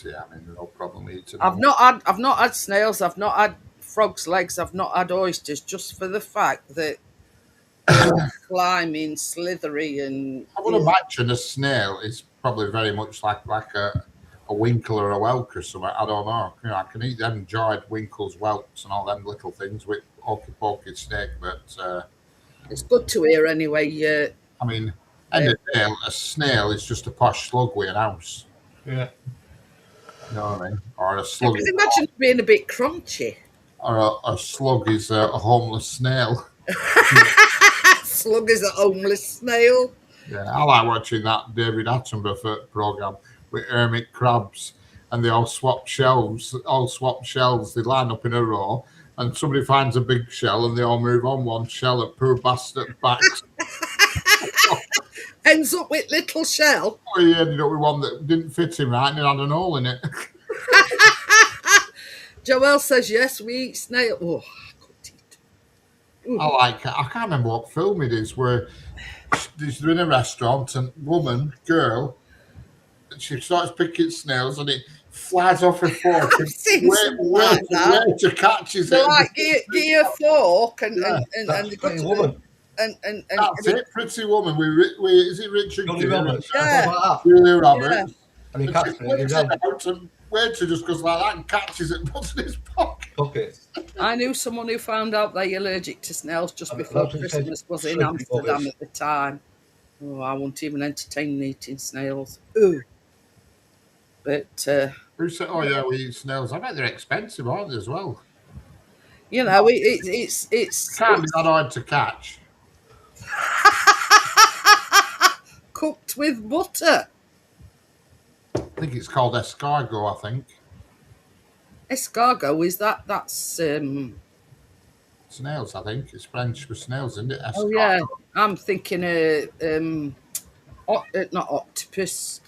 Yeah, I mean, no problem eating. I've not had snails. I've not had frog's legs. I've not had oysters. Just for the fact that slimy and slithery and. I would imagine a snail is probably very much like a winkle or a whelk or something. I don't know. You know, I can eat them dried winkles, whelks, and all them little things with hokey pokey steak, but It's good to hear anyway. I mean, end of the day, a snail is just a posh slug with an house. Yeah. You know what I mean? Or a I slug. can imagine it being a bit crunchy. Or a slug is a homeless snail. Slug is a homeless snail. Yeah, I like watching that David Attenborough program with hermit crabs, and they all swap shells. They line up in a row, and somebody finds a big shell, and they all move on one shell. And poor bastard backs. Ends up with little shell. Oh, he ended up with one that didn't fit him right, and it had an hole in it. Joelle says yes, we eat snail. Oh, I could eat. I can't remember what film it is where they're in a restaurant and girl, she starts picking snails and it flies off her fork. I've seen something like that. She catches They're it. like, give you a fork and That's they Pretty Woman. and That's it, Pretty Woman. Is it Richard Julia Gere? Roberts. Yeah. Like that. Julia Roberts. Yeah. And he And catches she it. flips He it does. out and Waiter just goes like that and catches it and puts it in his pocket. Pocket. I knew someone who found out they're allergic to snails just before that's what he said. Christmas was in Sleeping Amsterdam buggers. at the time. Oh, I wouldn't even entertain eating snails. Ooh. But, Who said, oh yeah, we eat snails? I bet they're expensive, aren't they, as well? you know, it's Can't be that hard to catch. cooked with butter. I think it's called escargot, I think. Escargot, is that's Snails, I think. It's French for snails, isn't it? Escargot. oh yeah, I'm thinking not octopus.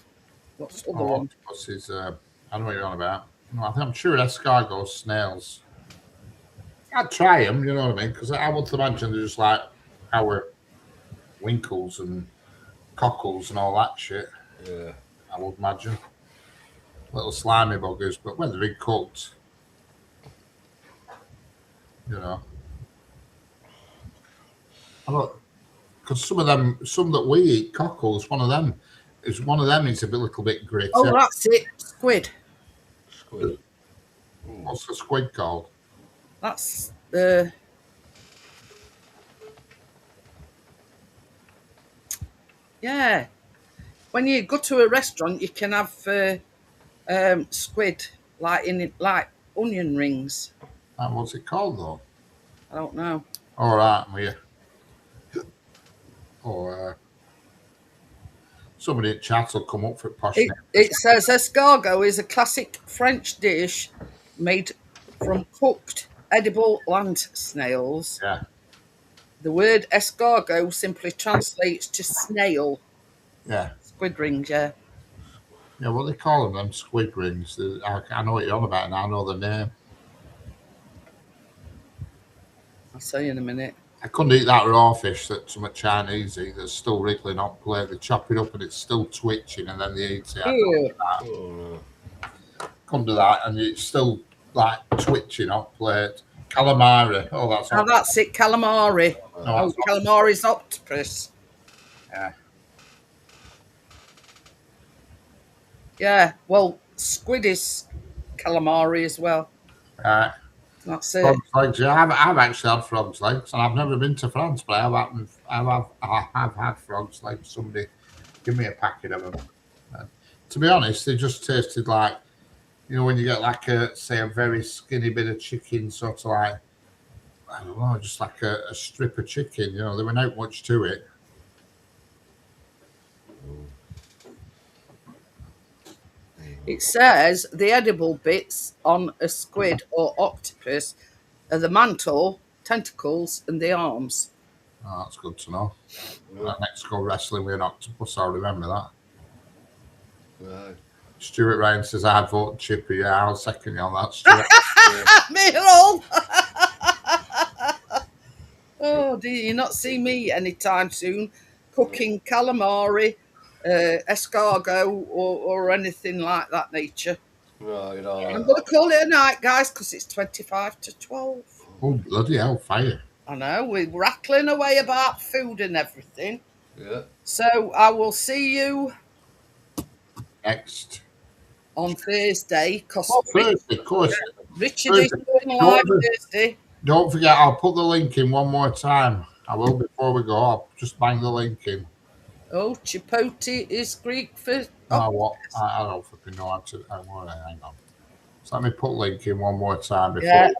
What's the other one? Octopus is, I don't know what you're on about. No, I'm sure escargot snails. I'd try them, you know what I mean? Because I would imagine they're just like our winkles and cockles and all that shit. Yeah. I would imagine. Little slimy buggers, but when they're big cooked, you know. Because some that we eat, cockles, one of them is a little bit gritty. Oh, that's it, squid. Squid. What's the squid called? That's yeah. When you go to a restaurant, you can have squid like onion rings. What's it called though? I don't know. All right, we. Or somebody at chat will come up for posh. It says escargot is a classic French dish made from cooked edible land snails. Yeah. The word escargot simply translates to snail. Yeah. Squid rings, yeah. Yeah, what they call them squid rings. I know what you're on about, and I know the name. I'll tell you in a minute. I couldn't eat that raw fish that some Chinese eat that's still wriggling on plate. They chop it up and it's still twitching, and then they eat it. Ew. Oh, Come to that, and it's still like twitching on plate. Calamari. Oh, That's it, calamari. No, Calamari's octopus. Yeah. Yeah, well, squid is calamari as well. Right. That's it. Frog's legs. Yeah, I've actually had frog's legs, and I've never been to France, but I have had frog's legs. Somebody give me a packet of them. To be honest, they just tasted like You know, when you get like say a very skinny bit of chicken, sort of like, I don't know, just like a strip of chicken. You know, there were not much to it. It says the edible bits on a squid or octopus are the mantle, tentacles, and the arms. Oh, that's good to know. Next go wrestling with an octopus, I'll remember that. Right. Stuart Ryan says, I'd vote Chippy. Yeah, I'll second you on that, Stuart. Me and all. Oh, do you not see me anytime soon cooking calamari, escargot, or anything like that nature? No, you know. I'm going to call it a night, guys, because it's 25 to 12. Oh, bloody hell, fire. I know, we're rattling away about food and everything. Yeah. So I will see you Next. on Thursday. Oh, Thursday, of course. Richard is doing live Thursday. Don't forget, I'll put the link in one more time. I will before we go. I'll just bang the link in. Oh, chipotle is Greek for... Oh, what? I don't fucking know how to... hang on. So let me put link in one more time before, in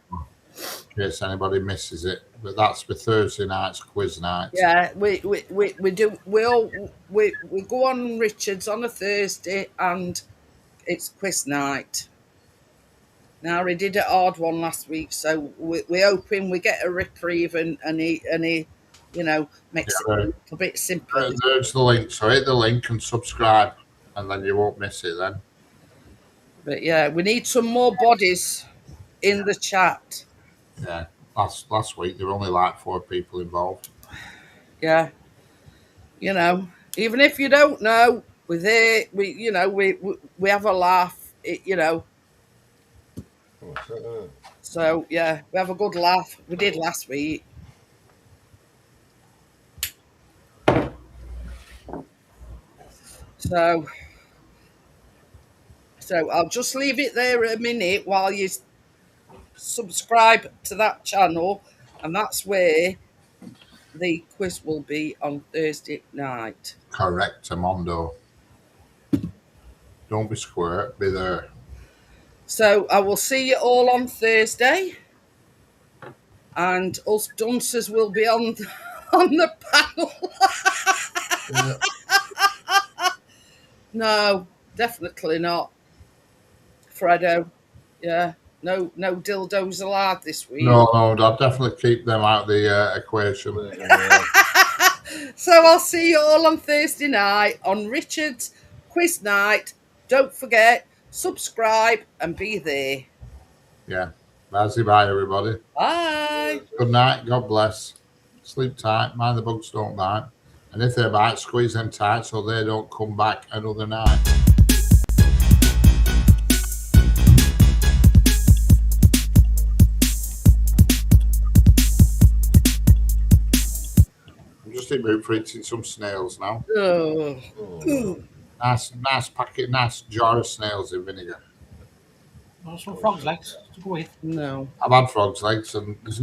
case anybody misses it. But that's for Thursday night's quiz night. Yeah, we do. We go on Richard's on a Thursday, and it's quiz night. Now he did a hard one last week, so we're hoping we get a reprieve and he you know, makes it a little bit simpler. There's the link, so hit the link and subscribe, and then you won't miss it then. But yeah, we need some more bodies in the chat. Yeah, last week there were only like 4 people involved. Yeah, you know, even if you don't know, we're there. We have a laugh. You know. So yeah, we have a good laugh. We did last week. So I'll just leave it there a minute while you subscribe to that channel, and that's where the quiz will be on Thursday night. Correct, Amondo. Don't be square, be there. So I will see you all on Thursday, and us dunces will be on the panel. No, definitely not, Fredo. Yeah, no dildos allowed this week. No, I'll definitely keep them out of the equation. So I'll see you all on Thursday night on Richard's quiz night. Don't forget, subscribe and be there. Yeah. Bye, everybody. Bye. Good night. God bless. Sleep tight. Mind the bugs don't bite. And if they bite, squeeze them tight so they don't come back another night. I'm just in mood for eating some snails now. Oh. Nice packet, nice jar of snails in vinegar. Some frog's legs to go with. No. I've had frog's legs and there's